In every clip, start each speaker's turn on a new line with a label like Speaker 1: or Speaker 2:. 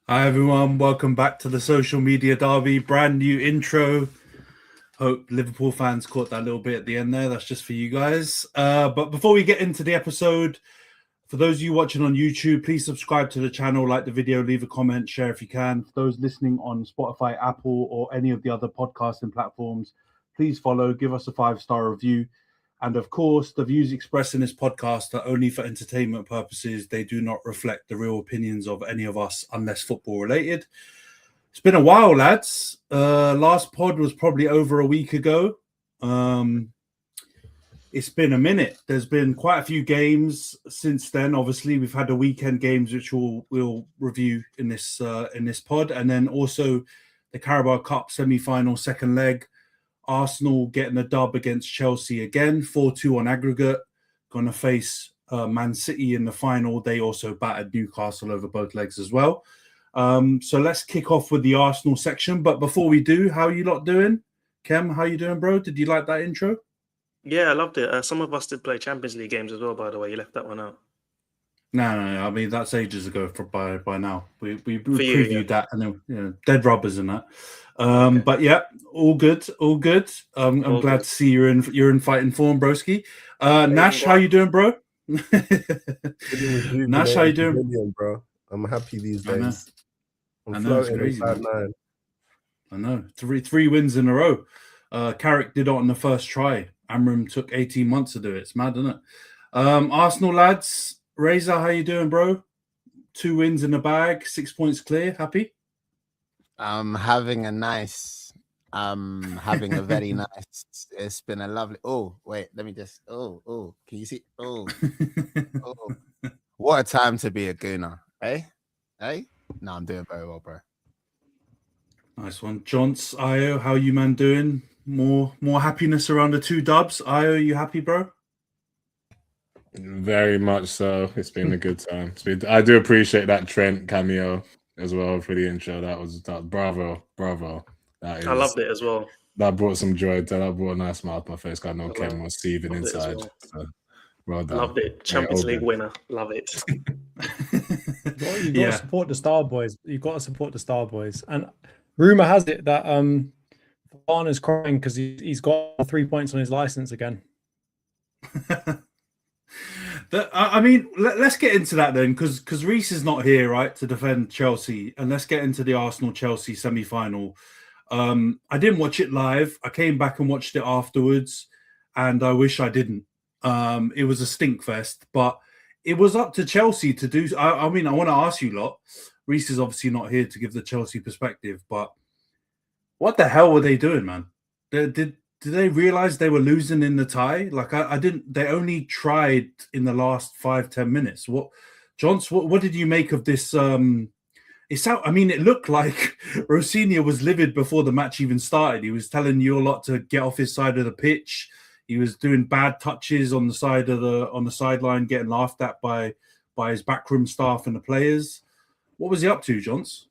Speaker 1: Hi everyone, welcome back to the Social Media Derby. Brand new intro. Hope Liverpool fans caught that little bit at the end there. That's just for you guys. But before we get into the episode, for those of you watching on YouTube, please subscribe to the channel, like the video, leave a comment, share if you can. For those listening on Spotify, Apple, or any of the other podcasting platforms, please follow, give us a 5-star review. And of course, the views expressed in this podcast are only for entertainment purposes. They do not reflect the real opinions of any of us unless football related. It's been a while, lads. Last pod was probably over a week ago. It's been a minute. There's been quite a few games since then. Obviously, we've had the weekend games, which we'll review in this pod. And then also the Carabao Cup semi-final second leg. Arsenal getting a dub against Chelsea again, 4-2 on aggregate. Going to face Man City in the final. They also battered Newcastle over both legs as well. So let's kick off with the Arsenal section. But before we do, how are you lot doing? Khem, how you doing, bro? Did you like that intro?
Speaker 2: Yeah, I loved it. Some of us did play Champions League games as well, by the way. You left that one out.
Speaker 1: No. I mean, that's ages ago by now. We previewed that and then dead rubbers and that. Okay. But yeah, all good. I'm glad good to see you're in fighting form, broski. Nash, how you doing, bro?
Speaker 3: Nash, how you doing, bro? I'm happy these days. I'm floating in 5-9.
Speaker 1: I know. Three wins in a row. Carrick did it on the first try. Amram took 18 months to do it. It's mad, isn't it? Arsenal lads, Razor, how you doing, bro? 2 wins in the bag, 6 points clear. Happy?
Speaker 4: I'm having a very nice. It's been a lovely. Oh, wait, let me just. Oh, can you see? Oh, what a time to be a gooner, eh? No, I'm doing very well, bro.
Speaker 1: Nice one, Jonts. Io, how you man doing? More happiness around the 2 dubs. Io, you happy, bro?
Speaker 5: Very much so. It's been a good time. I do appreciate that Trent cameo as well for the intro. That was bravo. I
Speaker 2: loved it as well.
Speaker 5: That brought some joy. That brought a nice smile to my face. I know Khem was seething inside.
Speaker 2: Well.
Speaker 5: So, well done.
Speaker 2: Loved it. Champions League winner. Love it.
Speaker 6: You've got to support the Star Boys. You've got to support the Star Boys. And rumor has it that Varner's crying because he's got 3 points on his license again.
Speaker 1: I mean, let's get into that then, because Reece is not here, right, to defend Chelsea, and let's get into the Arsenal-Chelsea semi-final. I didn't watch it live. I came back and watched it afterwards, and I wish I didn't. It was a stink fest, but it was up to Chelsea to do. I mean, I want to ask you lot. Reece is obviously not here to give the Chelsea perspective, but what the hell were they doing, man? Did they realize they were losing in the tie? Like I didn't. They only tried in the last 5-10 minutes. What did you make of this? I mean, it looked like Rosinha was livid before the match even started. He was telling you a lot to get off his side of the pitch. He was doing bad touches on the sideline, getting laughed at by his backroom staff and the players. What was he up to, Johns?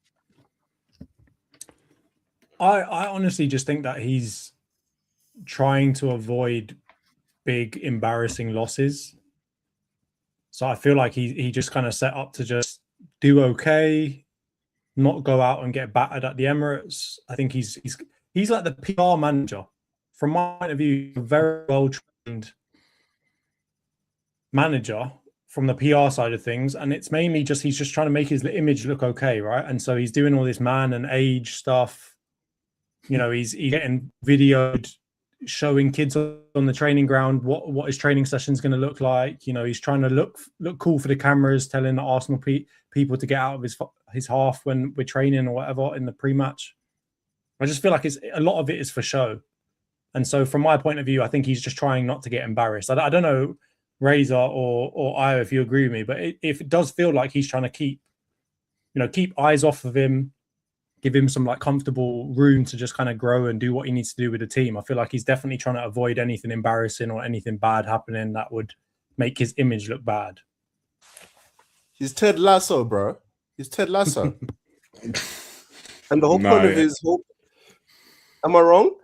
Speaker 6: I honestly just think that he's trying to avoid big embarrassing losses. So I feel like he just kind of set up to just do okay, not go out and get battered at the Emirates. I think he's like the PR manager. From my point of view, a very well-trained manager from the PR side of things. And it's mainly just he's just trying to make his image look okay, right? And so he's doing all this man and age stuff. You know, he's getting videoed showing kids on the training ground what his training session is going to look like. You know, he's trying to look cool for the cameras, telling the Arsenal people to get out of his half when we're training or whatever in the pre-match. I just feel like a lot of it is for show. And so from my point of view, I think he's just trying not to get embarrassed. I don't know, Razor or Io, if you agree with me, but if it does feel like he's trying to keep eyes off of him, give him some like comfortable room to just kind of grow and do what he needs to do with the team. I feel like he's definitely trying to avoid anything embarrassing or anything bad happening that would make his image look bad.
Speaker 3: He's Ted Lasso, bro. He's Ted Lasso. And the whole point of his whole... Am I wrong?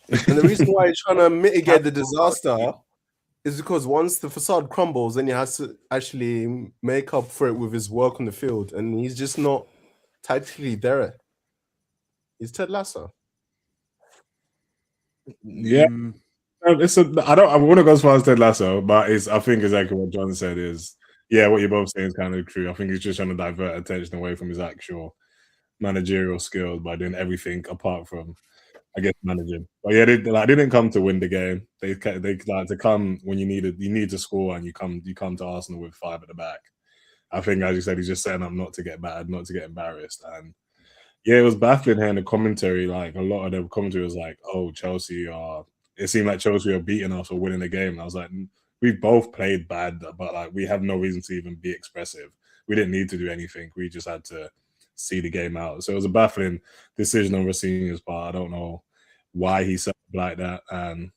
Speaker 3: And the reason why he's trying to mitigate the disaster is because once the facade crumbles, then he has to actually make up for it with his work on the field. And he's just not tactically there. He's Ted Lasso.
Speaker 5: Yeah. I want to go as far as Ted Lasso, but I think exactly what John said is, yeah, what you're both saying is kind of true. I think he's just trying to divert attention away from his actual managerial skills by doing everything apart from, I guess, managing. But yeah, they didn't come to win the game. They like to come when you need to score, and you come to Arsenal with 5 at the back. I think, as you said, he's just setting up not to get battered, not to get embarrassed. And yeah, it was baffling hearing the commentary. Like, a lot of the commentary was like, "Oh, Chelsea are." It seemed like Chelsea are beating us or winning the game. And I was like, we've both played bad, but like we have no reason to even be expressive. We didn't need to do anything. We just had to see the game out. So it was a baffling decision on Rossini's part. I don't know why he set up like that. And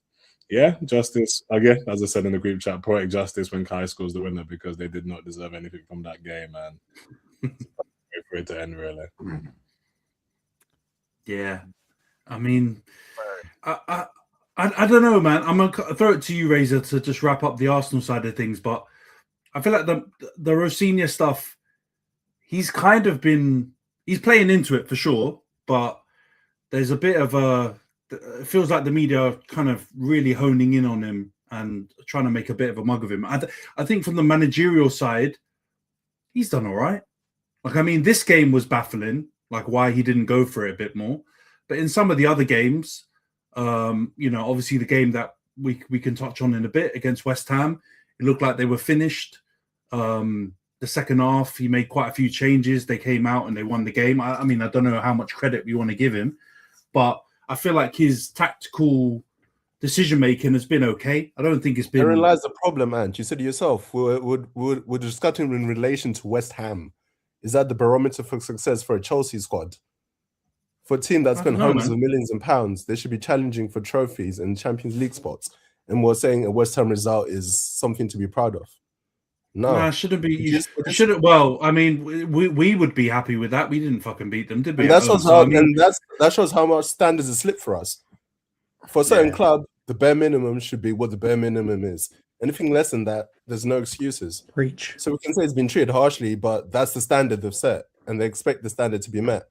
Speaker 5: yeah, justice, I guess, as I said in the group chat, poetic justice when Kai scores the winner, because they did not deserve anything from that game. And wait for it to end, really.
Speaker 1: Yeah. I mean, I don't know, man. I'm going to throw it to you, Razor, to just wrap up the Arsenal side of things. But I feel like the Rossini stuff, he's playing into it for sure. But there's a bit of it feels like the media are kind of really honing in on him and trying to make a bit of a mug of him. I think from the managerial side, he's done all right. Like, I mean, this game was baffling, like why he didn't go for it a bit more. But in some of the other games, obviously the game that we can touch on in a bit against West Ham, it looked like they were finished. The second half, he made quite a few changes. They came out and they won the game. I mean, I don't know how much credit we want to give him, but I feel like his tactical decision-making has been okay. I don't think it's been...
Speaker 3: Therein lies the problem, man. You said it yourself. We're discussing in relation to West Ham. Is that the barometer for success for a Chelsea squad? For a team that's spent hundreds of millions of pounds, they should be challenging for trophies and Champions League spots. And we're saying a West Ham result is something to be proud of. No,
Speaker 1: it shouldn't be. You shouldn't. Well, I mean, we would be happy with that. We didn't fucking beat them, did we?
Speaker 3: And that shows how much standards are slipped for us. For a certain club, the bare minimum should be what the bare minimum is. Anything less than that, there's no excuses.
Speaker 6: Preach.
Speaker 3: So we can say it's been treated harshly, but that's the standard they've set, and they expect the standard to be met.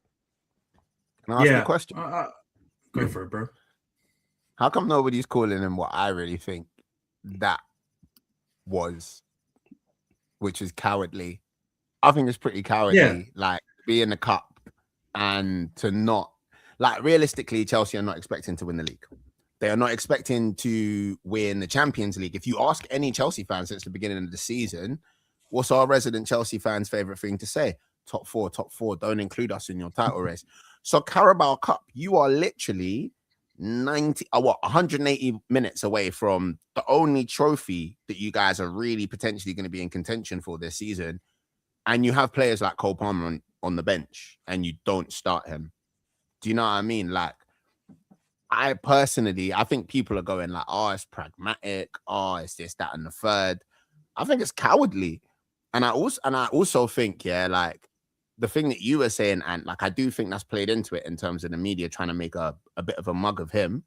Speaker 4: Can I ask you a question?
Speaker 1: Go for it, bro.
Speaker 4: How come nobody's calling him what I really think that was, which is cowardly? I think it's pretty cowardly, like be in the cup and to not, like, realistically, Chelsea are not expecting to win the league. They are not expecting to win the Champions League. If you ask any Chelsea fan since the beginning of the season, what's our resident Chelsea fans' favorite thing to say? Top four. Don't include us in your title race. So Carabao Cup, you are literally 180 minutes away from the only trophy that you guys are really potentially going to be in contention for this season. And you have players like Cole Palmer on the bench and you don't start him. Do you know what I mean? Like, I think people are going like, oh, it's pragmatic. Oh, it's this, that, and the third. I think it's cowardly. And I also think, like, the thing that you were saying, and like, I do think that's played into it in terms of the media trying to make a bit of a mug of him.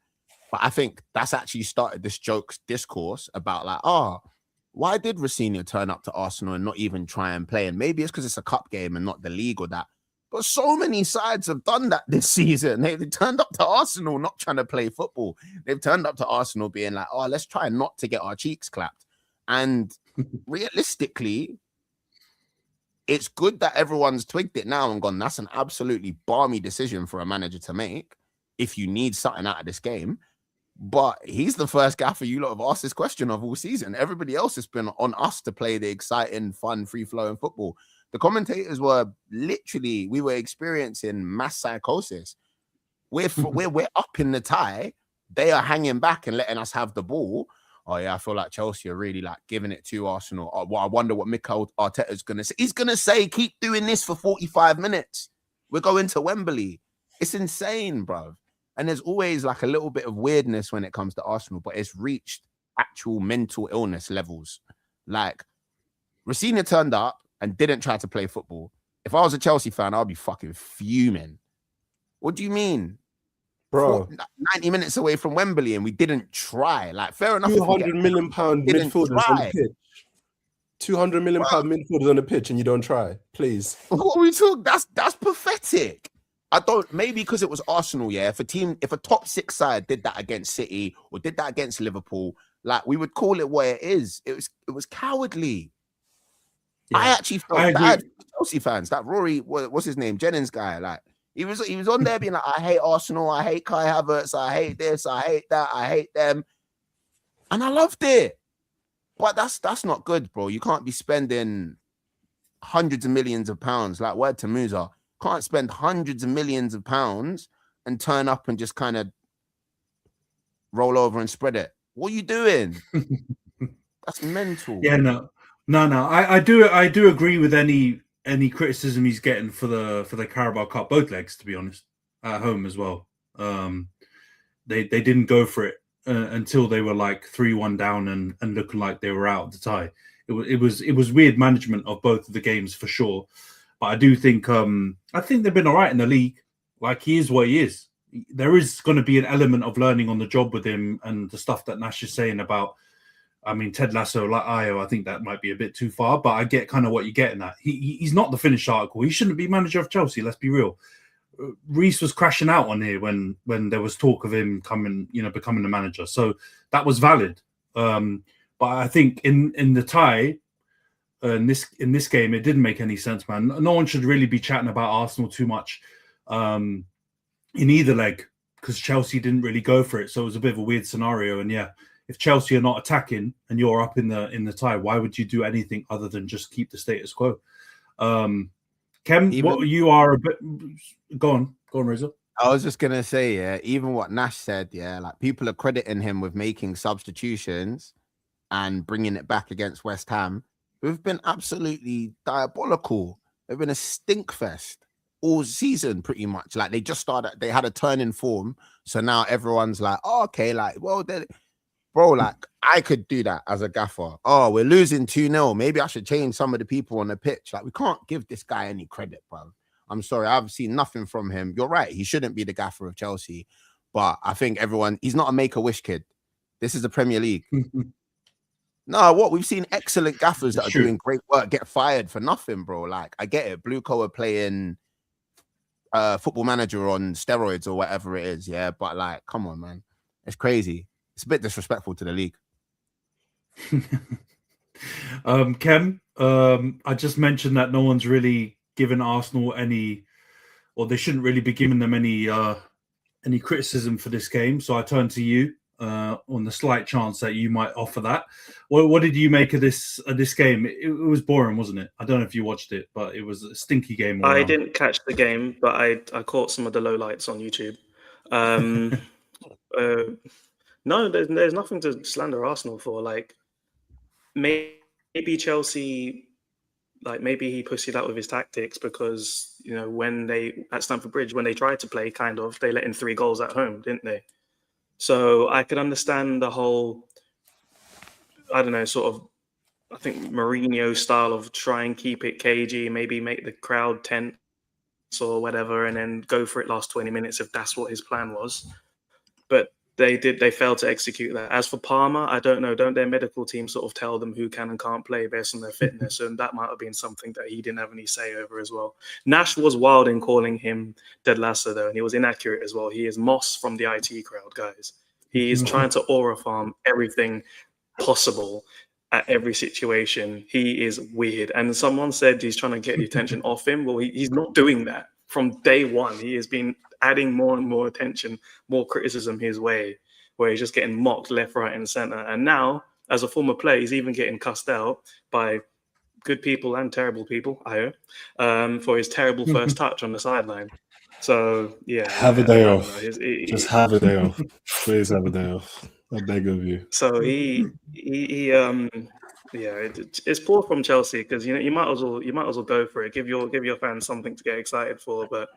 Speaker 4: But I think that's actually started this discourse about like, oh, why did Rossini turn up to Arsenal and not even try and play? And maybe it's because it's a cup game and not the league or that. But so many sides have done that this season. They've turned up to Arsenal not trying to play football. They've turned up to Arsenal being like, oh, let's try not to get our cheeks clapped. And realistically, it's good that everyone's twigged it now and gone, that's an absolutely balmy decision for a manager to make if you need something out of this game. But he's the first gaffer you lot have asked this question of all season. Everybody else has been on us to play the exciting, fun, free-flowing football. The commentators were literally, we were experiencing mass psychosis. We're up in the tie. They are hanging back and letting us have the ball. Oh, yeah, I feel like Chelsea are really like giving it to Arsenal. Oh, well, I wonder what Mikel Arteta's going to say. He's going to say, keep doing this for 45 minutes. We're going to Wembley. It's insane, bro. And there's always like a little bit of weirdness when it comes to Arsenal, but it's reached actual mental illness levels. Like, Rossini turned up and didn't try to play football. If I was a Chelsea fan, I'd be fucking fuming. What do you mean?
Speaker 3: Bro,
Speaker 4: 90 minutes away from Wembley and we didn't try. Like, fair enough.
Speaker 3: £200 million midfielders on the pitch. 200 million pound midfielders on the pitch and you don't try, please.
Speaker 4: What are we talking? That's pathetic. I don't. Maybe because it was Arsenal. Yeah, if a top 6 side did that against City or did that against Liverpool, like we would call it what it is. It was cowardly. Yeah. I actually felt bad for Chelsea fans. That Rory, what's his name, Jennings guy, like he was on there being like, I hate Arsenal, I hate Kai Havertz, I hate this, I hate that, I hate them, and I loved it. But that's not good, bro. You can't be spending hundreds of millions of pounds. Like word to Musa, can't spend hundreds of millions of pounds and turn up and just kind of roll over and spread it. What are you doing? That's mental.
Speaker 1: Yeah, no. I do agree with any criticism he's getting for the Carabao Cup, both legs, to be honest, at home as well. They didn't go for it until they were like 3-1 down and looking like they were out of the tie. It was weird management of both of the games for sure. But I do think they've been all right in the league. Like he is what he is. There is going to be an element of learning on the job with him, and the stuff that Nash is saying about. I mean, Ted Lasso, like Io, I think that might be a bit too far, but I get kind of what you're getting at. He's not the finished article. He shouldn't be manager of Chelsea. Let's be real. Reece was crashing out on here when there was talk of him becoming the manager. So that was valid. But I think in the tie, in this game, it didn't make any sense, man. No one should really be chatting about Arsenal too much in either leg because Chelsea didn't really go for it. So it was a bit of a weird scenario. And yeah. If Chelsea are not attacking and you're up in the tie, why would you do anything other than just keep the status quo? Khem, you are a bit. Go on, Razor.
Speaker 4: I was just gonna say, yeah, even what Nash said, yeah, like people are crediting him with making substitutions and bringing it back against West Ham, who've been absolutely diabolical. They've been a stink fest all season, pretty much. Like they had a turn in form, so now everyone's like, oh, okay, like, well, bro, like, I could do that as a gaffer. Oh, we're losing 2-0. Maybe I should change some of the people on the pitch. Like, we can't give this guy any credit, bro. I'm sorry. I've seen nothing from him. You're right. He shouldn't be the gaffer of Chelsea. But I think he's not a make-a-wish kid. This is the Premier League. No, we've seen excellent gaffers that are doing great work get fired for nothing, bro. Like, I get it. Blue collar playing Football Manager on steroids or whatever it is. Yeah, but like, come on, man. It's crazy. It's a bit disrespectful to the league.
Speaker 1: Khem, I just mentioned that no one's really given Arsenal any, or they shouldn't really be giving them any criticism for this game. So I turn to you on the slight chance that you might offer that. What did you make of this game? It was boring, wasn't it? I don't know if you watched it, but it was a stinky game.
Speaker 2: I didn't catch the game, but I caught some of the lowlights on YouTube. No, there's nothing to slander Arsenal for. Like, maybe Chelsea, like maybe he pussied out with his tactics because when at Stamford Bridge when they tried to play, they let in 3 goals at home, didn't they? So I could understand the whole, I don't know, sort of, I think Mourinho style of try and keep it cagey, maybe make the crowd tense or whatever, and then go for it last 20 minutes if that's what his plan was. But they failed to execute that. As for Palmer, I don't know. Don't their medical team sort of tell them who can and can't play based on their fitness? And that might have been something that he didn't have any say over as well. Nash was wild in calling him Ted Lasso, though, and he was inaccurate as well. He is Moss from the IT crowd, guys. He is trying to aura farm everything possible at every situation. He is weird. And someone said he's trying to get the attention off him. Well, he's not doing that. From day one, he has been adding more and more attention, more criticism his way, where he's just getting mocked left, right, and center. And now, as a former player, he's even getting cussed out by good people and terrible people, for his terrible first touch on the sideline. So, yeah.
Speaker 5: Have a day off. Just have a day off. Please have a day off. I beg of you.
Speaker 2: So it's poor from Chelsea because you might as well go for it. Give your fans something to get excited for, but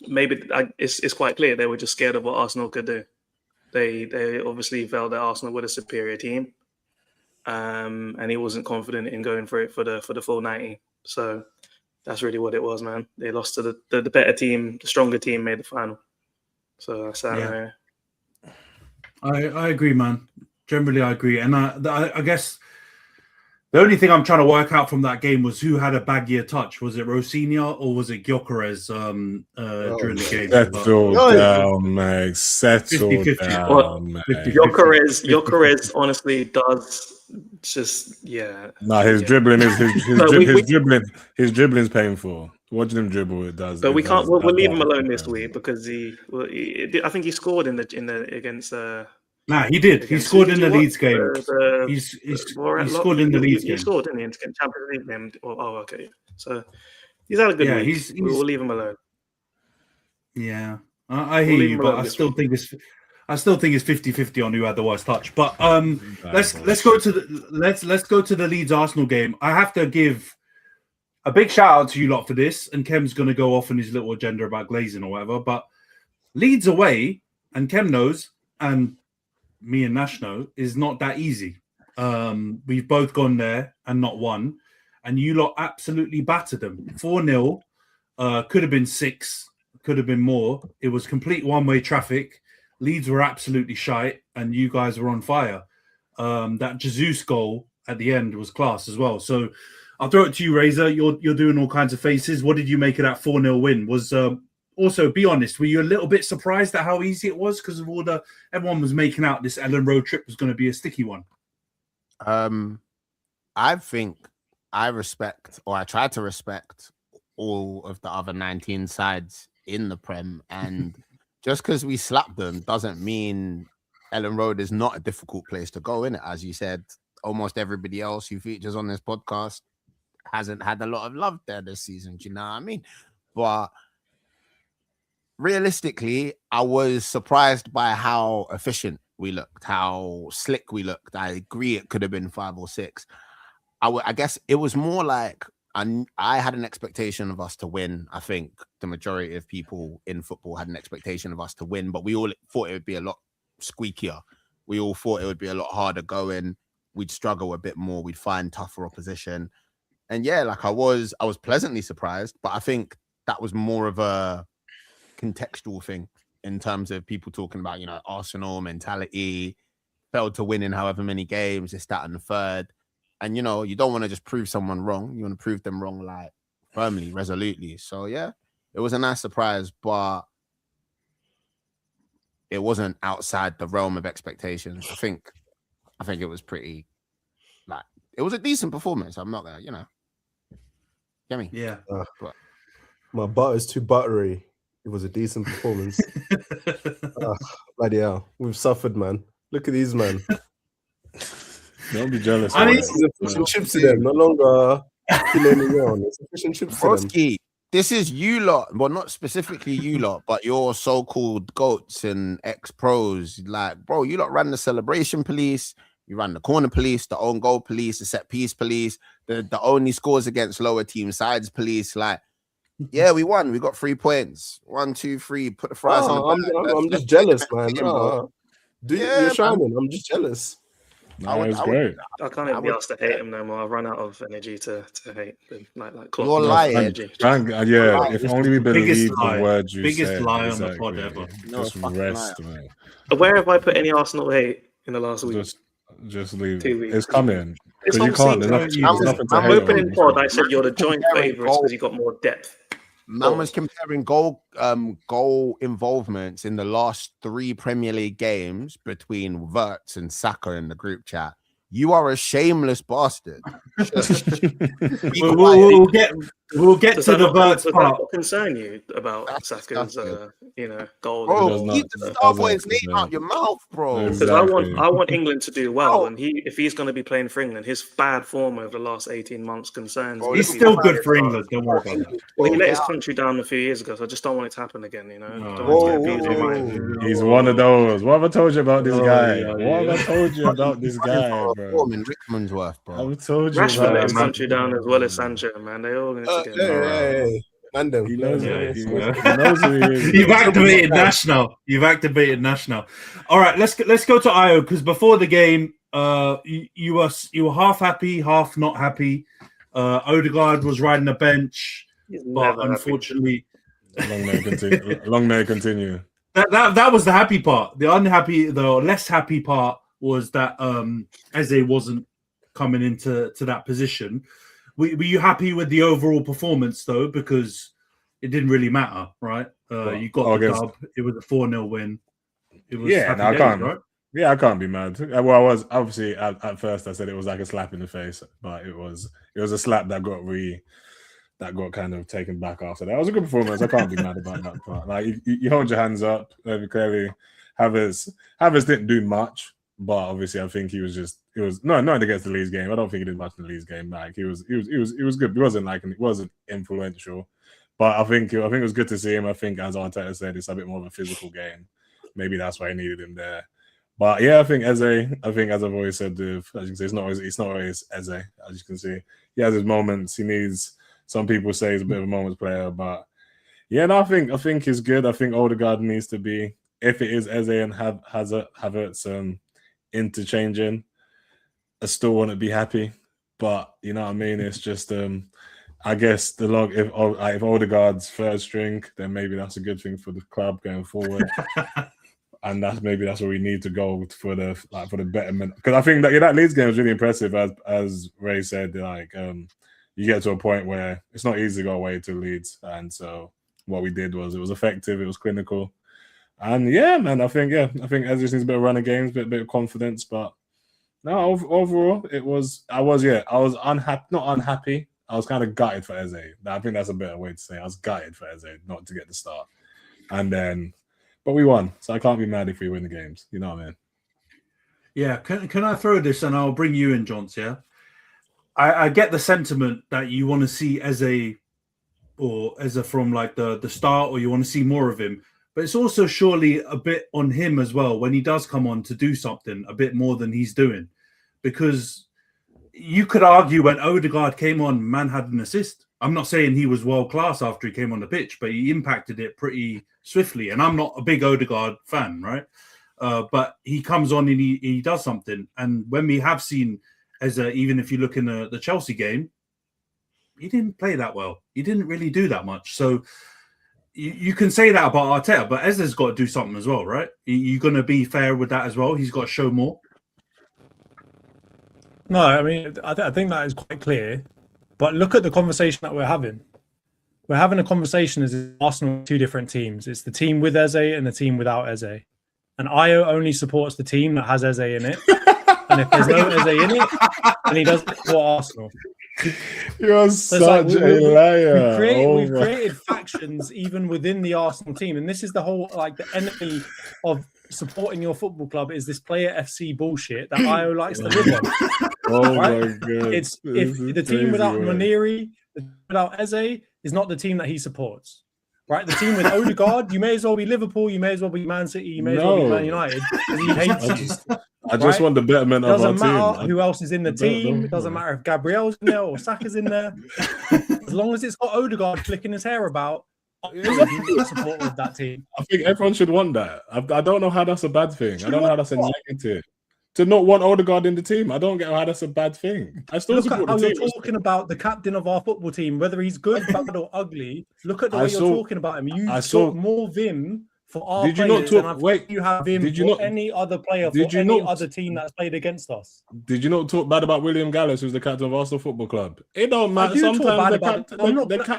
Speaker 2: maybe it's quite clear they were just scared of what Arsenal could do. They obviously felt that Arsenal were a superior team, and he wasn't confident in going for it for the full 90. So that's really what it was, man. They lost to the better team, the stronger team made the final. So that's that.
Speaker 1: Yeah. I agree, man. Generally, I agree, and I guess The only thing I'm trying to work out from that game was who had a baggier touch. Was it Rosinha or was it Gyökeres during the game?
Speaker 5: Settle down, mate. Settle
Speaker 1: 50-50.
Speaker 5: down, mate.
Speaker 2: Gyökeres honestly does just
Speaker 5: His dribbling is his dribbling's painful. Watching him dribble, it does.
Speaker 2: But we can't. We'll leave him alone this week because I think he scored in the against.
Speaker 1: Nah, he did. He scored in the Leeds game. He scored in the Leeds game.
Speaker 2: He scored in the Champions League game. Oh, okay. So he's had a good week. We'll leave him alone.
Speaker 1: Yeah, I hear you, but I still think it's 50-50 on who had the worst touch. But let's go to the Leeds Arsenal game. I have to give a big shout out to you lot for this, and Khem's going to go off on his little agenda about glazing or whatever. But Leeds away, and Khem knows, and me and Nash know, is not that easy. We've both gone there and not won, and you lot absolutely battered them 4-0. Could have been 6, could have been more. It was complete one-way traffic. Leeds were absolutely shite, and you guys were on fire. That Jesus goal at the end was class as well. So I'll throw it to you, Razor. You're doing all kinds of faces. What did you make of that 4-0 win? Was also, be honest, were you a little bit surprised at how easy it was because of everyone was making out this Ellen Road trip was going to be a sticky one?
Speaker 4: I think I respect, or I try to respect, all of the other 19 sides in the Prem, and just because we slapped them doesn't mean Ellen Road is not a difficult place to go in it. As you said, almost everybody else who features on this podcast hasn't had a lot of love there this season. Do you know what I mean? But realistically, I was surprised by how efficient we looked, how slick we looked. I agree it could have been 5 or 6. I guess it was more like I had an expectation of us to win. I think the majority of people in football had an expectation of us to win, but we all thought it would be a lot squeakier. We all thought it would be a lot harder going. We'd struggle a bit more. We'd find tougher opposition. And yeah, like I was pleasantly surprised, but I think that was more of a contextual thing in terms of people talking about, Arsenal mentality, failed to win in however many games, this, that, and the third. And, you don't want to just prove someone wrong. You want to prove them wrong, like, firmly, resolutely. So, yeah, it was a nice surprise, but it wasn't outside the realm of expectations. I think it was pretty, like, it was a decent performance. I'm not going to, get me?
Speaker 1: Yeah.
Speaker 3: My butter's too buttery. It was a decent performance. Bloody hell. We've suffered, man. Look at these, man.
Speaker 5: Don't be jealous.
Speaker 3: I mean, this is a fish and chips to them. No longer it's a fish and chips to them.
Speaker 4: This is you lot. Well, not specifically you lot, but your so-called GOATs and ex-pros. Like, bro, you lot ran the celebration police. You ran the corner police, the own goal police, the set piece police, the only scores against lower team sides police. Like, yeah, we won. We got 3 points. 1, 2, 3. Put the fries on the back.
Speaker 3: I'm just jealous, man. You're shining. I'm just jealous.
Speaker 5: No, it's great.
Speaker 2: I can't even be asked to hate him no more. I've run out of energy to hate him. Like
Speaker 4: you're lying.
Speaker 5: If only we believe the words you
Speaker 1: biggest
Speaker 5: said.
Speaker 1: lie on the pod ever.
Speaker 5: Just rest, man.
Speaker 2: Where have I put any Arsenal hate in the last week?
Speaker 5: Just leave
Speaker 2: 2 weeks.
Speaker 5: It's coming. Because you can't. There's nothing to
Speaker 2: I'm
Speaker 5: hate
Speaker 2: opening
Speaker 5: on.
Speaker 2: pod. I said you're the joint favourites because you got more depth.
Speaker 4: Man was comparing goal involvements in the last 3 Premier League games between Wirtz and Saka in the group chat. You are a shameless bastard.
Speaker 1: We'll get to the Wirtz part.
Speaker 2: Does that concern you about Saka's, goal?
Speaker 4: Bro, keep the Starboy's name out your mouth, bro.
Speaker 2: Because I want England to do well, and if he's going to be playing for England, his bad form over the last 18 months concerns me.
Speaker 1: He's still good for England. Don't worry about that.
Speaker 2: Well, he let his country down a few years ago, so I just don't want it to happen again.
Speaker 5: He's one of those. What have I told you about this guy? What have I told you about this guy, bro?
Speaker 4: In Rickman's worth, bro.
Speaker 5: I've told you.
Speaker 2: Rashford let his country down as well as Sancho, man. They all need to get
Speaker 3: Hey.
Speaker 5: He knows who he is.
Speaker 1: You've activated Nash now. All right, let's go to Io, because before the game, you were half happy, half not happy. Odegaard was riding the bench, but unfortunately,
Speaker 5: long may continue.
Speaker 1: That was the happy part. The less happy part was that Eze wasn't coming into that position. Were you happy with the overall performance though? Because it didn't really matter, right? You got the dub. It was a 4-0 win. It was
Speaker 5: I can't.
Speaker 1: right?
Speaker 5: Yeah, I can't be mad. Well, I was obviously at first I said it was like a slap in the face, but it was a slap that got kind of taken back after that. It was a good performance. I can't be mad about that part. Like you hold your hands up. Clearly, Havertz didn't do much, but obviously I think it was not against the Leeds game. I don't think he did much in the Leeds game. Like he was good. It wasn't influential, but I think it was good to see him. I think as Arteta said, it's a bit more of a physical game. Maybe that's why he needed him there. But yeah, I think as I've always said, as you can see, it's not always Eze. As you can see, he has his moments. He needs. Some people say he's a bit of a moments player, but yeah, no, I think he's good. I think Odegaard needs to be, if it is Eze and Havertz interchanging, I still want to be happy. But you know what I mean? It's just I guess if Odegaard's third string, then maybe that's a good thing for the club going forward. And that's where we need to go for the betterment. Because I think that Leeds game was really impressive, as Ray said. Like you get to a point where it's not easy to go away to Leeds, and so what we did was it was effective, it was clinical, and yeah, man, I think Eze needs a bit of running games, bit of confidence, but no, overall I was unhappy, not unhappy. I was kind of gutted for Eze. I think that's a better way to say it. I was gutted for Eze not to get the start, but we won, so I can't be mad if we win the games. You know what I mean?
Speaker 1: Yeah. Can I throw this and I'll bring you in, Jonty? Yeah. I get the sentiment that you want to see Eze from like the start, or you want to see more of him. But it's also surely a bit on him as well when he does come on to do something a bit more than he's doing. Because you could argue when Odegaard came on, man had an assist. I'm not saying he was world class after he came on the pitch, but he impacted it pretty swiftly. And I'm not a big Odegaard fan, right? But he comes on and he does something. And when we have seen even if you look in the Chelsea game, he didn't play that well. He didn't really do that much. So you can say that about Arteta, but Eze's got to do something as well, right? You're going to be fair with that as well. He's got to show more.
Speaker 6: No, I mean, I think that is quite clear. But look at the conversation that we're having. We're having a conversation as Arsenal, two different teams. It's the team with Eze and the team without Eze. And Io only supports the team that has Eze in it. And if there's no Eze in it, then he doesn't support Arsenal.
Speaker 5: You're such a liar.
Speaker 6: We've created factions even within the Arsenal team. And this is the whole, like, the enemy of supporting your football club is this player FC bullshit that Io likes to live on.
Speaker 5: Oh
Speaker 6: right?
Speaker 5: my God.
Speaker 6: If the team without Muniri, without Eze, is not the team that he supports. Right, the team with Odegaard, you may as well be Liverpool, you may as well be Man City, you may as well be Man United, because he hates you.
Speaker 5: I just want the betterment of our team.
Speaker 6: Doesn't matter who else is in the team. It doesn't matter if Gabriel's in there or Saka's in there. As long as it's got Odegaard flicking his hair about, I'm supportive of that team.
Speaker 5: I think everyone should want that. I don't know how that's a bad thing. I don't know how that's a negative. To not want Odegaard in the team, I don't get how that's a bad thing. I still support the team.
Speaker 6: You're talking about the captain of our football team, whether he's good, bad, or ugly. Look at the way you're talking about him. You talk more vim for our players. Did you not talk? You have him for any other player for any other team that's played against us.
Speaker 5: Did you not talk bad about William Gallas, who's the captain of Arsenal Football Club? It don't matter. Sometimes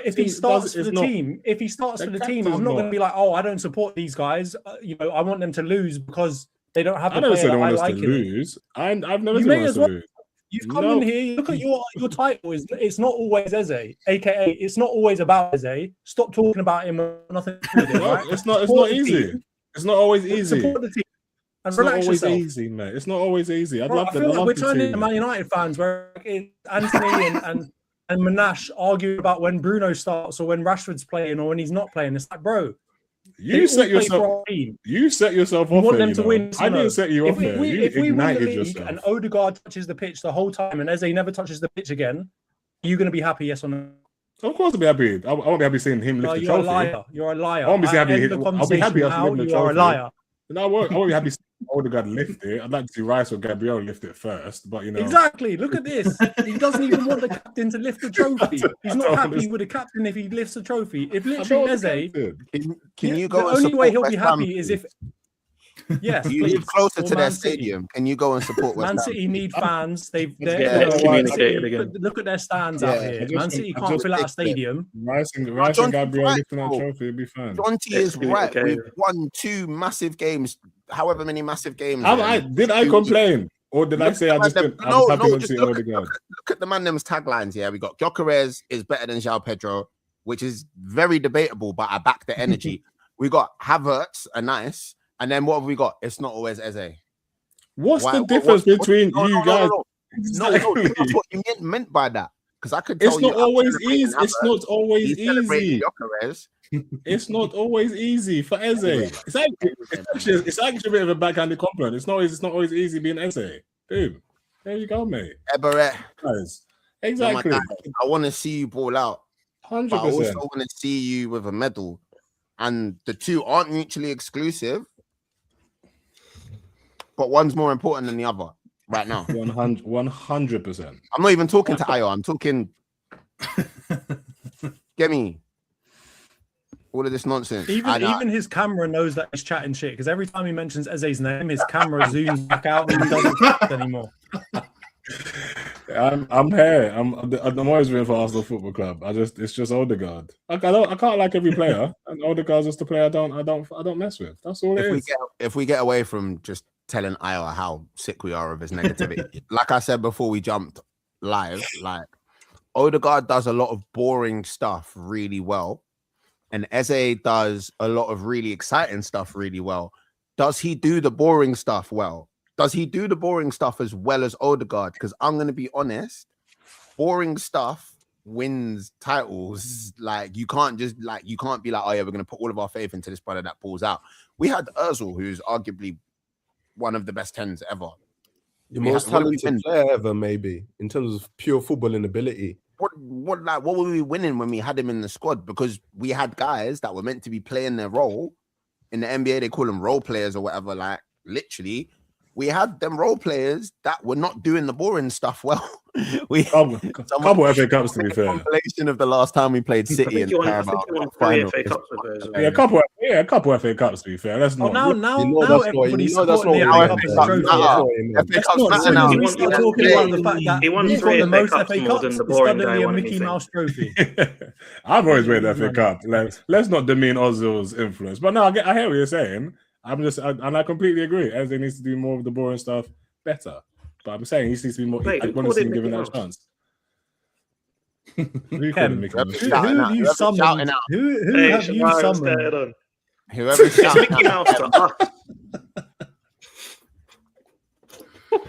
Speaker 6: if he starts for the team, I'm not going to be like, oh, I don't support these guys. I want them to lose because they don't have the player that I like.
Speaker 5: Lose. I've never said us to lose.
Speaker 6: You've come in here. Look at your title. It's not always Eze, aka it's not always about Eze. Stop talking about him. Nothing. Right?
Speaker 5: It's not easy. It's not always easy.
Speaker 6: Support the team and
Speaker 5: it's
Speaker 6: relax
Speaker 5: not always
Speaker 6: yourself.
Speaker 5: Easy, mate. It's not always easy. I feel
Speaker 6: like we're turning into Man United fans, where Antony and Nash argue about when Bruno starts or when Rashford's playing or when he's not playing. It's like, bro. You set yourself
Speaker 5: off.
Speaker 6: Want them to win.
Speaker 5: I didn't set you off there.
Speaker 6: If we win the league and Odegaard touches the pitch the whole time and Eze never touches the pitch again, are you going to be happy? Yes or no?
Speaker 5: Of course, I'll be happy. I won't be happy seeing him lift the trophy.
Speaker 6: You're a liar.
Speaker 5: I won't be happy. I'll be happy after the trophy.
Speaker 6: You are a liar.
Speaker 5: No, I won't be happy seeing Odegaard lift it. I'd like to see Rice or Gabriel lift it first, but
Speaker 6: exactly. Look at this. He doesn't even want the captain to lift the trophy. He's not happy with the captain if he lifts the trophy. If literally Eze,
Speaker 4: can you go?
Speaker 6: The only way he'll be happy is if Yes,
Speaker 4: You
Speaker 6: please.
Speaker 4: live closer
Speaker 6: Or
Speaker 4: to their
Speaker 6: Man City.
Speaker 4: stadium. Can you go and support West
Speaker 6: Man
Speaker 4: Ham?
Speaker 6: City need fans. They've
Speaker 2: Yeah, excommunicated again.
Speaker 6: look at their stands
Speaker 4: Yeah,
Speaker 6: out here. Man City can't fill out a stadium.
Speaker 5: Rice and
Speaker 4: Jonty's
Speaker 5: Gabriel
Speaker 4: right,
Speaker 5: lifting that
Speaker 4: bro.
Speaker 5: trophy, it'd be fine.
Speaker 4: Jonty is right.
Speaker 2: Okay.
Speaker 4: We've won 2 massive games, however many massive games.
Speaker 5: Did I complain? Or did I say I was happy to
Speaker 4: just
Speaker 5: see
Speaker 4: look
Speaker 5: Odegaard?
Speaker 4: at the man them's taglines. Yeah, we got Gyökeres is better than João Pedro, which is very debatable, but I back the energy. We got Havertz, a nice, and then what have we got? It's not always Eze.
Speaker 5: What's the difference between you guys?
Speaker 4: No, that's what you meant by that. Because I could tell
Speaker 5: It's
Speaker 4: you
Speaker 5: not always easy.
Speaker 4: Havertz,
Speaker 5: It's not always
Speaker 4: he's celebrating
Speaker 5: easy.
Speaker 4: Gyökeres.
Speaker 5: It's not always easy for Eze. It's actually a bit of a backhanded compliment. It's not always easy being Eze. Dude, there you go, mate.
Speaker 4: Eberet.
Speaker 5: Guys,
Speaker 4: You're my
Speaker 5: exactly.
Speaker 4: guy. I want to see you ball out. But I also
Speaker 5: 100%.
Speaker 4: want to see you with a medal. And the two aren't mutually exclusive, but one's more important than the other right now.
Speaker 5: 100%.
Speaker 4: I'm not even talking to Ayo. I'm talking. Get me. All of this nonsense.
Speaker 6: Even his camera knows that he's chatting shit because every time he mentions Eze's name, his camera zooms back out and he doesn't talk anymore.
Speaker 5: I'm here. I'm always rooting for Arsenal Football Club. It's just Odegaard. I can't like every player, and Odegaard's just the player I don't mess with. That's all it is.
Speaker 4: If we get away from just telling Ayo how sick we are of his negativity, like I said before we jumped live, like Odegaard does a lot of boring stuff really well. And Eze does a lot of really exciting stuff really well. Does he do the boring stuff well? Does he do the boring stuff as well as Odegaard? Because I'm going to be honest, boring stuff wins titles. Like you can't be like, oh yeah, we're going to put all of our faith into this brother that pulls out. We had Ozil, who's arguably one of the best 10s ever.
Speaker 3: The most talented player ever, maybe, in terms of pure footballing ability.
Speaker 4: What were we winning when we had him in the squad? Because we had guys that were meant to be playing their role. In the NBA, they call them role players or whatever. Like, literally, we had them role players that were not doing the boring stuff well.
Speaker 5: Couple FA Cups, to be fair.
Speaker 4: Compilation of the last time we played City in the Carabao Cup final.
Speaker 5: Yeah, a couple FA Cups, to be fair. That's not.
Speaker 6: Now everybody's supporting the FA Cup trophy. You're talking about the fact that he's got the most FA Cups. It's suddenly a Mickey Mouse trophy.
Speaker 5: I've always made the FA Cup. Let's not demean Ozil's influence. But no, I hear what you're saying. And I completely agree. Eze needs to do more of the boring stuff better. But I'm saying he needs to be more. I want to see him given that chance.
Speaker 6: Who have you summoned? Who have you summoned?
Speaker 4: Whoever's shouting
Speaker 2: Mickey Mouse to us.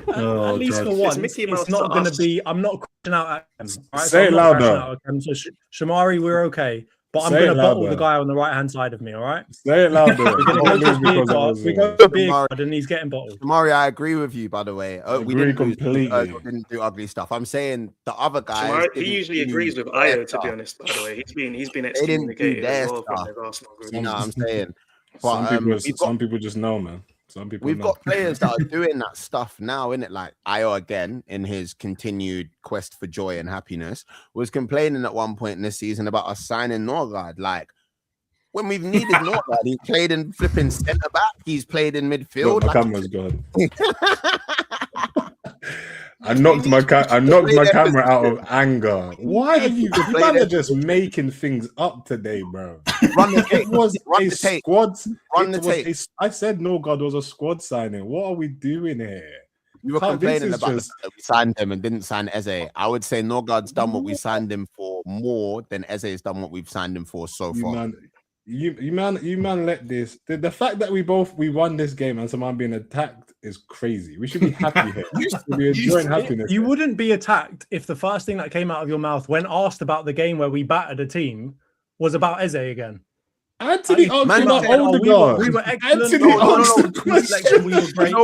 Speaker 6: At least for once, it's not going to be. I'm not crashing out at him. Right?
Speaker 5: Say it louder.
Speaker 6: So Shamari, we're okay. But I'm going to bottle the guy on the right-hand side of me, all right?
Speaker 5: Say it louder.
Speaker 6: We're going to go to beer card and he's getting bottled.
Speaker 4: Mario, I agree with you, by the way. We didn't do ugly stuff. I'm saying the other guys.
Speaker 2: He usually agrees with Ayo, to be honest, by the way. He's been excommunicated as well from the Arsenal group.
Speaker 4: You know what I'm saying? But,
Speaker 5: some people just know, man.
Speaker 4: We've got players that are doing that stuff now, innit? Like Ayo again, in his continued quest for joy and happiness, was complaining at one point in this season about us signing Norgard. Like when we've needed Norgard, he played in flipping centre back. He's played in midfield.
Speaker 5: My camera's gone. I knocked my camera out of anger. Why are you man are just making things up today, bro?
Speaker 4: Run the tape.
Speaker 5: It was
Speaker 4: Run
Speaker 5: a
Speaker 4: the tape.
Speaker 5: squad.
Speaker 4: Run the tape.
Speaker 5: I said Norgard was a squad signing. What are we doing here?
Speaker 4: You were complaining about that we signed him and didn't sign Eze. I would say Norgard's done what we signed him for more than Eze's done what we've signed him for so far.
Speaker 5: You man let this. The fact that we won this game and someone being attacked is crazy. We should be happy here. We should be enjoying happiness.
Speaker 6: You wouldn't be attacked if the first thing that came out of your mouth when asked about the game where we battered a team was about Eze again.
Speaker 5: Antony asked about Odegaard.
Speaker 6: We were excellent.
Speaker 5: Antony asked the question.
Speaker 6: We were great.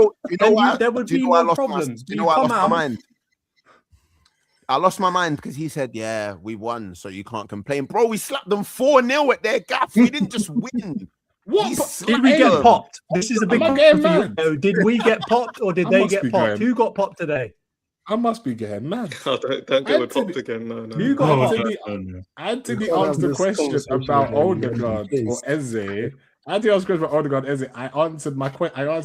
Speaker 6: There would be no problems.
Speaker 4: Do you know why I lost my mind? I lost my mind because he said, yeah, we won, so you can't complain. Bro, we slapped them 4-0 at their gaff. We didn't just win.
Speaker 6: What? Did we get popped? This is a big question for you. Did we get popped or did they get popped? Who got popped today?
Speaker 5: I must be getting mad.
Speaker 2: Oh, don't go with popped again. No.
Speaker 6: You got
Speaker 5: Antony asked the question about Odegaard or Eze, I had to ask a question about Odegaard. Eze. I answered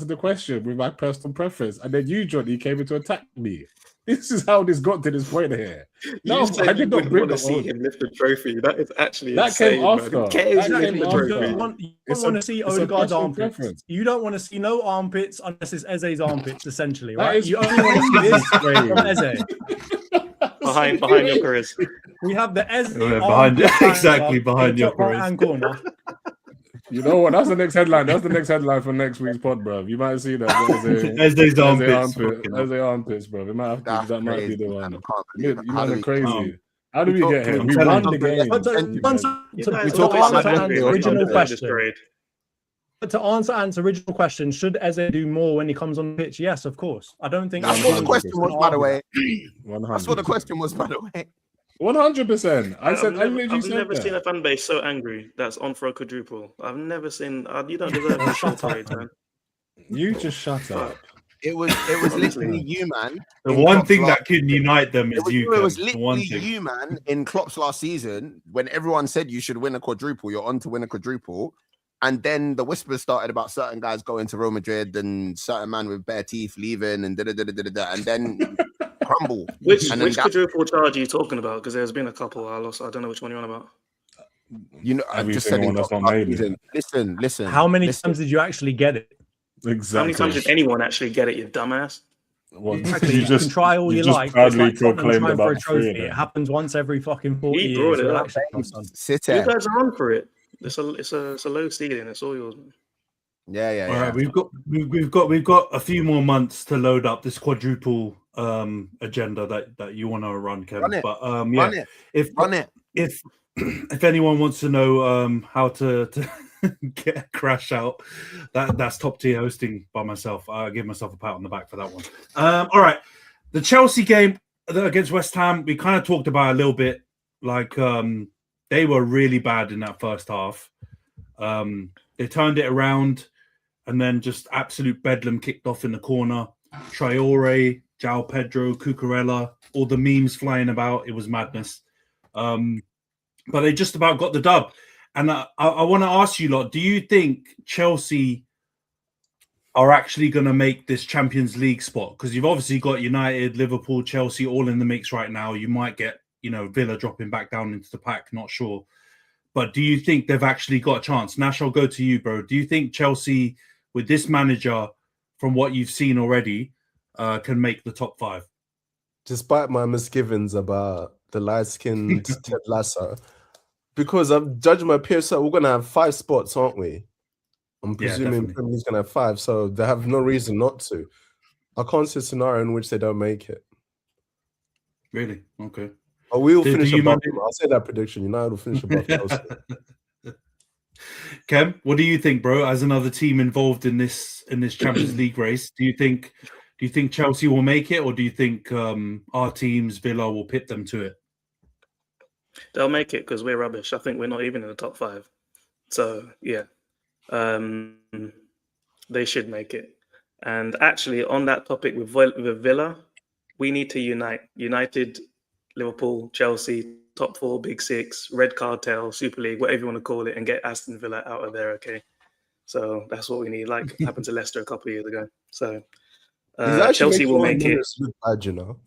Speaker 5: the question with my personal preference, and then you, Jonty, came in to attack me. This is how this got to this point here. No,
Speaker 2: You said
Speaker 5: I did not
Speaker 2: you
Speaker 5: bring
Speaker 2: want to
Speaker 5: the
Speaker 2: see him lift the trophy. That is actually
Speaker 5: That
Speaker 2: insane,
Speaker 5: came after.
Speaker 2: man. Who cares
Speaker 5: That
Speaker 2: who
Speaker 5: came
Speaker 2: lifts the
Speaker 5: after.
Speaker 2: trophy?
Speaker 6: You don't
Speaker 5: It's
Speaker 6: want
Speaker 5: a-
Speaker 6: to see
Speaker 5: it's a
Speaker 6: Odegaard's
Speaker 5: personal
Speaker 6: armpits.
Speaker 5: preference.
Speaker 6: You don't want to see no armpits unless it's Eze's armpits, essentially,
Speaker 5: That
Speaker 6: right?
Speaker 5: is
Speaker 6: You only want to see this
Speaker 5: crazy.
Speaker 6: from Eze.
Speaker 2: behind your careers.
Speaker 6: We have the Eze
Speaker 1: behind
Speaker 6: armpit
Speaker 1: exactly
Speaker 6: in
Speaker 1: behind
Speaker 6: the
Speaker 1: your
Speaker 6: top right-hand corner.
Speaker 5: You know what? That's the next headline. That's the next headline for next week's pod, bro. You might see that.
Speaker 1: Eze's armpits.
Speaker 5: Eze armpits, bro. It might have to, that might be the one.
Speaker 4: Man, I can't believe
Speaker 5: You
Speaker 4: it. How
Speaker 5: man
Speaker 4: do
Speaker 5: are
Speaker 4: we-
Speaker 5: crazy. How did we
Speaker 4: talk-
Speaker 5: get here?
Speaker 1: I'm
Speaker 5: We
Speaker 1: telling
Speaker 5: won
Speaker 1: you.
Speaker 5: the game.
Speaker 6: But to
Speaker 2: You guys
Speaker 6: to
Speaker 2: talk about
Speaker 6: answer
Speaker 2: my
Speaker 6: Ant's
Speaker 2: birthday or
Speaker 6: original
Speaker 2: something,
Speaker 6: question,
Speaker 2: destroyed.
Speaker 6: to answer Ant's original question, should Eze do more when he comes on the pitch? Yes, of course. I don't think
Speaker 4: That's what the
Speaker 5: 100%.
Speaker 4: question was, by the way.
Speaker 5: 100%.
Speaker 4: That's what the question was, by the way.
Speaker 5: 100%. I said,
Speaker 2: I've
Speaker 5: literally
Speaker 2: never
Speaker 5: said
Speaker 2: never
Speaker 5: that.
Speaker 2: seen a fan base so angry that's on for a quadruple. I've never seen. You don't deserve a short parade, man.
Speaker 5: You just shut up.
Speaker 4: It was literally you, man.
Speaker 1: The
Speaker 4: in
Speaker 1: one
Speaker 4: Klopp's
Speaker 1: thing
Speaker 4: last-
Speaker 1: that can unite them is you.
Speaker 4: It was
Speaker 1: Kev. The one
Speaker 4: literally
Speaker 1: thing.
Speaker 4: you, man, in Klopp's last season when everyone said you should win a quadruple. You're on to win a quadruple. And then the whispers started about certain guys going to Real Madrid and certain man with bare teeth leaving and da-da-da-da-da-da, and then crumble.
Speaker 2: Which
Speaker 4: And then
Speaker 2: quadruple charge are you talking about? Because there's been a couple. I don't know which one you're on about.
Speaker 4: You know, I've
Speaker 5: Every
Speaker 4: just said
Speaker 5: single
Speaker 4: in
Speaker 5: one that's
Speaker 4: Klopp's
Speaker 5: not
Speaker 4: last
Speaker 5: made it.
Speaker 4: season. Listen.
Speaker 6: How many
Speaker 4: listen.
Speaker 6: times did you actually get it?
Speaker 5: Exactly.
Speaker 2: How many times did anyone actually get it, you dumbass?
Speaker 5: What,
Speaker 6: Exactly. You can try all you
Speaker 5: just
Speaker 6: like. It's
Speaker 5: proudly
Speaker 6: like Tottenham
Speaker 5: proclaimed
Speaker 6: trying for a
Speaker 5: about three
Speaker 6: trophy.
Speaker 5: of them.
Speaker 6: It happens once every fucking 40
Speaker 2: He
Speaker 6: years.
Speaker 2: brought it up.
Speaker 6: Relax yourself, son.
Speaker 4: Sit
Speaker 2: You
Speaker 4: there.
Speaker 2: guys are on for it. It's a low ceiling. It's all yours, man.
Speaker 4: Yeah.
Speaker 1: All right, we've got a few more months to load up this quadruple agenda that you want to run, Kevin.
Speaker 4: Run it.
Speaker 1: But
Speaker 4: Run it. Run it.
Speaker 1: if anyone wants to know how to get a crash out, that's top tier hosting by myself. I give myself a pat on the back for that one. All right, the Chelsea game against West Ham, we kind of talked about a little bit. Like they were really bad in that first half. They turned it around, and then just absolute bedlam kicked off in the corner. Traore, João Pedro, Cucurella, all the memes flying about. It was madness. But they just about got the dub. And I want to ask you lot, do you think Chelsea are actually going to make this Champions League spot? Because you've obviously got United, Liverpool, Chelsea all in the mix right now. You might get, Villa dropping back down into the pack, not sure. But do you think they've actually got a chance? Nash, I'll go to you, bro. Do you think Chelsea, with this manager, from what you've seen already, can make the top five?
Speaker 3: Despite my misgivings about the light-skinned Ted Lasso, because I've judged my peers, so we're going to have 5 spots, aren't we? I'm presuming
Speaker 1: definitely.
Speaker 3: Premier League's going to have 5, so they have no reason not to. I can't see a scenario in which they don't make it.
Speaker 1: Really? Okay.
Speaker 3: Or we will
Speaker 1: Do
Speaker 3: finish
Speaker 1: you
Speaker 3: above
Speaker 1: mind-
Speaker 3: them. I'll say that prediction. United will finish above Chelsea.
Speaker 1: Khem, what do you think, bro? As another team involved in this Champions League race, do you think Chelsea will make it, or do you think our teams, Villa, will pit them to it?
Speaker 2: They'll make it because we're rubbish. I think we're not even in the top 5. So yeah, they should make it. And actually, on that topic with Villa, we need to unite. United, Liverpool, Chelsea, top 4, Big 6, Red Cartel, Super League, whatever you want to call it, and get Aston Villa out of there. Okay, so that's what we need. Like happened to Leicester a couple of years ago. So Chelsea will make it.
Speaker 3: Look bad, you know.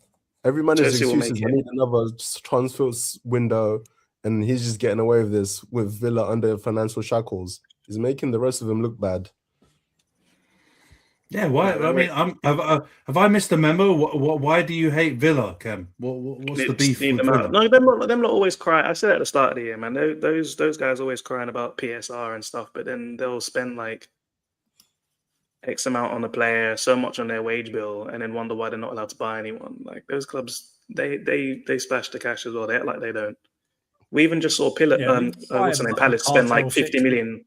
Speaker 3: Every man has
Speaker 2: Chelsea will
Speaker 3: excuses.
Speaker 2: make
Speaker 3: I need another transfer window, and he's just getting away with this with Villa under financial shackles. He's making the rest of them look bad.
Speaker 1: Yeah, why? I mean, have I missed a memo? Why do you hate Villa, Khem? What's the beef with Villa?
Speaker 2: No, them lot always cry. I said at the start of the year, man. Those guys always crying about PSR and stuff, but then they'll spend like X amount on a player, so much on their wage bill, and then wonder why they're not allowed to buy anyone. Like those clubs, they splash the cash as well. They act like they don't. We even just saw what's the name, Palace spend like 50 million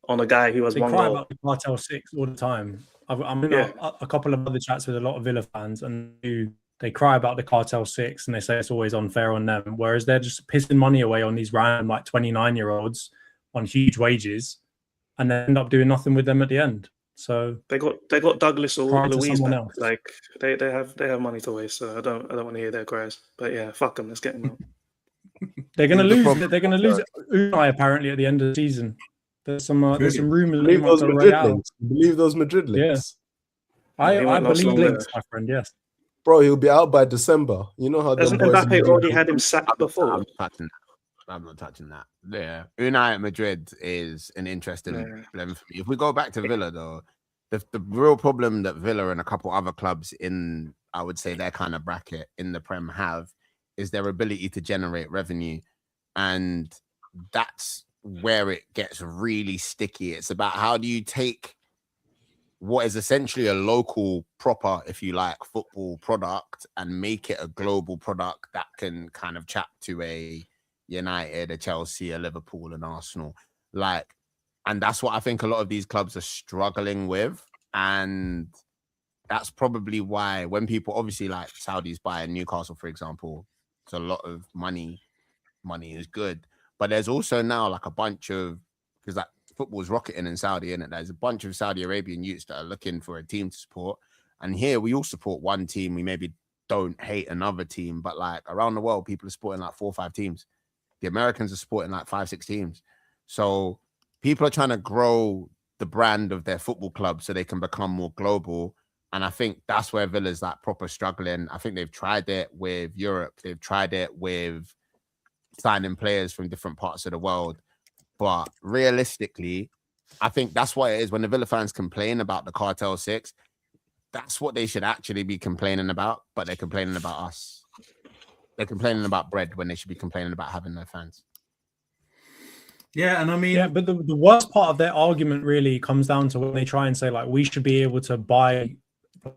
Speaker 2: on a guy who has
Speaker 6: They
Speaker 2: one
Speaker 6: cry
Speaker 2: goal.
Speaker 6: about the Cartel 6 all the time. I'm in a couple of other chats with a lot of Villa fans, and they cry about the Cartel 6 and they say it's always unfair on them, whereas they're just pissing money away on these random like 29-year-olds on huge wages, and they end up doing nothing with them at the end. So
Speaker 2: They got Douglas or
Speaker 6: Cry to
Speaker 2: Louise
Speaker 6: someone
Speaker 2: back.
Speaker 6: else.
Speaker 2: Like they have money to waste. So I don't want to hear their cries. But yeah, fuck them. Let's get them out.
Speaker 6: they're going to
Speaker 4: The
Speaker 6: lose.
Speaker 4: problem-
Speaker 6: They're going to lose Unai apparently at the end of the season. There's some rumors that he
Speaker 3: Believe
Speaker 6: might
Speaker 3: those
Speaker 6: go
Speaker 3: Madrid
Speaker 6: right out.
Speaker 3: links. Believe those Madrid links.
Speaker 6: I
Speaker 2: he might last
Speaker 6: believe
Speaker 2: longer.
Speaker 6: links, my friend. Yes.
Speaker 3: Bro, he'll be out by December. You know how
Speaker 2: Hasn't
Speaker 3: them boys
Speaker 2: Mbappe
Speaker 3: do.
Speaker 2: already had him sacked before?
Speaker 4: I'm not touching that. Yeah, Unai at Madrid is an interesting blend for me. If we go back to Villa, though, the real problem that Villa and a couple other clubs in, I would say, their kind of bracket in the Prem have is their ability to generate revenue, and that's where it gets really sticky. It's about how do you take what is essentially a local proper, if you like, football product and make it a global product that can kind of chat to a United, a Chelsea, a Liverpool, and Arsenal. And that's what I think a lot of these clubs are struggling with. And that's probably why when people, obviously, like Saudis buying Newcastle, for example, it's a lot of money. Money is good. But there's also now like a bunch of, because like football's rocketing in Saudi, innit? There's a bunch of Saudi Arabian youths that are looking for a team to support. And here we all support one team. We maybe don't hate another team, but like around the world, people are supporting like 4 or 5 teams. The Americans are supporting like 5, 6 teams. So people are trying to grow the brand of their football club so they can become more global. And I think that's where Villa's like proper struggling. I think they've tried it with Europe. They've tried it with signing players from different parts of the world. But realistically, I think that's what it is. When the Villa fans complain about the Cartel 6, that's what they should actually be complaining about. But they're complaining about us. They're complaining about bread when they should be complaining about having no fans.
Speaker 1: Yeah, and I mean...
Speaker 6: Yeah, but the worst part of their argument really comes down to when they try and say, like, we should be able to buy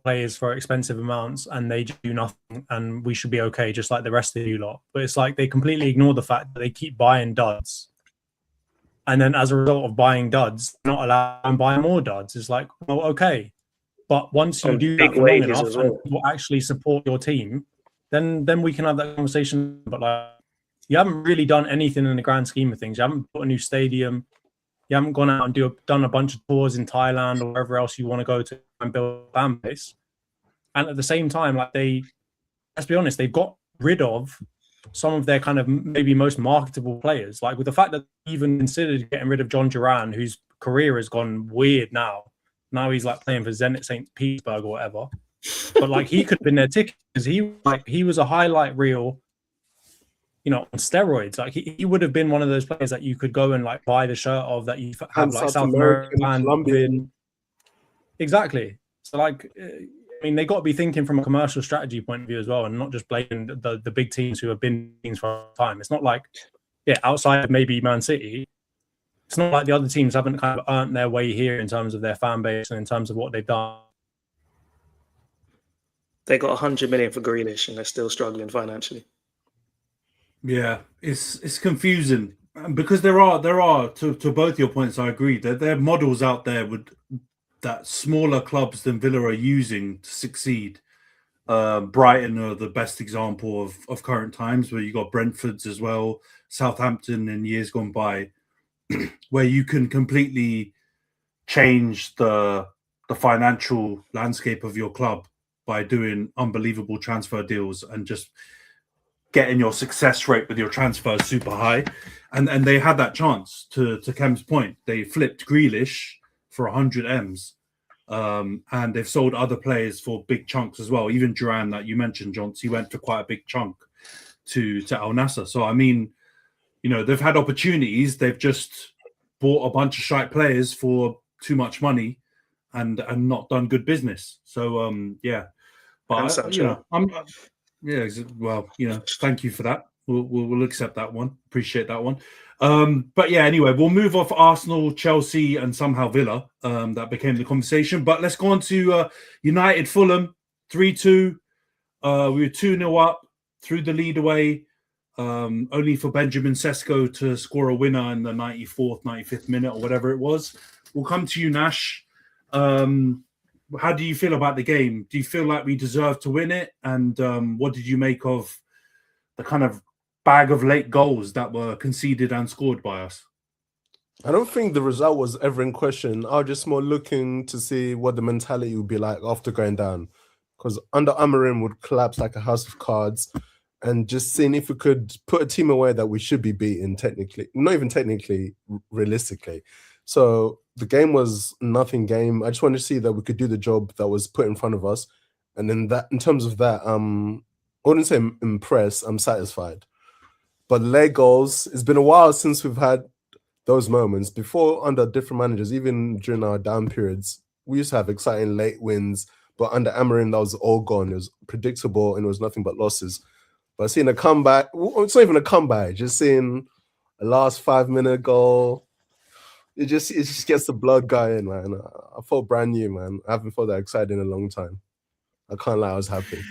Speaker 6: players for expensive amounts and they do nothing and we should be okay, just like the rest of you lot. But it's like they completely ignore the fact that they keep buying duds. And then as a result of buying duds, they're not allowed to buy more duds. It's like, well, okay. But once you do that for long enough and you actually support your team, then we can have that conversation. But like, you haven't really done anything in the grand scheme of things. You haven't put a new stadium. You haven't gone out and done a bunch of tours in Thailand or wherever else you want to go to and build a fan base. And at the same time, like let's be honest, they've got rid of some of their kind of maybe most marketable players. Like with the fact that they even considered getting rid of John Duran, whose career has gone weird now. Now he's like playing for Zenit St. Petersburg or whatever. But like he could have been their ticket because he was a highlight reel, you know, on steroids. Like he would have been one of those players that you could go and like buy the shirt of, that you have like South American fans. Exactly. So like, I mean, they got to be thinking from a commercial strategy point of view as well, and not just blaming the big teams who have been teams for a time. It's not like, outside of maybe Man City, it's not like the other teams haven't kind of earned their way here in terms of their fan base and in terms of what they've done.
Speaker 2: They got 100 million for Grealish and they're still struggling financially.
Speaker 1: Yeah, it's confusing because there are to both your points. I agree that there are models out there that smaller clubs than Villa are using to succeed. Brighton are the best example of current times, where you got Brentford's as well, Southampton in years gone by, where you can completely change the financial landscape of your club by doing unbelievable transfer deals and just getting your success rate with your transfers super high. And they had that chance, to Khem's point. They flipped Grealish for 100 M's. And they've sold other players for big chunks as well. Even Duran that you mentioned, Jonty, he went for quite a big chunk to Al Nassr. So, I mean, you know, they've had opportunities. They've just bought a bunch of shite players for too much money and not done good business. So, yeah. But, you know, well, you know, thank you for that. We'll accept that one. Appreciate that one. But yeah, anyway, we'll move off Arsenal, Chelsea, and somehow Villa. That became the conversation. But let's go on to United Fulham 3-2. We were 2-0 up, threw the lead away, only for Benjamin Sesko to score a winner in the 94th, 95th minute or whatever it was. We'll come to you, Nash. How do you feel about the game? Do you feel like we deserve to win it? And what did you make of the kind of bag of late goals that were conceded and scored by us?
Speaker 3: I don't think the result was ever in question. I was just more looking to see what the mentality would be like after going down. Because under Amorim would collapse like a house of cards, and just seeing if we could put a team away that we should be beating technically, not even technically, realistically. So the game was nothing game. I just wanted to see that we could do the job that was put in front of us. And then that, in terms of that, I wouldn't say impressed, I'm satisfied. But late goals, it's been a while since we've had those moments. Before, under different managers, even during our down periods, we used to have exciting late wins. But under Amorim, that was all gone. It was predictable and it was nothing but losses. But seeing a comeback, it's not even a comeback, just seeing a last 5-minute goal, it just gets the blood going, man. I felt brand new, man. I haven't felt that excited in a long time. I can't lie, I was happy.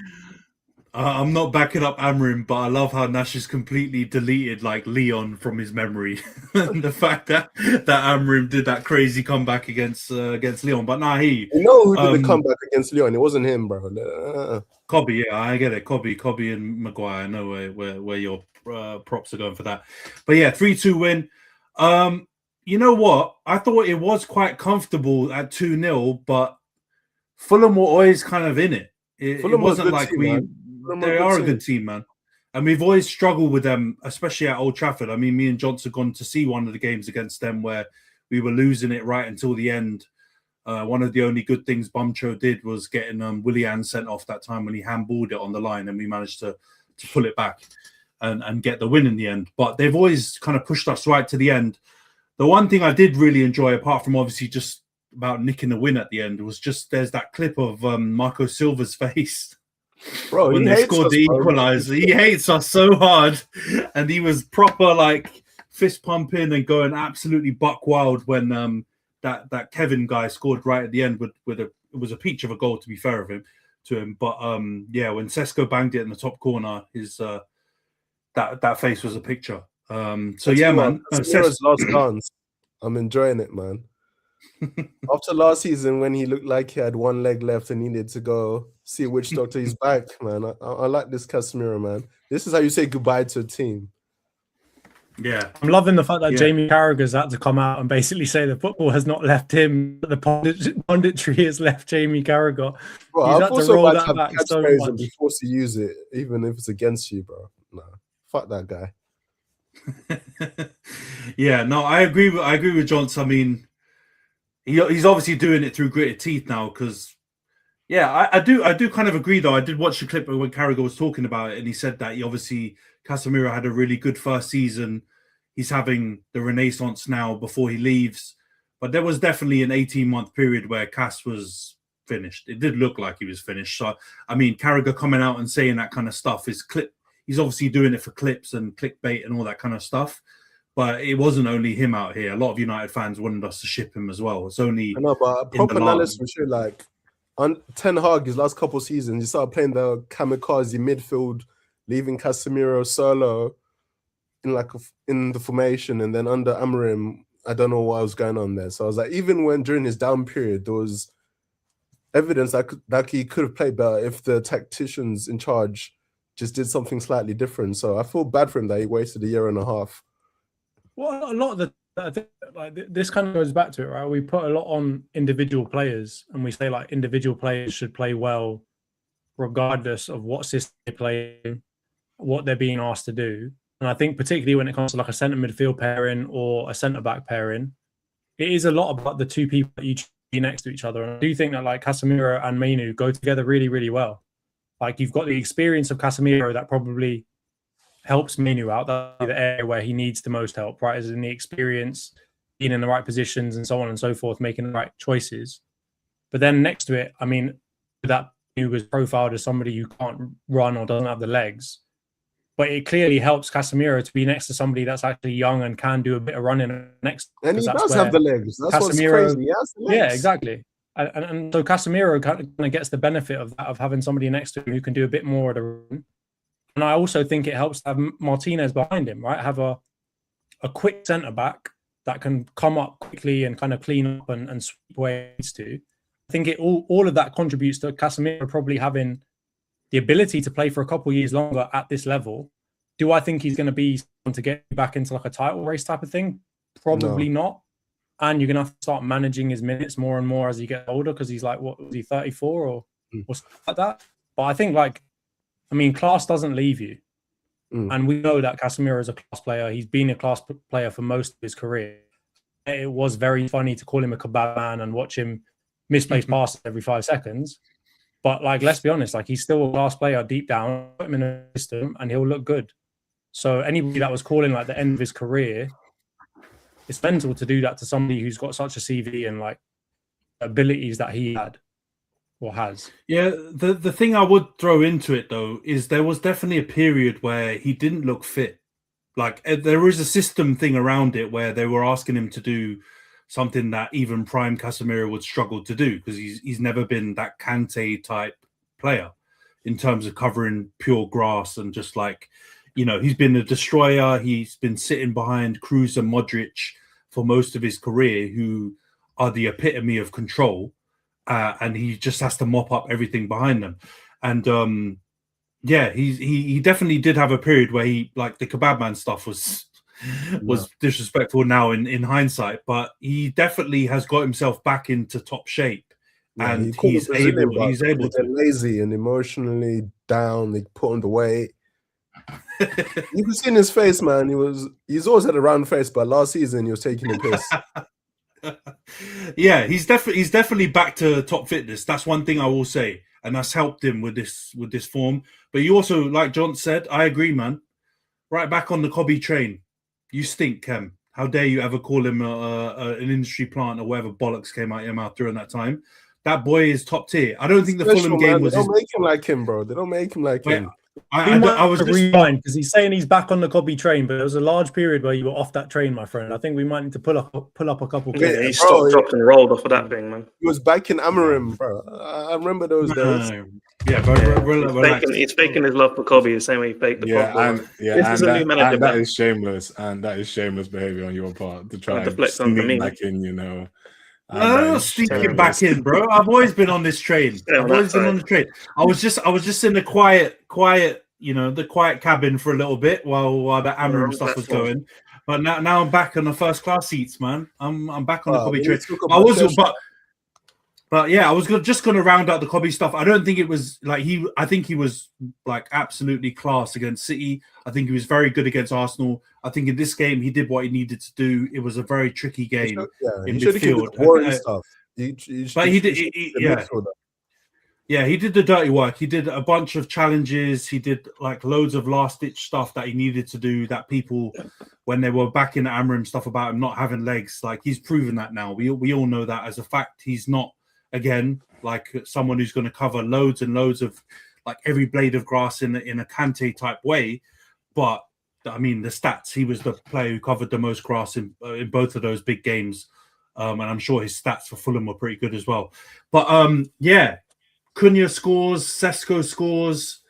Speaker 1: I'm not backing up Amorim, but I love how Nash has completely deleted like Leon from his memory. And the fact that Amorim did that crazy comeback against Leon. But nah,
Speaker 3: you know who did the comeback against Leon? It wasn't him, bro.
Speaker 1: Cobby, yeah, I get it. Cobby and Maguire. I know where your props are going for that. But yeah, 3-2 win. You know what? I thought it was quite comfortable at 2-0, but Fulham were always kind of in it. It wasn't like they are a good team, man. And we've always struggled with them, especially at Old Trafford. I mean, me and Jonty have gone to see one of the games against them where we were losing it right until the end. One of the only good things Bumcho did was getting Willian sent off that time when he handballed it on the line, and we managed to pull it back and get the win in the end. But they've always kind of pushed us right to the end. The one thing I did really enjoy, apart from obviously just about nicking the win at the end, was just there's that clip of Marco Silva's face.
Speaker 3: Bro,
Speaker 1: when they scored the equaliser. He hates us so hard. And he was proper like fist pumping and going absolutely buck wild when that Kevin guy scored right at the end with it was a peach of a goal, to be fair to him. But yeah, when Sesko banged it in the top corner, his that face was a picture. So yeah, man.
Speaker 3: Sesko's last dance. I'm enjoying it, man. After last season, when he looked like he had one leg left and needed to go see which doctor he's back, man. I like this Casemiro, man. This is how you say goodbye to a team.
Speaker 1: Yeah.
Speaker 6: I'm loving the fact that Jamie Carragher's had to come out and basically say the football has not left him, the punditry has left Jamie Carragher.
Speaker 3: Bro, I've also roll that back so much. And be forced to use it, even if it's against you, bro. No, fuck that guy.
Speaker 1: Yeah, no, I agree with Jonty. I mean, he's obviously doing it through gritted teeth now because, yeah, I do kind of agree though. I did watch the clip when Carragher was talking about it, and he said that Casemiro had a really good first season. He's having the renaissance now before he leaves, but there was definitely an 18-month period where Cas was finished. It did look like he was finished. So I mean, Carragher coming out and saying that kind of stuff is clip. He's obviously doing it for clips and clickbait and all that kind of stuff. But it wasn't only him out here. A lot of United fans wanted us to ship him as well. It's only... I know,
Speaker 3: but proper analysis for sure. Like, on Ten Hag, his last couple of seasons, he started playing the kamikaze midfield, leaving Casemiro solo in the formation. And then under Amorim, I don't know what was going on there. So I was like, even when during his down period, there was evidence that he could have played better if the tacticians in charge just did something slightly different. So I feel bad for him that he wasted a year and a half.
Speaker 6: Well, a lot of this kind of goes back to it, right? We put a lot on individual players, and we say like individual players should play well, regardless of what system they play in, what they're being asked to do. And I think particularly when it comes to like a centre midfield pairing or a centre back pairing, it is a lot about the two people that you be next to each other. And I do think that like Casemiro and Mainu go together really, really well. Like you've got the experience of Casemiro that probably helps Mainu out. That's the area where he needs the most help, right? Is in the experience, being in the right positions and so on and so forth, making the right choices. But then next to it, I mean, that he was profiled as somebody who can't run or doesn't have the legs. But it clearly helps Casemiro to be next to somebody that's actually young and can do a bit of running next.
Speaker 3: And he does have the legs. That's what's crazy. He has the legs.
Speaker 6: Yeah, exactly. And so Casemiro kind of gets the benefit of that, of having somebody next to him who can do a bit more of the run. And I also think it helps to have Martinez behind him, right? Have a quick centre-back that can come up quickly and kind of clean up and sweep where he needs to. I think all of that contributes to Casemiro probably having the ability to play for a couple of years longer at this level. Do I think he's going to be someone to get back into like a title race type of thing? Probably not. And you're going to have to start managing his minutes more and more as he gets older because he's like, what was he, 34 or something like that? But I think class doesn't leave you. And we know that Casemiro is a class player. He's been a class player for most of his career. it was very funny to call him a kebab man and watch him misplace passes every 5 seconds. But like, let's be honest, like he's still a class player deep down. Put him in a system and he'll look good. So anybody that was calling like the end of his career, it's mental to do that to somebody who's got such a CV and like abilities that he had or has.
Speaker 1: Yeah, the thing I would throw into it though is there was definitely a period where he didn't look fit. Like there is a system thing around it where they were asking him to do something that even prime Casemiro would struggle to do because he's never been that Kante type player in terms of covering pure grass and just like, you know, he's been a destroyer. He's been sitting behind Kroos and Modric for most of his career, who are the epitome of control, and he just has to mop up everything behind them. And yeah, he definitely did have a period where he, like, the kebab man stuff was disrespectful now in hindsight, but he definitely has got himself back into top shape, and he's able to.
Speaker 3: Lazy and emotionally down. They put on the weight. You can see in his face, man. He's always had a round face, but last season he was taking a piss.
Speaker 1: Yeah, he's definitely back to top fitness. That's one thing I will say, and that's helped him with this form. But you also, like John said, I agree, man. Right back on the Cobby train. You stink, Khem. How dare you ever call him an industry plant or whatever bollocks came out of your mouth during that time? That boy is top tier. I don't think the Fulham game was.
Speaker 3: They don't make him like him, bro. They don't make him like him.
Speaker 6: I was rewind because he's saying he's back on the Cobby train, but there was a large period where you were off that train, my friend. I think we might need to pull up a couple.
Speaker 2: Yeah, he stopped, dropped, and rolled off of that thing, man.
Speaker 3: He was back in Amorim, bro. I remember those days.
Speaker 1: Yeah, but
Speaker 2: he's faking his love for Cobby the same way he faked the
Speaker 5: that is shameless, and that is shameless behavior on your part to try and
Speaker 2: deflect onto me.
Speaker 5: Back in, you know.
Speaker 1: I'm not sneaking back in, bro. I've always been on this train. I've always been on the train. I was just in the quiet, you know, the quiet cabin for a little bit while the Amorim stuff was going. But now I'm back on the first class seats, man. I'm back on the Cobby train. But yeah, I was just going to round out the Cobby stuff. I don't think it was like I think he was like absolutely class against City. I think he was very good against Arsenal. I think in this game he did what he needed to do. It was a very tricky game in midfield. He did the dirty work. He did a bunch of challenges. He did like loads of last-ditch stuff that he needed to do that people, when they were back in the Amorim stuff about him not having legs, like he's proven that now. We all know that as a fact. He's not, again, like someone who's going to cover loads and loads of like every blade of grass in a Kante type way. But I mean, the stats, he was the player who covered the most grass in both of those big games. And I'm sure his stats for Fulham were pretty good as well. But yeah, Cunha scores, Sesko scores.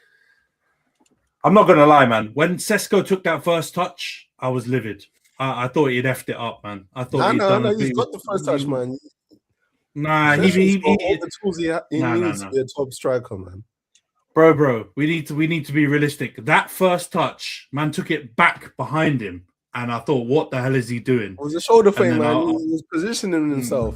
Speaker 1: I'm not going to lie, man. When Sesko took that first touch, I was livid. I thought he'd effed it up, man. I thought
Speaker 3: he's got the first touch, man.
Speaker 1: Nah, he
Speaker 3: all the tools he needs to be a top striker, man.
Speaker 1: Bro, we need to be realistic. That first touch, man, took it back behind him, and I thought, what the hell is he doing?
Speaker 3: It was a shoulder feint, man. He was positioning himself.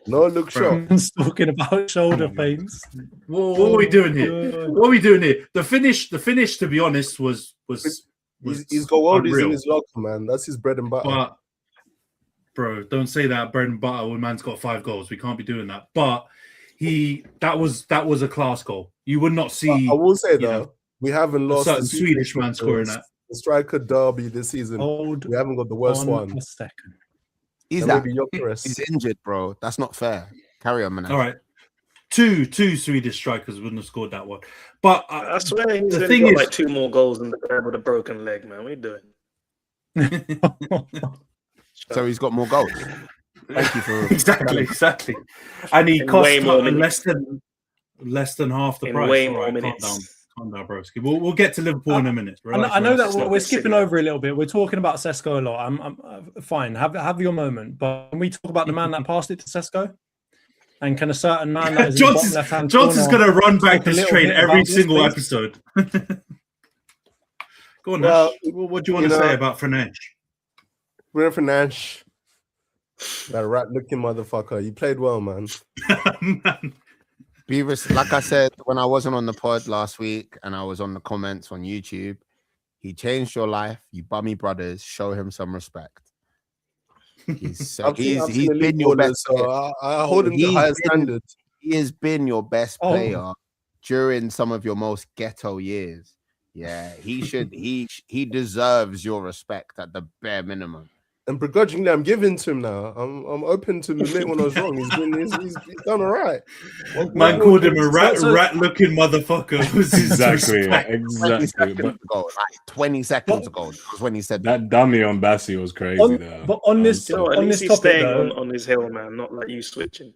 Speaker 3: No look shot.
Speaker 6: Talking about shoulder feints.
Speaker 1: What are we doing here? What are we doing here? The finish, to be honest, was
Speaker 3: he's got oldies in his locker, man. That's his bread and butter.
Speaker 1: But, bro, don't say that bread and butter when man's got 5 goals. We can't be doing that. But that was a class goal. You would not see.
Speaker 3: I will say though, we haven't lost
Speaker 1: a certain Swedish man scoring that.
Speaker 3: The striker derby this season. We haven't got the worst one.
Speaker 6: A second.
Speaker 4: He's injured, bro. That's not fair. Carry on, man.
Speaker 1: All right. Two Swedish strikers wouldn't have scored that one. But
Speaker 2: I swear he's got like 2 more goals than the guy with a broken leg, man. What are you doing?
Speaker 4: So he's got more goals. Thank you for
Speaker 1: exactly. And he cost less than half the price.
Speaker 2: Way more minutes.
Speaker 1: Calm down, broski. We'll get to Liverpool in a minute.
Speaker 6: I know that we're skipping over a little bit. We're talking about Sesko a lot. I'm fine. Have your moment. But can we talk about the man that passed it to Sesko? And can a certain man that is in the bottom left-hand corner...
Speaker 1: Johnson's going to run back this train every single episode. Go on, Nash. What do you want to say about Fernandes?
Speaker 3: Bruno Fernandes, that rat-looking motherfucker. You played well, man.
Speaker 1: Man.
Speaker 4: Beavis, like I said, when I wasn't on the pod last week and I was on the comments on YouTube, he changed your life. You bummy brothers, show him some respect. He's
Speaker 3: I've seen
Speaker 4: been
Speaker 3: elite
Speaker 4: your
Speaker 3: ballers,
Speaker 4: best.
Speaker 3: so I hold him to higher standards.
Speaker 4: He has been your best
Speaker 6: Oh.
Speaker 4: player during some of your most ghetto years. Yeah, he should. He deserves your respect at the bare minimum.
Speaker 3: And begrudgingly, I'm giving to him now. I'm open to admit when I was wrong. He's done all right.
Speaker 1: Man called him a rat-looking motherfucker. Was his
Speaker 5: Exactly,
Speaker 1: respect.
Speaker 4: 20
Speaker 5: exactly.
Speaker 4: seconds
Speaker 5: But
Speaker 4: ago, like 20 seconds ago, was when he said that.
Speaker 5: that dummy on Bassi was crazy. Though.
Speaker 6: But on this,
Speaker 2: You know what, at
Speaker 6: on
Speaker 2: least
Speaker 6: this
Speaker 2: he's
Speaker 6: topic,
Speaker 2: staying
Speaker 6: though,
Speaker 2: on his hill, man. Not like you switching.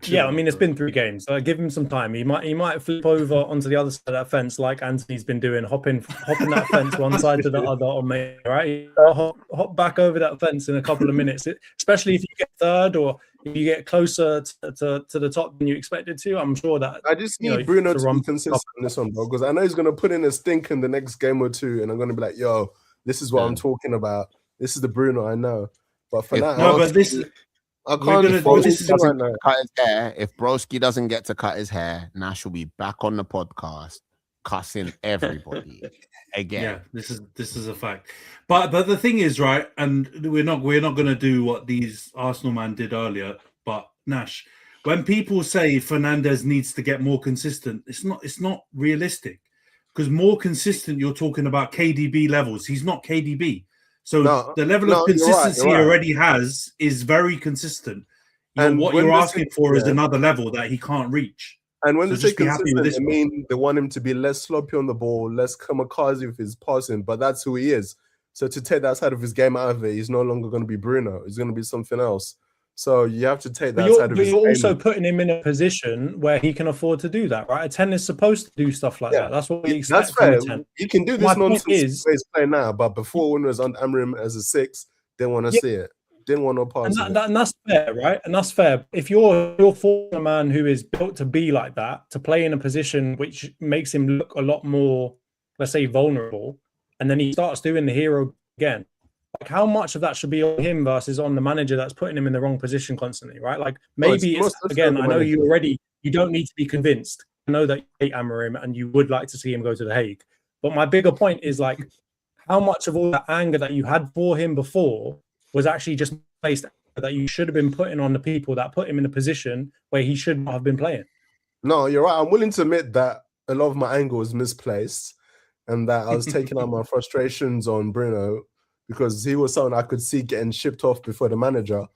Speaker 6: yeah, I mean, it's been 3 games. So give him some time. He might flip over onto the other side of that fence like Antony's been doing, hopping that fence one side to the other on me, right? Hop back over that fence in a couple of minutes, especially if you get third or if you get closer to the top than you expected to. I'm sure that
Speaker 3: I just need Bruno to be consistent in this one, bro, because I know he's going to put in a stink in the next game or two, and I'm going to be like, yo, this is what I'm talking about. This is the Bruno I know. But for now,
Speaker 1: No, but this
Speaker 3: I can't.
Speaker 1: If Broski
Speaker 4: doesn't cut his hair, if Broski doesn't get to cut his hair, Nash will be back on the podcast cussing everybody again.
Speaker 1: Yeah, this is a fact. But the thing is, right, and we're not going to do what these Arsenal man did earlier. But Nash, when people say Fernandes needs to get more consistent, it's not realistic, because more consistent, you're talking about KDB levels. He's not KDB. So the level of consistency he already has is very consistent. And what you're asking for is another level that he can't reach.
Speaker 3: And when they say consistent, I mean they want him to be less sloppy on the ball, less kamikaze with his passing, but that's who he is. So to take that side of his game out of it, he's no longer going to be Bruno. He's going to be something else. So you have to take that side of his game.
Speaker 6: You're also putting him in a position where he can afford to do that, right? A 10 is supposed to do stuff like that. That's what we expect from a 10.
Speaker 3: He can do this nonsense he's playing now, but before, when it was on Amrim as a 6, didn't want to see it. Didn't want no parts of it.
Speaker 6: And that's fair, right? And that's fair. If you're for a man who is built to be like that, to play in a position which makes him look a lot more, let's say, vulnerable, and then he starts doing the hero again, like how much of that should be on him versus on the manager that's putting him in the wrong position constantly, right? Like maybe it's again, I know you don't need to be convinced. I know that you hate Amorim and you would like to see him go to The Hague. But my bigger point is like how much of all that anger that you had for him before was actually just placed that you should have been putting on the people that put him in a position where he should not have been playing.
Speaker 3: No, you're right. I'm willing to admit that a lot of my anger was misplaced and that I was taking out my frustrations on Bruno because he was someone I could see getting shipped off before the manager.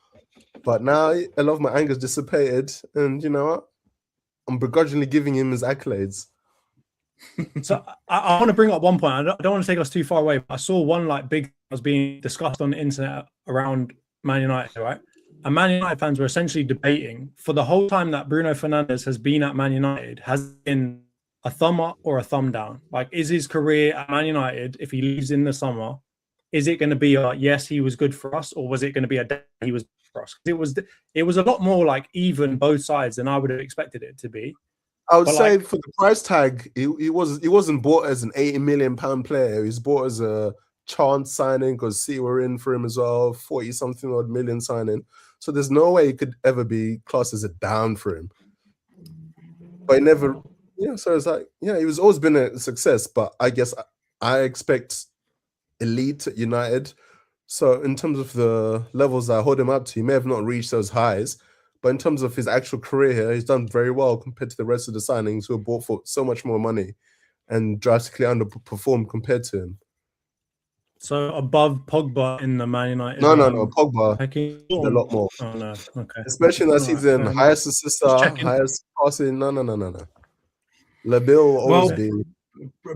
Speaker 3: But now a lot of my anger's dissipated, and you know what? I'm begrudgingly giving him his accolades.
Speaker 6: So I want to bring up one point. I don't want to take us too far away, but I saw one like big thing was being discussed on the internet around Man United, right? And Man United fans were essentially debating for the whole time that Bruno Fernandes has been at Man United, has been a thumb up or a thumb down. Like, is his career at Man United, if he leaves in the summer, is it going to be a yes, he was good for us, or was it going to be a he was good for us? It was a lot more like even both sides than I would have expected it to be.
Speaker 3: I would say for the price tag, he wasn't bought as an £80 million player. He was bought as a chance signing because City were in for him as well, 40-something odd million signing. So there's no way he could ever be classed as a down for him. But he never, so it's like, he was always been a success. But I guess I expect elite at United. So in terms of the levels that I hold him up to, he may have not reached those highs. But in terms of his actual career here, he's done very well compared to the rest of the signings who were bought for so much more money and drastically underperformed compared to him.
Speaker 6: So above Pogba in the Man United?
Speaker 3: No. Pogba a lot more.
Speaker 6: Oh, no. Okay.
Speaker 3: Especially in that season, highest assister, highest passing. No. Labille always been.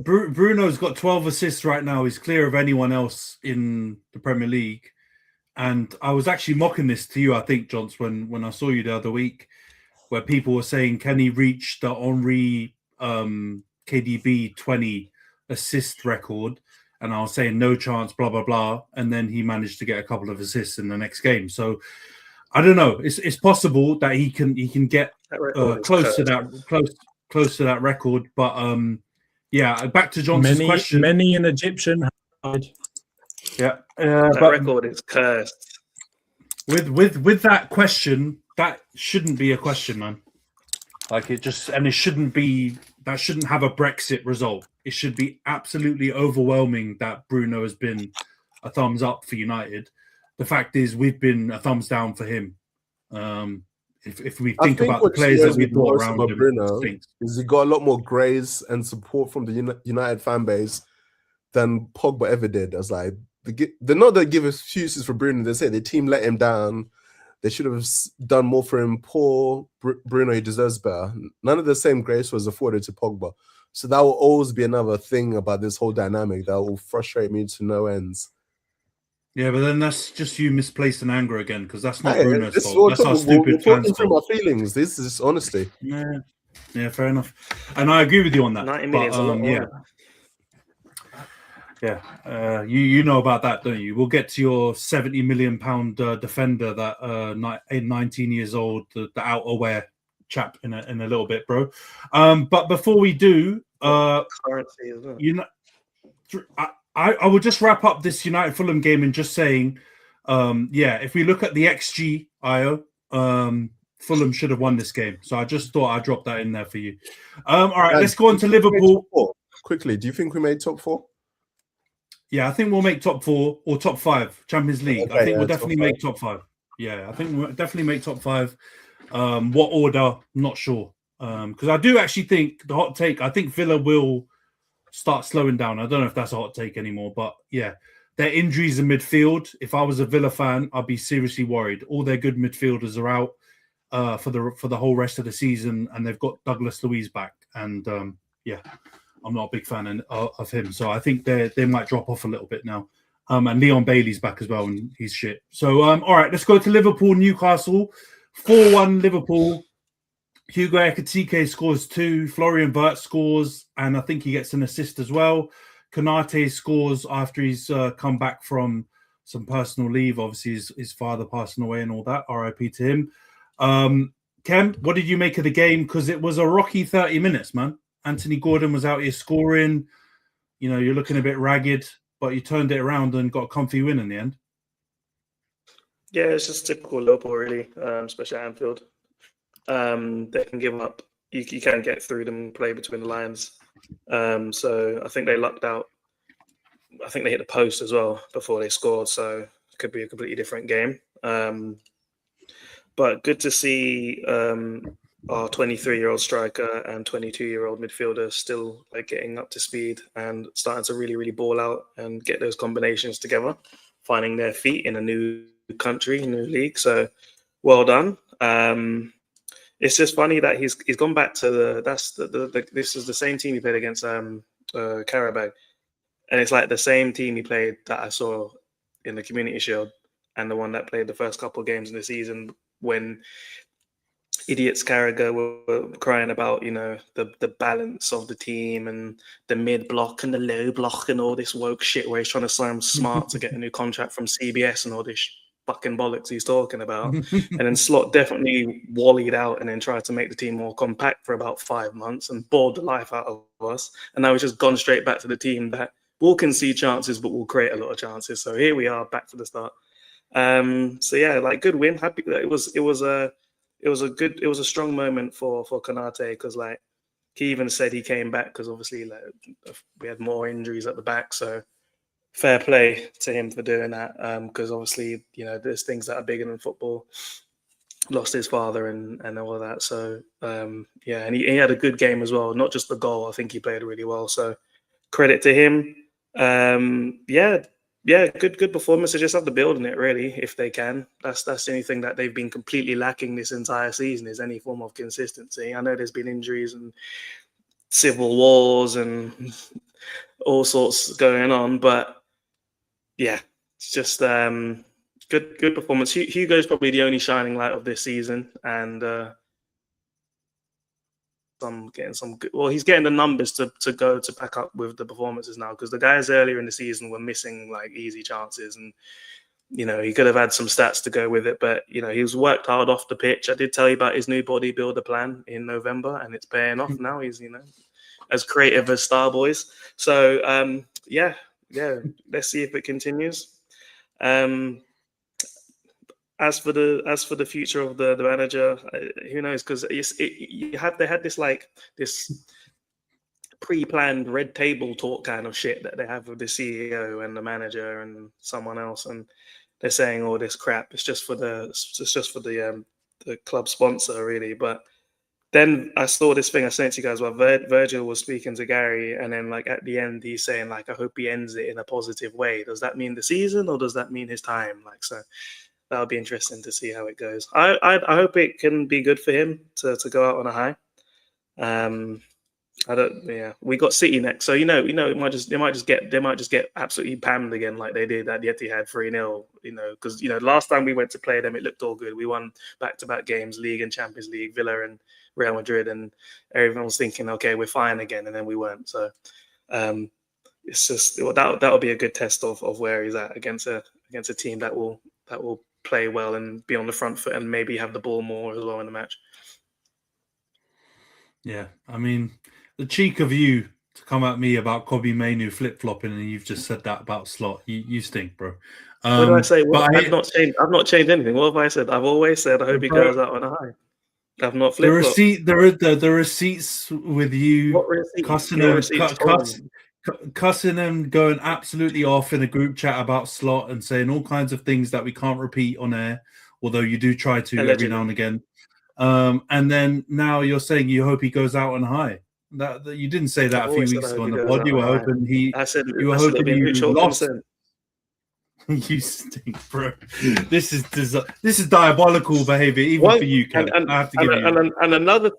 Speaker 1: Bruno's got 12 assists right now. He's clear of anyone else in the Premier League. And I was actually mocking this to you, I think, Jonts, when I saw you the other week, where people were saying, can he reach the Henry KDB 20 assist record? And I was saying no chance, blah, blah, blah. And then he managed to get a couple of assists in the next game. So I don't know. It's possible that he can get close to that record. But back to Johnson's question.
Speaker 6: Many an Egyptian had.
Speaker 1: Yeah,
Speaker 2: that record is cursed.
Speaker 1: With that question, that shouldn't be a question, man. Like it shouldn't be. That shouldn't have a Brexit result. It should be absolutely overwhelming that Bruno has been a thumbs up for United. the fact is we've been a thumbs down for him. If we
Speaker 3: I
Speaker 1: think about the
Speaker 3: what
Speaker 1: players that
Speaker 3: scares
Speaker 1: we
Speaker 3: me
Speaker 1: brought
Speaker 3: most
Speaker 1: around
Speaker 3: about
Speaker 1: him,
Speaker 3: Bruno
Speaker 1: stinks.
Speaker 3: is he got a lot more grace and support from the United fan base than Pogba ever did. I was like, they're not that give excuses for Bruno. They say the team let him down. They should have done more for him. Poor Bruno, he deserves better. None of the same grace was afforded to Pogba. So that will always be another thing about this whole dynamic that will frustrate me to no ends.
Speaker 1: Yeah, but then that's just you misplacing anger again, because that's not
Speaker 3: Hey,
Speaker 1: Bruno's
Speaker 3: this is
Speaker 1: fault.
Speaker 3: what
Speaker 1: That's our
Speaker 3: we're
Speaker 1: stupid
Speaker 3: talking
Speaker 1: fans'
Speaker 3: through
Speaker 1: fault.
Speaker 3: my feelings. This is honesty.
Speaker 1: Yeah, fair enough. And I agree with you on that.
Speaker 2: 90 million is a lot.
Speaker 1: You know about that, don't you? We'll get to your £70 million defender that 19 years old, the outerwear chap in a little bit, bro. But before we do,
Speaker 2: Currency as well.
Speaker 1: you know, I will just wrap up this United Fulham game and just saying, if we look at the XG, Fulham should have won this game. So I just thought I'd drop that in there for you. All right, let's go on to Liverpool.
Speaker 3: Quickly, do you think we made top 4?
Speaker 1: Yeah, I think we'll make top 4 or top 5 Champions League.
Speaker 3: Okay,
Speaker 1: I think we'll definitely make top 5. Yeah, I think we'll definitely make top 5. What order? I'm not sure. Because I do actually think the hot take, I think Villa will start slowing down. I don't know if that's a hot take anymore, but yeah, their injuries in midfield. If I was a Villa fan, I'd be seriously worried. All their good midfielders are out for the whole rest of the season, and they've got Douglas Luiz back. And I'm not a big fan of him, so I think they might drop off a little bit now. And Leon Bailey's back as well, and he's shit. So all right, let's go to Liverpool, Newcastle, 4-1 Liverpool. Hugo Ekitike scores 2. Florian Wirtz scores, and I think he gets an assist as well. Konate scores after he's come back from some personal leave. Obviously, his father passing away and all that. RIP to him. Khem, what did you make of the game? Because it was a rocky 30 minutes, man. Anthony Gordon was out here scoring. You know, you're looking a bit ragged, but you turned it around and got a comfy win in the end.
Speaker 2: Yeah, it's just typical Liverpool, really, especially at Anfield. They can give up. You can get through them, play between the lines. So I think they lucked out. I think they hit the post as well before they scored, so it could be a completely different game. But good to see our 23-year-old striker and 22-year-old midfielder still getting up to speed and starting to really, really ball out and get those combinations together, finding their feet in a new country, new league. So well done. It's just funny that he's gone back to this is the same team he played against Carabao, and it's like the same team he played that I saw in the Community Shield and the one that played the first couple of games in the season when idiots Carragher were crying about, you know, the balance of the team and the mid block and the low block and all this woke shit where he's trying to sound smart to get a new contract from CBS and all this fucking bollocks he's talking about. And then Slot definitely wallied out and then tried to make the team more compact for about 5 months and bored the life out of us. And now he's just gone straight back to the team that will concede chances but will create a lot of chances. So here we are back to the start. So yeah, like good win. Happy that it was a strong moment for Konate, because like he even said he came back because obviously like we had more injuries at the back. So fair play to him for doing that, because obviously, you know, there's things that are bigger than football. Lost his father and all of that. So yeah, and he had a good game as well. Not just the goal. I think he played really well. So credit to him. Yeah, good performance. They just have to build on it, really, if they can. That's the only thing that they've been completely lacking this entire season, is any form of consistency. I know there's been injuries and civil wars and all sorts going on, but yeah, it's just good performance. Hugo's probably the only shining light of this season, and he's getting the numbers to go to back up with the performances now, because the guys earlier in the season were missing like easy chances, and you know, he could have had some stats to go with it, but you know, he's worked hard off the pitch. I did tell you about his new bodybuilder plan in November, and it's paying off now. He's, you know, as creative as Starboys. So yeah, let's see if it continues. As for the future of the manager, who knows? Because they had this pre-planned red table talk kind of shit that they have with the CEO and the manager and someone else, and they're saying all this crap. It's just for the club sponsor, really. But then I saw this thing I sent to you guys where Virgil was speaking to Gary, and then like at the end he's saying like, I hope he ends it in a positive way. Does that mean the season or does that mean his time? Like, so that'll be interesting to see how it goes. I hope it can be good for him to go out on a high. We got City next, so you know, they might just get absolutely pammed again like they did at the Etihad 3-0. You know, because last time we went to play them, it looked all good. We won back-to-back games, League and Champions League, Villa and Real Madrid, and everyone was thinking, okay, we're fine again, and then we weren't. So it's just that'll be a good test of where he's at against a team that will play well and be on the front foot and maybe have the ball more as well in the match.
Speaker 1: Yeah, I mean, the cheek of you to come at me about Kobe Mainu flip-flopping and you've just said that about Slot. You stink, bro.
Speaker 2: What did I say? I've not changed anything. What have I said? I've always said I hope he goes out on a high. I've not flip-flopped.
Speaker 1: The receipts with you cussing and going absolutely off in a group chat about Slot and saying all kinds of things that we can't repeat on air, although you do try to every now and again. And then now you're saying you hope he goes out on high. That you didn't say that a few weeks ago on the pod. You were hoping he lost. You stink, bro. This is diabolical behavior, even for you, Khem. I have to give you.
Speaker 2: And another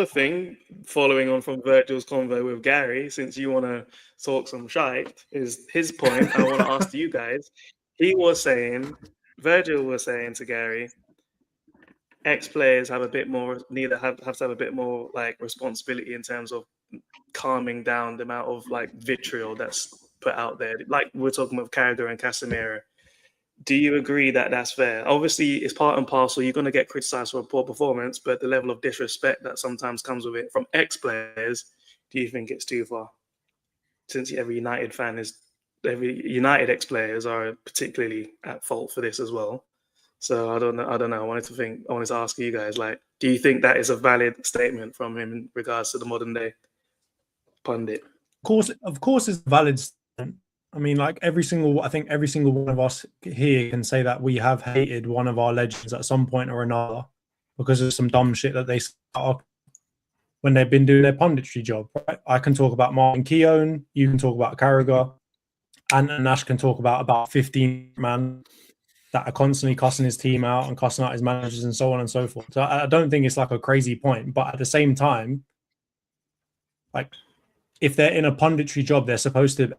Speaker 2: thing, following on from Virgil's convo with Gary, since you want to talk some shite, is his point. I want to ask you guys. Virgil was saying to Gary, ex-players have a bit more have to have a bit more like responsibility in terms of calming down the amount of like vitriol that's put out there. Like we're talking with Carragher and Casemiro. Do you agree that that's fair? Obviously, it's part and parcel. You're going to get criticised for a poor performance, but the level of disrespect that sometimes comes with it from ex-players, do you think it's too far? Since every United ex-players are particularly at fault for this as well. So I don't know. I wanted to ask you guys, like, do you think that is a valid statement from him in regards to the modern day pundit?
Speaker 6: Of course, it's a valid statement. I mean, like every single one of us here can say that we have hated one of our legends at some point or another because of some dumb shit that they start when they've been doing their punditry job. Right? I can talk about Martin Keown, you can talk about Carragher, and Nash can talk about 15 man that are constantly cussing his team out and cussing out his managers and so on and so forth. So I don't think it's like a crazy point, but at the same time, like if they're in a punditry job, they're supposed to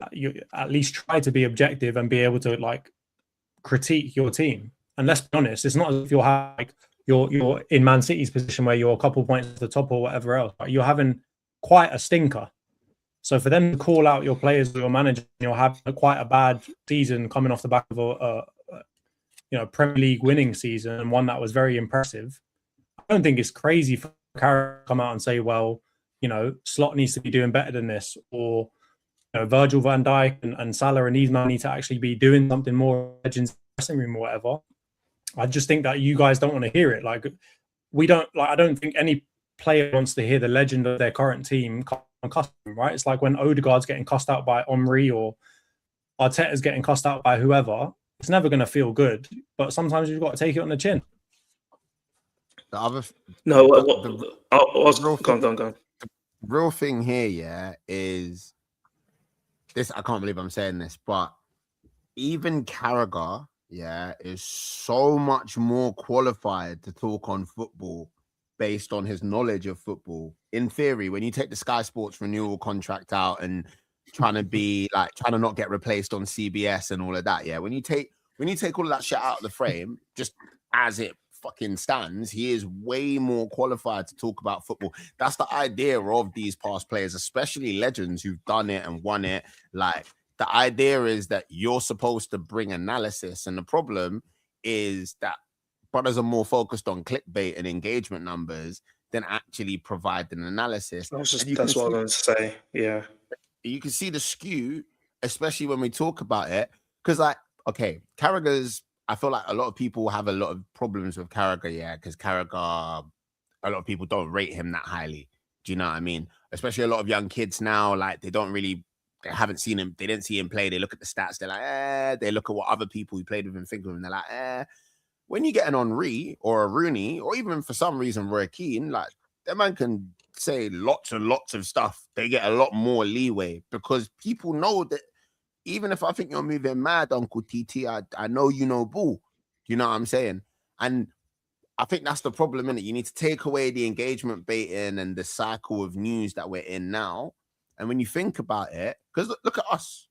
Speaker 6: at least try to be objective and be able to like critique your team. And let's be honest, it's not as if you're in Man City's position where you're a couple points at the top or whatever else. Right? You're having quite a stinker. So for them to call out your players or your manager, you'll have quite a bad season coming off the back of a Premier League winning season and one that was very impressive. I don't think it's crazy for Carragher to come out and say, well, Slot needs to be doing better than this, or Virgil van Dijk and Salah and these men need to actually be doing something more legends in the dressing room or whatever. I just think that you guys don't want to hear it. Like I don't think any player wants to hear the legend of their current team cuss them, right? It's like when Odegaard's getting cussed out by Omri or Arteta's getting cussed out by whoever. It's never going to feel good, but sometimes you've got to take it on the chin.
Speaker 2: Go on.
Speaker 4: Real thing here, is this. I can't believe I'm saying this, but even Carragher, is so much more qualified to talk on football based on his knowledge of football. In theory, when you take the Sky Sports renewal contract out and trying to not get replaced on CBS and all of that, when you take all of that shit out of the frame, just as it fucking stands, he is way more qualified to talk about football. That's the idea of these past players, especially legends who've done it and won it. Like, the idea is that you're supposed to bring analysis, and the problem is that brothers are more focused on clickbait and engagement numbers than actually provide an analysis.
Speaker 2: That's what I was going to say. Yeah.
Speaker 4: You can see the skew, especially when we talk about it, because Carragher's, I feel like a lot of people have a lot of problems with Carragher, because Carragher, a lot of people don't rate him that highly. Do you know what I mean? Especially a lot of young kids now, like they don't really they haven't seen him. They didn't see him play. They look at the stats. They're like, They look at what other people who played with him think of him. They're like, When you get an Henry or a Rooney, or even for some reason Roy Keane, like that man can say lots and lots of stuff. They get a lot more leeway because people know that even if I think you're moving mad, Uncle TT, I know you know ball. You know what I'm saying? And I think that's the problem, innit? You need to take away the engagement baiting and the cycle of news that we're in now. And when you think about it, because look at us.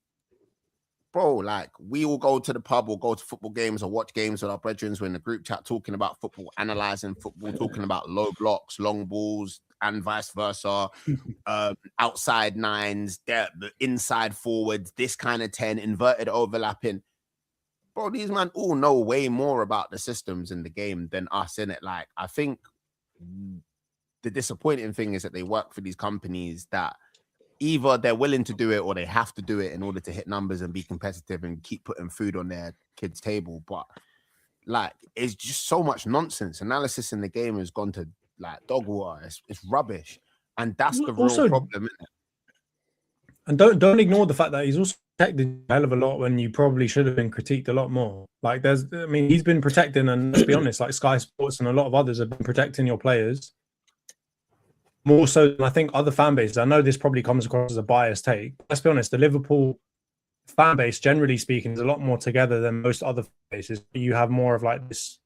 Speaker 4: Bro, like we will go to the pub or go to football games or watch games with our brethren. We're in the group chat talking about football, analysing football, talking about low blocks, long balls, and vice versa. Outside nines, the inside forwards, this kind of 10, inverted overlapping. Bro, these man all know way more about the systems in the game than us, innit? Like, I think the disappointing thing is that they work for these companies that either they're willing to do it or they have to do it in order to hit numbers and be competitive and keep putting food on their kids' table. But like, it's just so much nonsense. Analysis in the game has gone to like dog water. It's rubbish, and that's the real problem, isn't it?
Speaker 6: And don't ignore the fact that he's also protected a hell of a lot when you probably should have been critiqued a lot more. Like he's been protecting, and let's be honest, like Sky Sports and a lot of others have been protecting your players more so than I think other fan bases. I know this probably comes across as a biased take. Let's be honest, the Liverpool fan base, generally speaking, is a lot more together than most other fan bases. You have more of like this,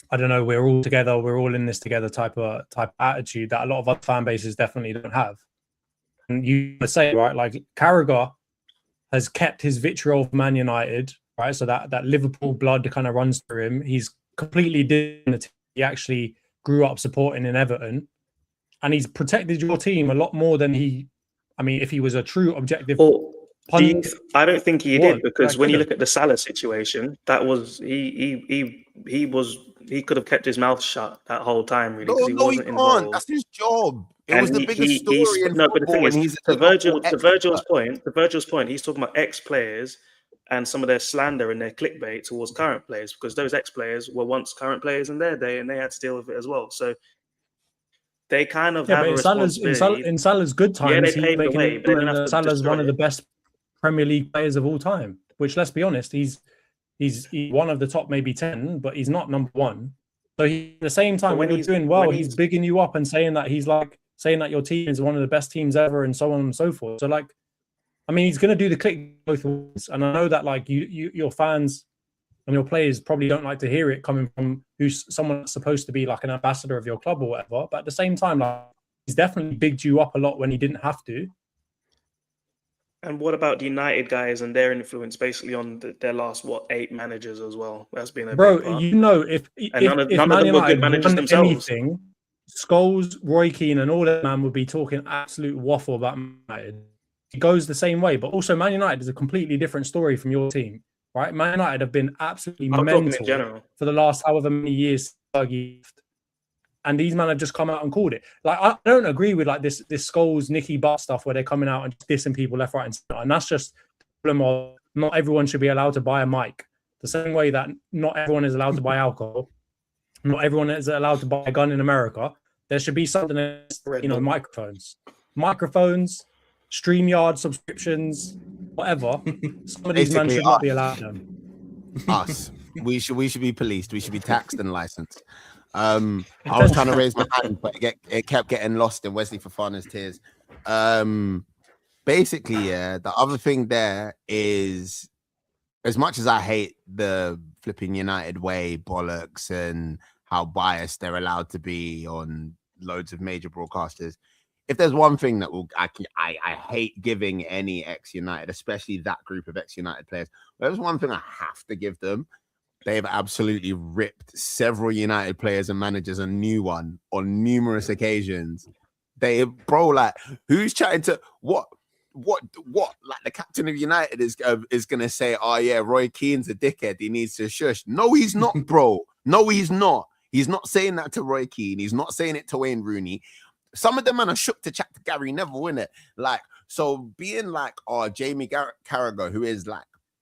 Speaker 6: I don't know, we're all together, we're all in this together type of attitude that a lot of other fan bases definitely don't have. And you say, right, like Carragher has kept his vitriol for Man United, right? So that Liverpool blood kind of runs through him. He's completely different. He actually grew up supporting in Everton. And he's protected your team a lot more than if he was a true objective.
Speaker 2: I don't think he did, because when you look at the Salah situation, that was he could have kept his mouth shut that whole time, really, because he wasn't involved.
Speaker 4: That's his job. It was the biggest story in
Speaker 2: football. But the thing is,
Speaker 4: to
Speaker 2: Virgil's point, he's talking about ex-players and some of their slander and their clickbait towards current players, because those ex-players were once current players in their day, and they had to deal with it as well. So they kind of have a responsibility.
Speaker 6: In Salah's good times, Salah's one of the
Speaker 2: it.
Speaker 6: best Premier League players of all time. Which, let's be honest, he's one of the top maybe 10, but he's not number one. So at the same time, when you're doing well, he's bigging you up and saying that saying that your team is one of the best teams ever, and so on and so forth. So he's going to do the click both ways, and I know that your fans and your players probably don't like to hear it coming from who's someone that's supposed to be like an ambassador of your club or whatever. But at the same time, he's definitely bigged you up a lot when he didn't have to.
Speaker 2: And what about the United guys and their influence basically on their last 8 managers as well? That's been a big part.
Speaker 6: You know, if
Speaker 2: none of them were good managers themselves.
Speaker 6: Anything, Scholes, Roy Keane, and all that man would be talking absolute waffle about Man United. It goes the same way, but also Man United is a completely different story from your team. Right, Man United have been absolutely mental for the last however many years, and these men have just come out and called it. Like, I don't agree with this Scholes, Nicky Butt stuff where they're coming out and just dissing people left, right, and center. And that's just the problem of not everyone should be allowed to buy a mic. The same way that not everyone is allowed to buy alcohol, not everyone is allowed to buy a gun in America. There should be something else, microphones, StreamYard subscriptions, whatever. Some of these men should not be allowed them.
Speaker 4: Us. We should be policed. We should be taxed and licensed. I was trying to raise my hand, but it kept getting lost in Wesley Fofana's tears. Basically, the other thing there is, as much as I hate the flipping United way bollocks and how biased they're allowed to be on loads of major broadcasters, if there's one thing that I hate giving any ex-United, especially that group of ex-United players, there's one thing I have to give them. They've absolutely ripped several United players and managers a new one on numerous occasions. Who's chatting to what? Like the captain of United is going to say, oh yeah, Roy Keane's a dickhead. He needs to shush. No, he's not, bro. No, he's not. He's not saying that to Roy Keane. He's not saying it to Wayne Rooney. Some of them man are shook to chat to Gary Neville, innit? So being Jamie Carragher, who is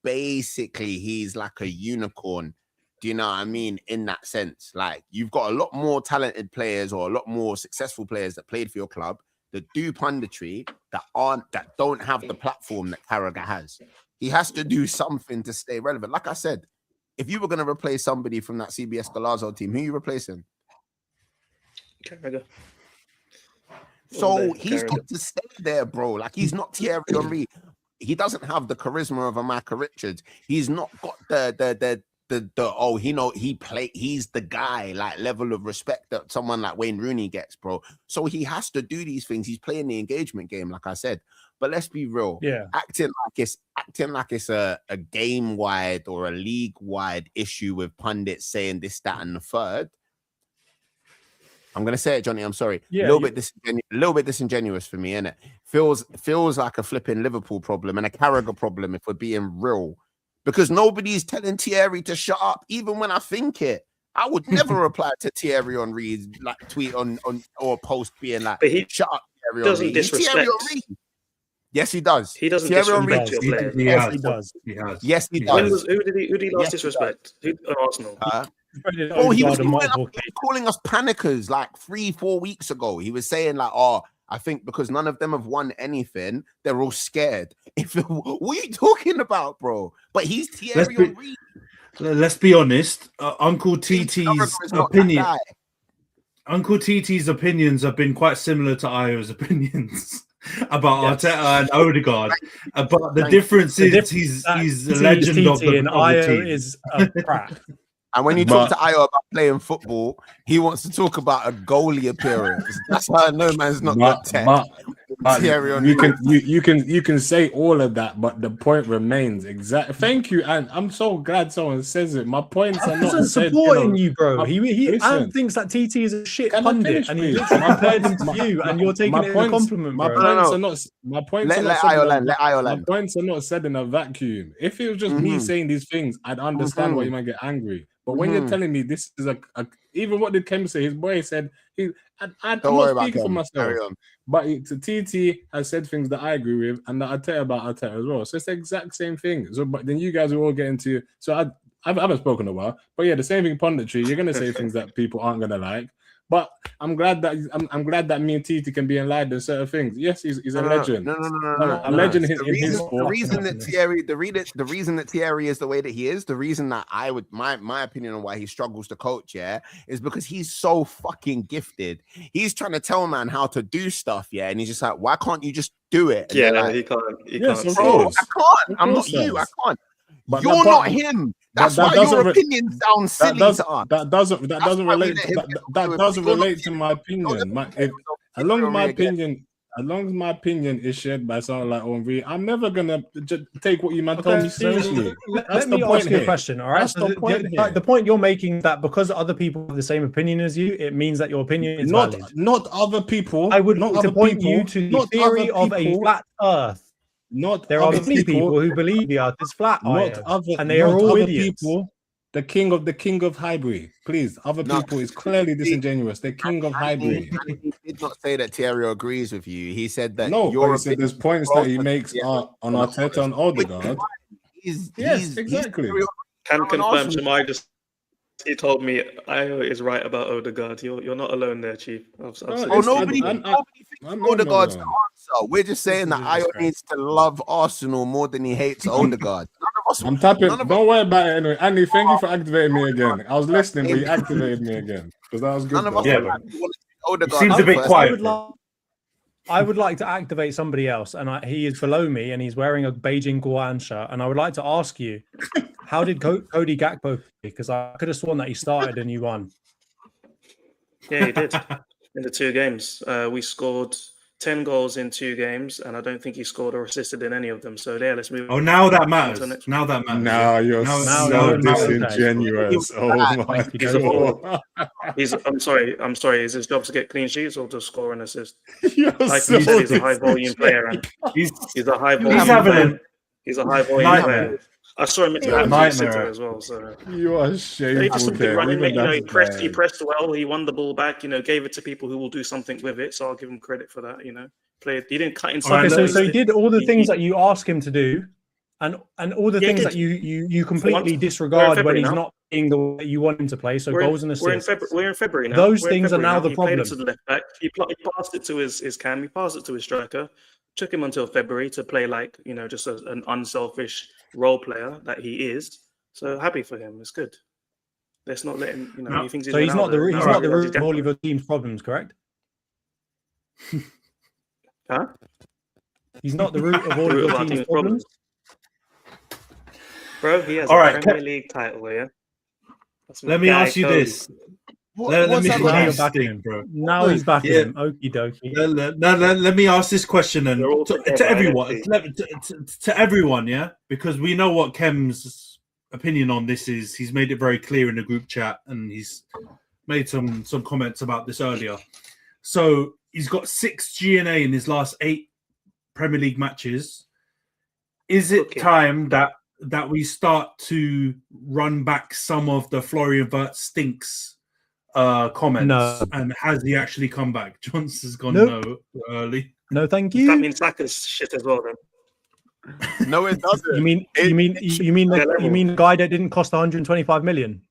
Speaker 4: basically he's like a unicorn. Do you know what I mean? In that sense, you've got a lot more talented players or a lot more successful players that played for your club that do punditry that don't have the platform that Carragher has. He has to do something to stay relevant. Like I said, if you were going to replace somebody from that CBS Galazzo team, who are you replacing?
Speaker 2: Carragher.
Speaker 4: So he's got to stay there, bro. Like, he's not Thierry Henry. He doesn't have the charisma of a Micah Richards. He's not got he's the guy, like, level of respect that someone like Wayne Rooney gets, bro. So he has to do these things. He's playing the engagement game, like I said. But let's be real.
Speaker 6: Yeah.
Speaker 4: Acting like it's a game-wide or a league-wide issue with pundits saying this, that, and the third. I'm gonna say it, Johnny. I'm sorry.
Speaker 6: Yeah,
Speaker 4: a little bit disingenuous for me, innit? Feels like a flipping Liverpool problem and a Carragher problem, if we're being real. Because nobody's telling Thierry to shut up, even when I think it. I would never reply to Thierry Henry's like tweet on or post being like, "Shut up, Thierry
Speaker 2: doesn't
Speaker 4: Henry."
Speaker 2: disrespect.
Speaker 4: Yes, he does.
Speaker 2: He doesn't
Speaker 4: Thierry
Speaker 2: disrespect
Speaker 4: Henry.
Speaker 2: your players.
Speaker 6: Yes, he does.
Speaker 4: Yes, he does.
Speaker 2: Who did he last disrespect? Arsenal.
Speaker 4: Oh, he was calling us panickers like 3-4 weeks ago. He was saying like, "Oh, I think because none of them have won anything, they're all scared." What are you talking about, bro? But he's Thierry Henry.
Speaker 1: Let's be honest. Uncle TT's opinion. Uncle TT's opinions have been quite similar to Io's opinions about Arteta and Odegaard. But the difference is he's a legend of the
Speaker 6: Io is a prat.
Speaker 4: And when you talk to Io about playing football, he wants to talk about a goalie appearance. That's how no man's not got tech.
Speaker 5: You can say all of that, but the point remains exactly. Thank you, and I'm so glad someone says it. My points are not
Speaker 6: supporting you, bro. He thinks that TT is a shit pundit, and he compared him to you, and you're taking it as a compliment, bro.
Speaker 5: My points are not said in a vacuum. If it was just me saying these things, I'd understand why you might get angry. But when you're telling me this is even what did Khem say? His boy said, I'm not speaking for myself. But TT has said things that I agree with and that I tell about Arteta as well. So it's the exact same thing. So, but then you guys will all get into. So I haven't spoken a while. But yeah, the same thing punditry. You're gonna say things that people aren't gonna like. But I'm glad that me and TT can be enlightened in certain things. Yes, he's a legend. A legend in his sport.
Speaker 4: The reason that Thierry is the way that he is, the reason that my opinion on why he struggles to coach, is because he's so fucking gifted. He's trying to tell man how to do stuff, and he's just like, why can't you just do it? And
Speaker 2: he can't.
Speaker 4: Bro, I can't. I'm not you. I can't. But you're not him. That's why your opinion sounds silly to us.
Speaker 5: That doesn't relate to my opinion. As long as my opinion is shared by someone like Henry, I'm never gonna take what you man told me seriously.
Speaker 6: Let me ask you a question. All right. The point you're making that because other people have the same opinion as you, it means that your opinion is valid.
Speaker 5: Not other people.
Speaker 6: I would like to point you to the theory of a flat Earth. There are many people who believe the Earth is flat, and they are all idiots. People,
Speaker 5: the king of Highbury, please. Other people is clearly disingenuous. The king of Highbury.
Speaker 4: He did not say that Thierry agrees with you. He said that
Speaker 5: he said there's points that he makes on Arteta and Odegaard. Yes, exactly.
Speaker 2: Can confirm Jamai he told me Io is right about Odegaard. You're not alone there, Chief.
Speaker 4: Nobody thinks Odegaard's the answer. We're just saying that Io needs to love Arsenal more than he hates Odegaard.
Speaker 5: I'm tapping. Don't worry about it anyway. Andy, thank you for activating me again. I was listening, but you activated me again because that was good.
Speaker 1: Seems a bit quiet.
Speaker 6: I would like to activate somebody else, and he is below me, and he's wearing a Beijing Guoan shirt. And I would like to ask you, how did Cody Gakpo play? Because I could have sworn that he started and you won.
Speaker 2: Yeah, he did. In the 2 games, we scored 10 goals in 2 games, and I don't think he scored or assisted in any of them. So there, let's move.
Speaker 1: Oh, now that matters. Now that matters.
Speaker 5: Now you're so disingenuous. Oh my God.
Speaker 2: I'm sorry. Is his job to get clean sheets or to score and assist?
Speaker 5: Like
Speaker 2: so he's a high volume player, and he's a high volume player. He's a high volume player. I saw him at City as well. So
Speaker 5: you are shameful.
Speaker 2: He did something right. He pressed well. He won the ball back. Gave it to people who will do something with it. So I'll give him credit for that. He didn't cut inside.
Speaker 6: Okay, so he did all the things that you ask him to do, and all the things that you completely disregard when he's not playing the way you want him to play. So goals and assists.
Speaker 2: We're in February now.
Speaker 6: Those things are now the
Speaker 2: He
Speaker 6: problem.
Speaker 2: played it to the left back. He passed it to his Khem. He passed it to his striker. Took him until February to play like, just an unselfish role player that he is. So happy for him. It's good. Let's not let him. He thinks
Speaker 6: so he's not the root of all of your team's problems, correct?
Speaker 2: Huh?
Speaker 6: He's not the root of all of your team's problems.
Speaker 2: Bro, he has
Speaker 1: a
Speaker 2: Premier League title, yeah?
Speaker 1: Let me ask you this. Let me
Speaker 6: now you're back in, bro. Now he's back in. Okie dokie.
Speaker 1: Let me ask this question then to everyone. To everyone, yeah? Because we know what Khem's opinion on this is. He's made it very clear in the group chat, and he's made some comments about this earlier. So he's got 6 GNA in his last 8 Premier League matches. Is it time that we start to run back some of the Florian Wirtz stinks comments?
Speaker 6: No.
Speaker 1: And has he actually come back? Johnson's gone no early.
Speaker 6: No, thank you.
Speaker 2: That means Saka's shit as well, then.
Speaker 4: No, it doesn't.
Speaker 6: You mean the guy that didn't cost 125 million?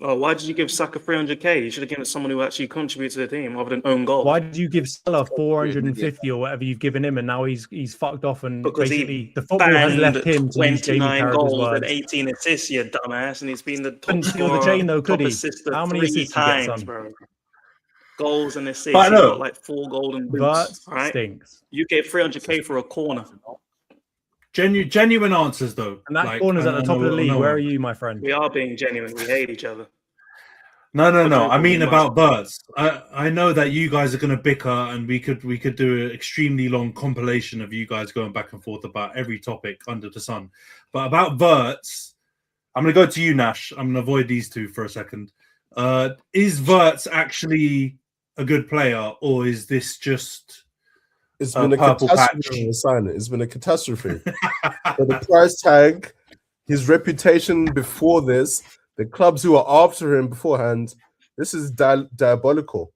Speaker 2: Oh, why did you give Saka 300k? You should have given it to someone who actually contributes to the team rather than own goal.
Speaker 6: Why did you give Salah 450 or whatever you've given him, and now he's fucked off, and
Speaker 2: because
Speaker 6: basically the football has left him to
Speaker 2: 29 goals and 18 assists, you dumbass, and he's been the top scorer,
Speaker 6: the chain, though, could he?
Speaker 2: How many assists times, bro? Goals and assists.
Speaker 1: But
Speaker 2: he got like 4 golden boots.
Speaker 6: Right? Stinks.
Speaker 2: You gave 300k for a corner.
Speaker 1: Genuine answers, though.
Speaker 6: And that corner's at the top of the league. Where are you, my friend?
Speaker 2: We are being genuine. We hate each other.
Speaker 1: No. I mean about Wirtz. I know that you guys are going to bicker, and we could do an extremely long compilation of you guys going back and forth about every topic under the sun. But about Wirtz, I'm going to go to you, Nash. I'm going to avoid these two for a second. Is Wirtz actually a good player, or is this just...
Speaker 3: It's been a catastrophe. It's been a catastrophe. For the price tag, his reputation before this, the clubs who were after him beforehand, this is diabolical.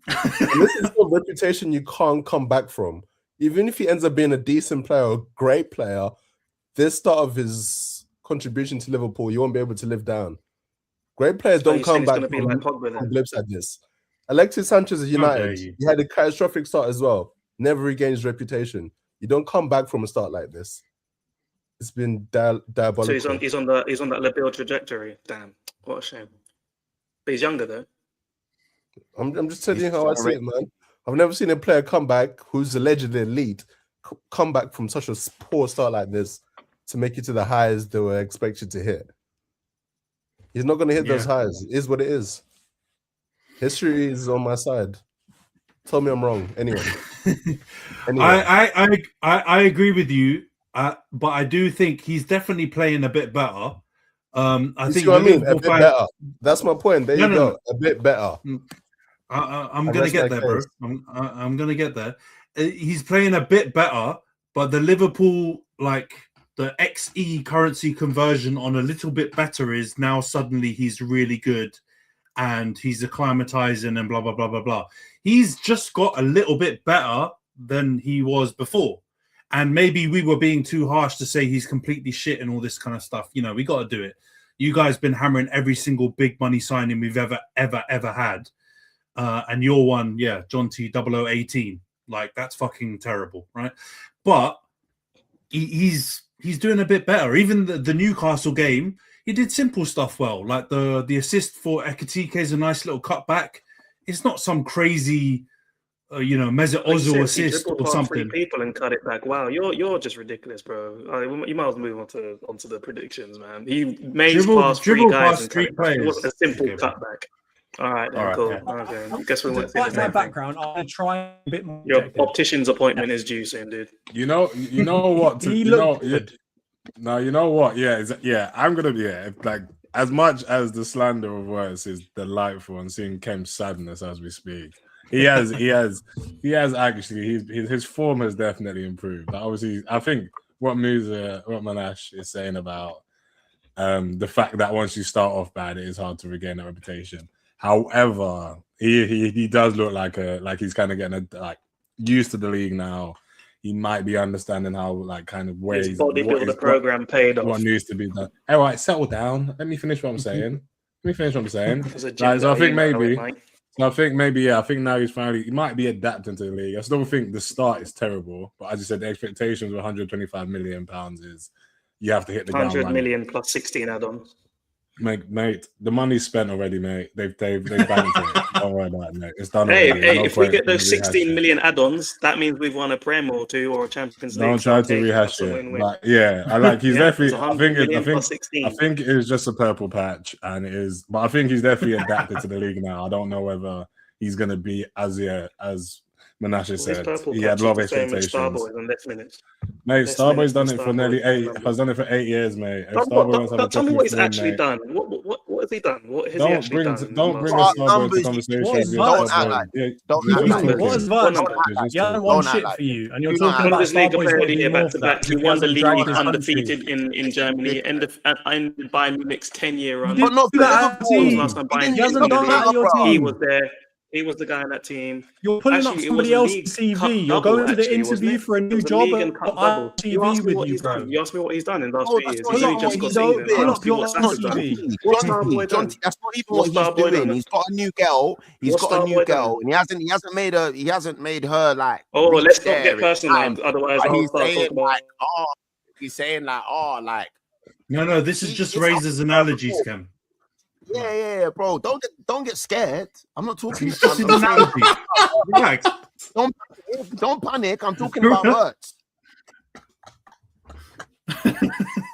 Speaker 3: And this is a reputation you can't come back from. Even if he ends up being a decent player, a great player, this start of his contribution to Liverpool, you won't be able to live down. Great players don't come back from blips like this. Alexis Sanchez at United, he had a catastrophic start as well. Never regains reputation. You don't come back from a start like this. It's been diabolical.
Speaker 2: So he's on that Labille trajectory. Damn, what a shame. But he's younger though.
Speaker 3: I'm just telling you how I see it, man. I've never seen a player come back who's allegedly elite come back from such a poor start like this to make it to the highs they were expected to hit. He's not going to hit those highs. It is what it is. History is on my side. Tell me I'm wrong. Anyway.
Speaker 1: I agree with you, but I do think he's definitely playing a bit better. I think
Speaker 3: what I mean, a bit better. That's my point. There you go. A bit better.
Speaker 1: I'm gonna get there, bro. I'm gonna get there. He's playing a bit better, but the Liverpool, like the XE currency conversion on a little bit better is now suddenly he's really good. And he's acclimatizing and blah, blah, blah, blah, blah. He's just got a little bit better than he was before. And maybe we were being too harsh to say he's completely shit and all this kind of stuff. We got to do it. You guys been hammering every single big money signing we've ever had. And your one, Jonty 0018. Like, that's fucking terrible, right? But he's doing a bit better. Even the Newcastle game, he did simple stuff well, like the assist for Ekitike is a nice little cutback. It's not some crazy, Mesut Ozil assist or something.
Speaker 2: 3 people and cut it back. Wow, you're just ridiculous, bro. You might as well move onto the predictions, man. He made past 3 guys and cut it back. It was a simple cutback. All right, then, cool. Okay, guess we won't see the same
Speaker 6: my background. I'll try a bit more.
Speaker 2: Your optician's appointment is due soon, dude.
Speaker 5: You know what? No, you know what? I'm gonna like as much as the slander of Wirtz is delightful and seeing Khem's sadness as we speak. He has actually his form has definitely improved. Like, obviously, I think what Manash is saying about the fact that once you start off bad, it is hard to regain that reputation. However, he does look like he's kind of getting used to the league now. he might be understanding how like kind of ways
Speaker 2: His bodybuilder program paid off.
Speaker 5: what needs to be done. All right, settle down. Let me finish what I'm saying.
Speaker 2: As a
Speaker 5: Like, so I think maybe.
Speaker 2: Mike.
Speaker 5: So I think now he might be adapting to the league. I still think the start is terrible, but as you said, the expectations of 125 million pounds is you have to hit the ground
Speaker 2: 100
Speaker 5: running.
Speaker 2: million plus 16 add-ons.
Speaker 5: Mate, the money's spent already, mate. They've banked it. Don't worry about it, mate. It's done.
Speaker 2: Hey,
Speaker 5: already. No
Speaker 2: if we
Speaker 5: point
Speaker 2: get those
Speaker 5: in
Speaker 2: 16
Speaker 5: rehashing.
Speaker 2: million add-ons, that means we've won a Prem or two or a Champions League.
Speaker 5: Don't try to
Speaker 2: Okay,
Speaker 5: rehash
Speaker 2: that's a
Speaker 5: it.
Speaker 2: win-win.
Speaker 5: But yeah, I like he's
Speaker 2: Yeah,
Speaker 5: definitely.
Speaker 2: it's 100 million plus
Speaker 5: I
Speaker 2: 16.
Speaker 5: think it is just a purple patch, and it is. But I think he's definitely adapted to the league now. I don't know whether he's going to be as Menashe said. He had a lot of expectations.
Speaker 2: Starboy in next minutes.
Speaker 5: Mate,
Speaker 2: Next
Speaker 5: Starboy's done
Speaker 2: minute
Speaker 5: it
Speaker 2: for
Speaker 5: for nearly
Speaker 2: Starboy.
Speaker 5: 8. Has done it for 8 years, mate. If
Speaker 2: Tell
Speaker 5: Starboy
Speaker 2: me what he's
Speaker 5: wants to
Speaker 2: actually
Speaker 5: mate,
Speaker 2: done. What has he done? What has he actually done?
Speaker 5: Don't bring
Speaker 4: What
Speaker 5: Starboy
Speaker 4: numbers
Speaker 5: into
Speaker 4: you-
Speaker 5: conversation.
Speaker 4: Don't act like- Don't act like
Speaker 6: What is
Speaker 4: this.
Speaker 6: Wirtz?
Speaker 2: Don't
Speaker 4: act like
Speaker 6: He hasn't won
Speaker 4: Don't act
Speaker 6: shit
Speaker 4: like
Speaker 6: for you, and you're
Speaker 4: Do not
Speaker 6: talking about
Speaker 2: Bundesliga
Speaker 6: Starboy's
Speaker 2: player
Speaker 6: got
Speaker 2: of the
Speaker 6: to
Speaker 2: year
Speaker 6: do more
Speaker 2: back
Speaker 6: for
Speaker 2: to
Speaker 6: that.
Speaker 2: back. He
Speaker 6: He
Speaker 2: won the
Speaker 6: hasn't dragged
Speaker 2: league
Speaker 6: his country.
Speaker 2: undefeated in Germany. Ended Bayern Munich's 10-year run.
Speaker 6: You
Speaker 4: But not
Speaker 6: do that
Speaker 4: for
Speaker 6: at
Speaker 2: When was
Speaker 6: team.
Speaker 2: the last time Bayern
Speaker 6: He
Speaker 2: Munich
Speaker 6: hasn't
Speaker 2: won the
Speaker 6: done that
Speaker 2: league?
Speaker 6: at your
Speaker 2: He
Speaker 6: team.
Speaker 2: was there. He was the guy on that team.
Speaker 6: You're pulling up
Speaker 2: Actually, it
Speaker 6: somebody
Speaker 2: was a
Speaker 6: else's
Speaker 2: League Cup
Speaker 6: CV. You're
Speaker 2: double,
Speaker 6: going to the
Speaker 2: actually, wasn't
Speaker 6: interview
Speaker 2: it?
Speaker 6: for a
Speaker 2: It
Speaker 6: new
Speaker 2: was a
Speaker 6: job
Speaker 2: League and
Speaker 6: at
Speaker 2: Cup double. You
Speaker 6: RTV
Speaker 2: asked me
Speaker 6: with
Speaker 2: what
Speaker 6: you,
Speaker 2: he's done.
Speaker 6: bro.
Speaker 2: You asked me what he's done in the last
Speaker 4: No,
Speaker 2: 3
Speaker 4: that's
Speaker 2: years.
Speaker 4: not
Speaker 2: He's
Speaker 4: even
Speaker 2: only just
Speaker 4: what
Speaker 2: got
Speaker 4: he's
Speaker 2: seen.
Speaker 4: doing.
Speaker 2: I asked you what
Speaker 6: Pull up
Speaker 2: Saka's
Speaker 6: your
Speaker 2: done.
Speaker 6: CV.
Speaker 2: What's Starboy done?
Speaker 4: Jonty, that's not even
Speaker 2: What's
Speaker 4: what he's
Speaker 2: Starboy
Speaker 4: doing.
Speaker 2: done?
Speaker 4: He's got a new girl. He's
Speaker 2: What's
Speaker 4: got a new
Speaker 2: Starboy
Speaker 4: girl,
Speaker 2: done?
Speaker 4: and he hasn't made her like.
Speaker 2: Oh,
Speaker 4: reach
Speaker 2: let's not
Speaker 4: there
Speaker 2: get
Speaker 4: in
Speaker 2: personal
Speaker 4: time.
Speaker 2: now. Otherwise,
Speaker 4: But
Speaker 2: I'll
Speaker 4: he's
Speaker 2: start
Speaker 4: saying
Speaker 2: talking about.
Speaker 4: like,
Speaker 1: No, this is just Razor's analogies, Khem.
Speaker 4: yeah, bro. Don't get scared. I'm not talking.
Speaker 1: It's just an analogy. Relax.
Speaker 4: Don't panic. I'm talking about Wirtz.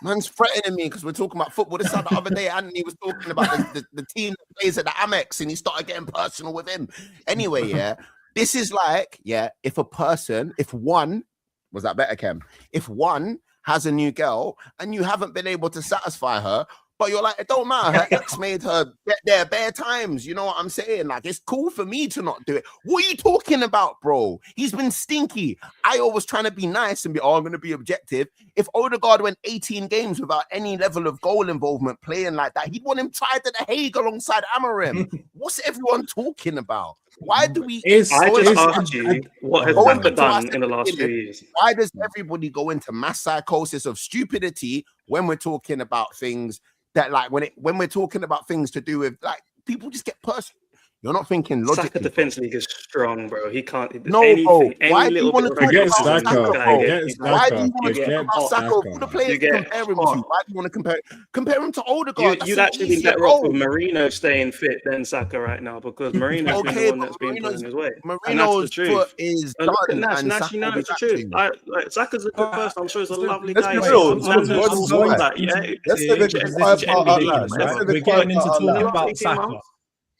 Speaker 4: Man's threatening me because we're talking about football. This the other day, Antony was talking about the team that plays at the Amex, and he started getting personal with him. Anyway, yeah, this is like, if one was that better, Khem? If one has a new girl and you haven't been able to satisfy her, but you're like, it don't matter. Her ex made her get there bare times. You know what I'm saying? Like, it's cool for me to not do it. What are you talking about, bro? He's been stinky. I was trying to be nice and I'm going to be objective. If Odegaard went 18 games without any level of goal involvement playing like that, he'd want him tied to the Hague alongside Amorim. What's everyone talking about? Why do we...
Speaker 2: I just asked you, what has Saka done in the last few years?
Speaker 4: Why does everybody go into mass psychosis of stupidity when we're talking about things that, like, when we're talking about things to do with, like, people just get personal. You're not thinking logically.
Speaker 2: Saka defense league is strong, bro. He can't.
Speaker 4: No,
Speaker 2: anything,
Speaker 4: bro. Why do you want to talk
Speaker 5: Forget
Speaker 4: about
Speaker 5: Saka,
Speaker 4: Saka, bro? Why do you want to talk about Saka? Who the players compare him to? Why do you want to compare him to Odegaard?
Speaker 2: You'd actually be better off with Marino staying fit than Saka right now, because Marino's been the one that's been pulling his weight.
Speaker 4: Marino's foot is done,
Speaker 2: look at Nash.
Speaker 4: and
Speaker 2: Nash, you know it's the truth. Saka's a good person. I'm sure he's a lovely
Speaker 3: Let's
Speaker 2: guy.
Speaker 3: be real.
Speaker 2: Let's say
Speaker 3: the quiet part out loud.
Speaker 6: We're getting into talking about Saka.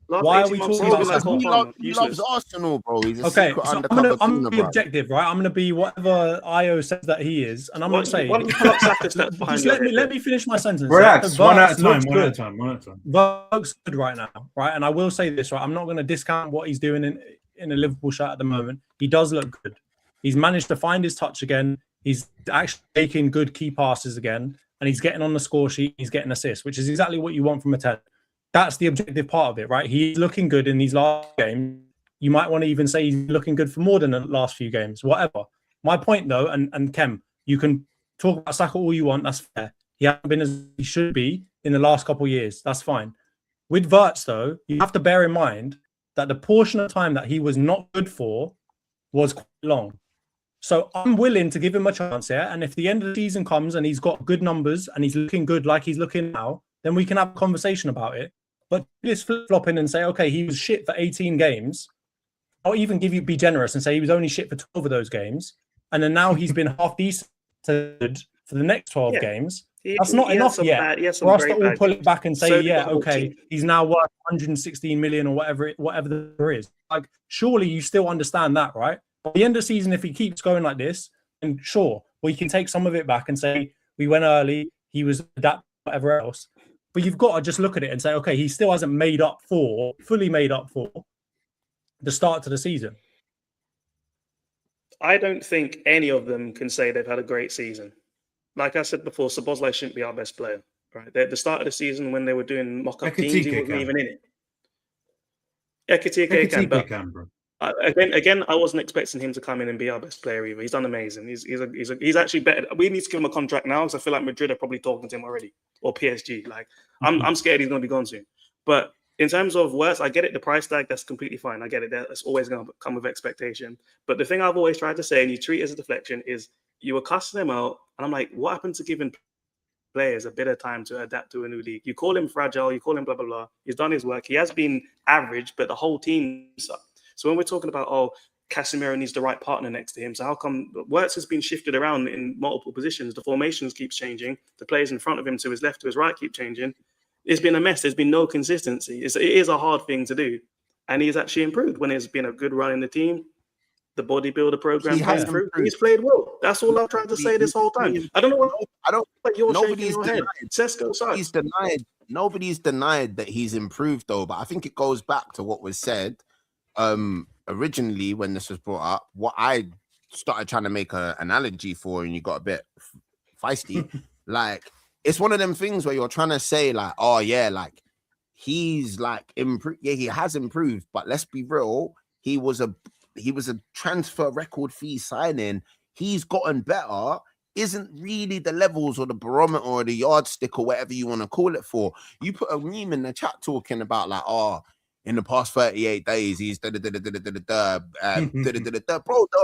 Speaker 6: Why are we talking about Saka?
Speaker 4: He loves Arsenal, bro. He's a
Speaker 6: Okay,
Speaker 4: secret
Speaker 6: so
Speaker 4: undercover
Speaker 6: I'm gonna be
Speaker 4: bro.
Speaker 6: objective, right? I'm gonna be whatever Io says that he is, and I'm gonna say.
Speaker 2: Why don't you pull up Saka steps behind
Speaker 6: Just let me finish my sentence.
Speaker 1: Relax. One at a time.
Speaker 6: Wirtz looks good right now, right? And I will say this, right? I'm not going to discount what he's doing in a Liverpool shirt at the moment. He does look good. He's managed to find his touch again. He's actually making good key passes again, and he's getting on the score sheet. He's getting assists, which is exactly what you want from a 10. That's the objective part of it, right? He's looking good in these last games. You might want to even say he's looking good for more than the last few games, whatever. My point, though, and Khem, you can talk about Saka all you want. That's fair. He hasn't been as he should be in the last couple of years. That's fine. With Wirtz, though, you have to bear in mind that the portion of time that he was not good for was quite long. So I'm willing to give him a chance here. And if the end of the season comes and he's got good numbers and he's looking good like he's looking now, then we can have a conversation about it. But just flip-flopping and say, okay, he was shit for 18 games, or even be generous and say he was only shit for 12 of those games, and then now he's been half decent for the next 12 games. That's not enough yet for us to all pull it back and say, okay, he's now worth 116 million or whatever there is. Like, surely you still understand that, right? At the end of the season, if he keeps going like this, then sure, we can take some of it back and say we went early, he was adapting, whatever else. But you've got to just look at it and say, okay, he still hasn't fully made up for the start to the season.
Speaker 2: I don't think any of them can say they've had a great season. Like I said before, Szoboszlai shouldn't be our best player. Right? At the start of the season, when they were doing mock-up teams, he wasn't even in it. Ekitike can, but Again, I wasn't expecting him to come in and be our best player either. He's done amazing. He's actually better. We need to give him a contract now because I feel like Madrid are probably talking to him already, or PSG. Like I'm scared he's going to be gone soon. But in terms of Wirtz, I get it. The price tag, that's completely fine. I get it. That's always going to come with expectation. But the thing I've always tried to say, and you treat it as a deflection, is you were cussing him out, and I'm like, what happened to giving players a bit of time to adapt to a new league? You call him fragile. You call him blah blah blah. He's done his work. He has been average, but the whole team sucked. So when we're talking about, Casemiro needs the right partner next to him. So how come Wirtz has been shifted around in multiple positions? The formations keeps changing. The players in front of him to his left, to his right keep changing. It's been a mess. There's been no consistency. It is a hard thing to do. And he's actually improved when there's been a good run in the team. The bodybuilder program came through. He's played well. That's all I've tried to say this whole time. I don't know what you're shaking your head. Sesko sucks.
Speaker 4: Nobody's denied that he's improved though, but I think it goes back to what was said. Originally when this was brought up, what I started trying to make an analogy for, and you got a bit feisty, like it's one of them things where you're trying to say like, oh yeah, like he's like improved. Yeah, he has improved, but let's be real, he was a transfer record fee signing. He's gotten better. Isn't really the levels or the barometer or the yardstick or whatever you want to call it for. You put a meme in the chat talking about like, in the past 38 days, he's bro, the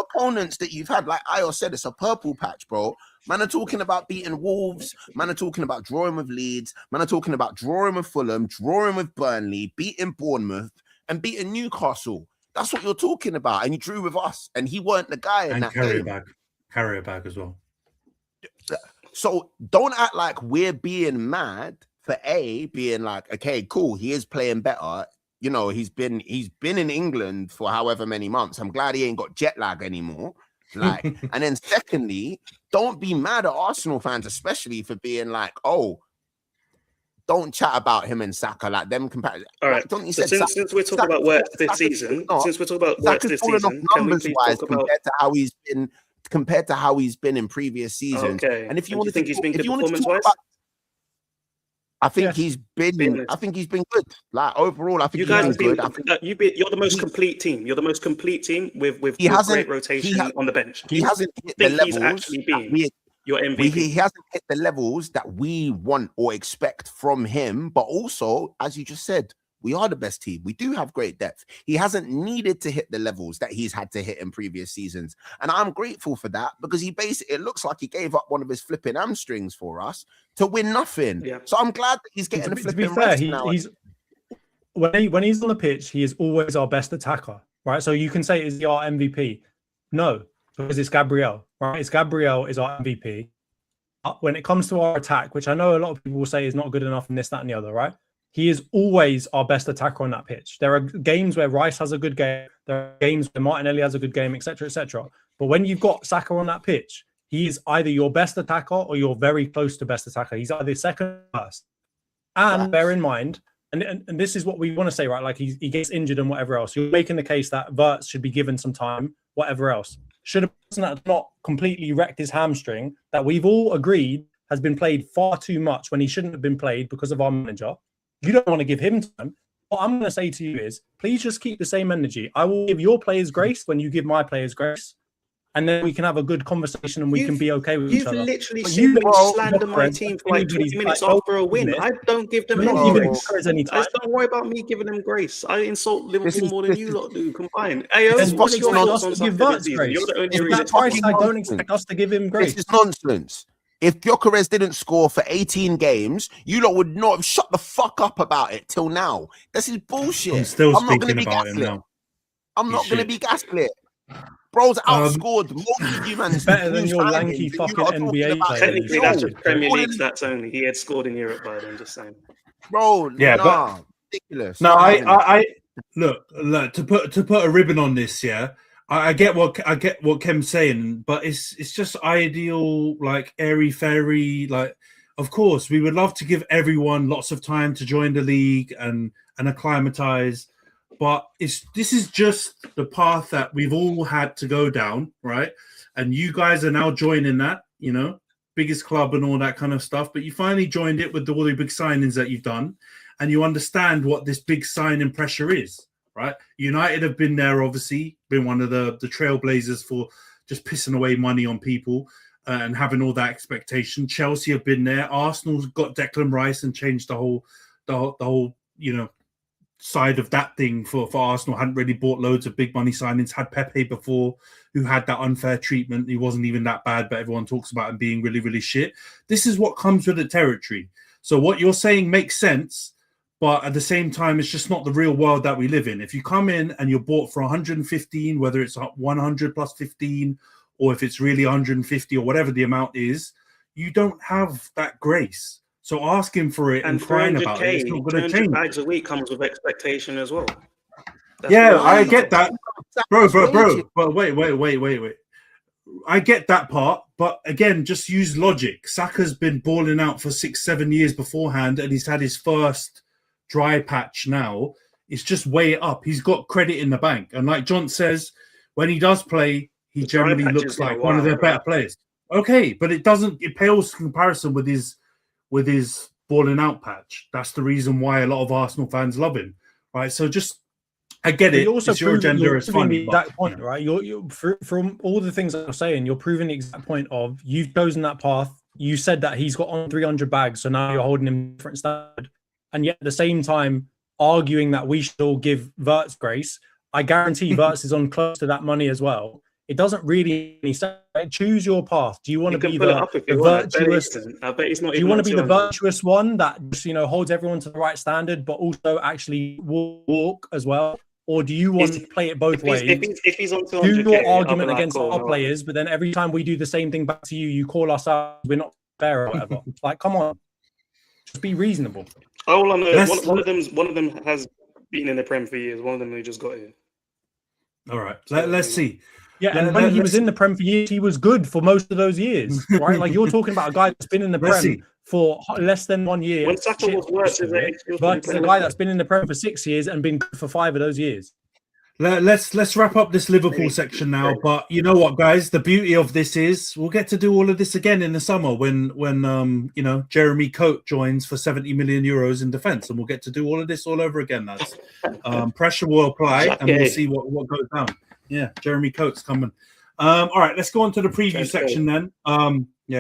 Speaker 4: opponents that you've had, like Ayo said, it's a purple patch, bro. Man are talking about beating Wolves. Man are talking about drawing with Leeds. Man are talking about drawing with Fulham, drawing with Burnley, beating Bournemouth, and beating Newcastle. That's what you're talking about. And you drew with us, and he weren't the guy in that game.
Speaker 1: Carry it back as well.
Speaker 4: So don't act like we're being mad for being like, okay, cool, he is playing better. You know, he's been in England for however many months. I'm glad he ain't got jet lag anymore. Like, and then secondly, don't be mad at Arsenal fans, especially for being like, don't chat about him and Saka like them.
Speaker 2: All right.
Speaker 4: Like,
Speaker 2: since we're talking about Wirtz this season, can we please talk about
Speaker 4: compared to how he's been in previous seasons?
Speaker 2: Okay.
Speaker 4: And if you
Speaker 2: want to think he's been good performance-wise?
Speaker 4: I think he's been good. Like overall, I think he's been good.
Speaker 2: You're the most complete team. You're the most complete team with great rotation on the bench.
Speaker 4: He hasn't hit the levels.
Speaker 2: He's actually been your MVP.
Speaker 4: He hasn't hit the levels that we want or expect from him. But also, as you just said, we are the best team. We do have great depth. He hasn't needed to hit the levels that he's had to hit in previous seasons. And I'm grateful for that because it looks like he gave up one of his flipping hamstrings for us to win nothing. Yeah. So I'm glad that he's getting a flipping rest now.
Speaker 6: When he's on the pitch, he is always our best attacker, right? So you can say, is he our MVP? No, because it's Gabriel, right? Gabriel is our MVP. When it comes to our attack, which I know a lot of people will say is not good enough in this, that, and the other, right? He is always our best attacker on that pitch. There are games where Rice has a good game. There are games where Martinelli has a good game, etc., etc. But when you've got Saka on that pitch, he is either your best attacker or you're very close to best attacker. He's either second or first. And bear in mind, and this is what we want to say, right? Like he gets injured and whatever else. You're making the case that Wirtz should be given some time, whatever else. Should a person that's not completely wrecked his hamstring, that we've all agreed has been played far too much when he shouldn't have been played because of our manager, you don't want to give him time. What I'm going to say to you is, please just keep the same energy. I will give your players grace when you give my players grace. And then we can have a a conversation and we can be okay with each other.
Speaker 2: You've literally seen me slander my team for like 20 minutes after a win. I don't give them any grace. Don't worry about me giving them grace. I insult Liverpool more than you lot do combined. You're the only reason.
Speaker 6: I don't expect us to give him grace.
Speaker 4: This is nonsense. If Gyökeres didn't score for 18 games, you lot would not have shut the fuck up about it till now. This is bullshit.
Speaker 1: I'm not going to be gaslit.
Speaker 4: I'm not going to be gaslit. Bro's outscored most of you, man.
Speaker 6: Better than your lanky fucking NBA player.
Speaker 2: Technically, that's just Premier League stats only. He had scored in Europe by then, just saying.
Speaker 4: Bro, but ridiculous.
Speaker 1: No, I look to put a ribbon on this, yeah. I get what Khem's saying, but it's just ideal, like airy fairy. Like, of course, we would love to give everyone lots of time to join the league and acclimatize, but this is just the path that we've all had to go down, right? And you guys are now joining that, you know, biggest club and all that kind of stuff. But you finally joined it with all the big signings that you've done, and you understand what this big signing pressure is. right? United have been there, obviously, been one of the trailblazers for just pissing away money on people and having all that expectation. Chelsea have been there. Arsenal's got Declan Rice and changed the whole side of that thing for Arsenal. Hadn't really bought loads of big money signings. Had Pepe before, who had that unfair treatment. He wasn't even that bad, but everyone talks about him being really, really shit. This is what comes with the territory. So what you're saying makes sense, but at the same time, it's just not the real world that we live in. If you come in and you're bought for 115, whether it's 100 plus 15, or if it's really 150 or whatever the amount is, you don't have that grace. So asking for it and crying about it, it's not going to change.
Speaker 2: Bags a week comes with expectation as well.
Speaker 1: I get that, bro. But wait. I get that part, but again, just use logic. Saka's been balling out for 6-7 years beforehand, and he's had his first dry patch now. It's just weigh it up. He's got credit in the bank, and like John says, when he does play, he generally looks like one of their better players. Okay, but it pales in comparison with his balling out patch. That's the reason why a lot of Arsenal fans love him, right? So just, I get it.
Speaker 6: Also
Speaker 1: it's your agenda. It's fine.
Speaker 6: The exact point, right? You're from all the things that I'm saying, you're proving the exact point of you've chosen that path. You said that he's got on 300 bags, so now you're holding him different standard, and yet at the same time arguing that we should all give Wirtz grace. I guarantee Wirtz is on close to that money as well. It doesn't really choose your path. Do you want to be the virtuous?
Speaker 2: I bet he's not.
Speaker 6: Do you want to be the virtuous one that just holds everyone to the right standard, but also actually walk as well? Or do you want to play it both ways?
Speaker 2: If he's on 200K,
Speaker 6: do your argument against our players, but then every time we do the same thing back to you, you call us out. We're not fair or whatever. Like, come on, just be reasonable.
Speaker 2: All I know, one of them has been in the Prem for years. One of them who just got here.
Speaker 1: All right, let's see.
Speaker 6: Yeah, and when he was in the Prem for years, he was good for most of those years, right? Like, you're talking about a guy that's been in the Prem for less than 1 year.
Speaker 2: When Saka was worse,
Speaker 6: but a guy that's been in the Prem for 6 years and been good for 5 of those years.
Speaker 1: Let's wrap up this Liverpool section now. But you know what, guys? The beauty of this is we'll get to do all of this again in the summer when Jeremy Coate joins for 70 million euros in defence, and we'll get to do all of this all over again, lads. Pressure will apply, and we'll see what goes down. Yeah, Jeremy Coate's coming. All right, let's go on to the preview section then.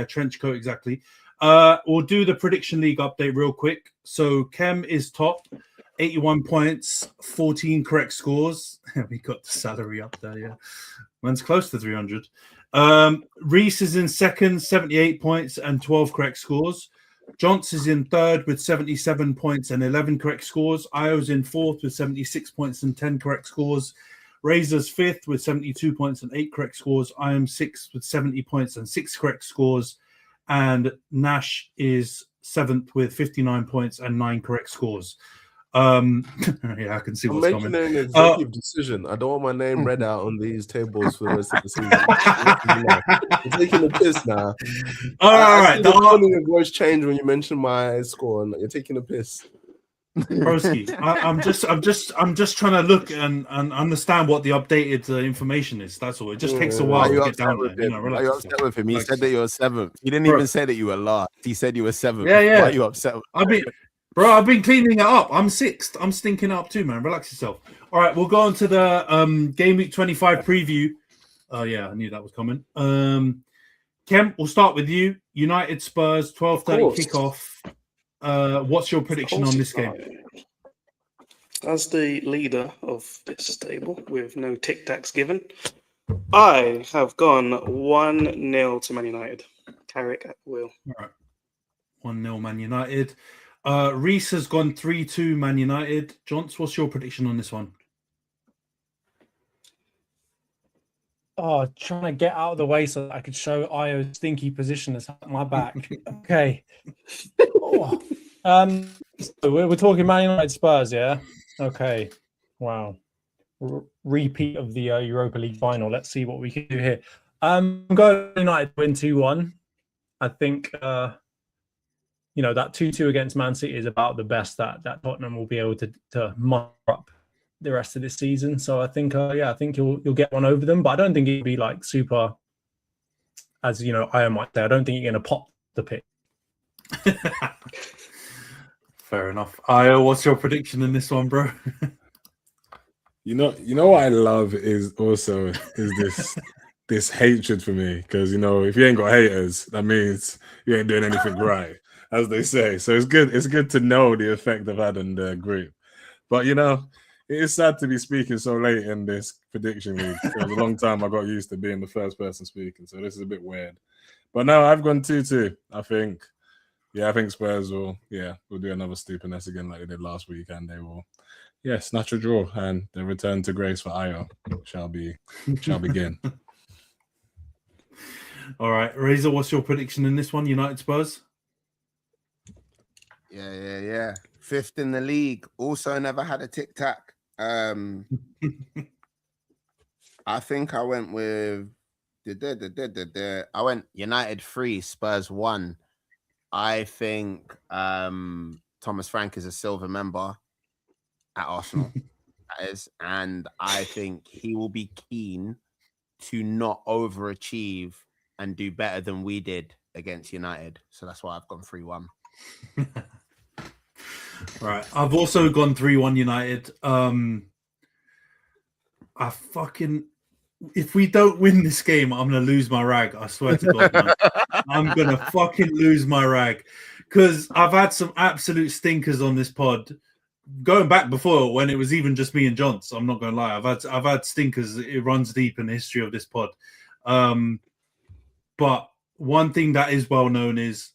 Speaker 1: Trench coat, exactly. We'll do the prediction league update real quick. So Khem is top, 81 points, 14 correct scores. We got the salary up there, yeah. Man's close to 300. Reese is in second, 78 points and 12 correct scores. Jonty is in third with 77 points and 11 correct scores. Io's in fourth with 76 points and 10 correct scores. Razor's fifth with 72 points and 8 correct scores. I am sixth with 70 points and 6 correct scores. And Nash is seventh with 59 points and 9 correct scores. I can see what's coming.
Speaker 3: I'm making an executive decision. I don't want my name read out on these tables for the rest of the season. I'm taking the piss now.
Speaker 1: All right.
Speaker 3: The tone of your voice changed when you mentioned my score, and you're taking a piss.
Speaker 1: Broski, I'm just trying to look and understand what the updated information is. That's all. It just takes a while to get down there.
Speaker 4: Are you upset with him? He said that you were seventh. He didn't even say that you were last. He said you were seventh.
Speaker 1: Yeah.
Speaker 4: Why are you upset?
Speaker 1: I've been cleaning it up. I'm sixth. I'm stinking up too, man. Relax yourself. All right, we'll go on to the game week 25 preview. I knew that was coming. Khem, we'll start with you. United Spurs 12:30 kickoff. What's your prediction on this game?
Speaker 2: As the leader of this table, with no tic tacs given, I have gone 1-0 to Man United. Carrick at will.
Speaker 1: All right, 1-0 Man United. Reese has gone 3-2 Man United. Jonty, what's your prediction on this one?
Speaker 6: Trying to get out of the way so that I could show Io's stinky position as my back. Okay. So we're talking Man United Spurs, yeah? Okay. Wow. Repeat of the Europa League final. Let's see what we can do here. I'm going United win 2-1. I think that 2-2 against Man City is about the best that Tottenham will be able to muster up the rest of this season. So I think you'll get one over them, but I don't think it'll be like super, as I might say, I don't think you're going to pop the pick.
Speaker 1: Fair enough. Io, what's your prediction in this one, bro?
Speaker 5: You know what I love is this hatred for me, because if you ain't got haters, that means you ain't doing anything right, as they say. So it's good to know the effect I've had on the group. But it is sad to be speaking so late in this prediction league. It was a long time I got used to being the first person speaking, so this is a bit weird. But no, I've gone 2-2. I think Spurs will do another stupidness again like they did last week, and they will snatch a draw, and the return to grace for Ayo shall begin.
Speaker 1: All right, Razor, what's your prediction in this one? United Spurs?
Speaker 4: Yeah. 5th in the league. Also never had a tic-tac. I think I went with I went United 3, Spurs 1. I think Thomas Frank is a silver member at Arsenal. That is, and I think he will be keen to not overachieve and do better than we did against United. So that's why I've gone 3-1.
Speaker 1: Right. I've also gone 3-1 United. If we don't win this game, I'm going to lose my rag. I swear to God, man. I'm going to fucking lose my rag. Because I've had some absolute stinkers on this pod. Going back before, when it was even just me and John, so I'm not going to lie. I've had stinkers. It runs deep in the history of this pod. But one thing that is well known is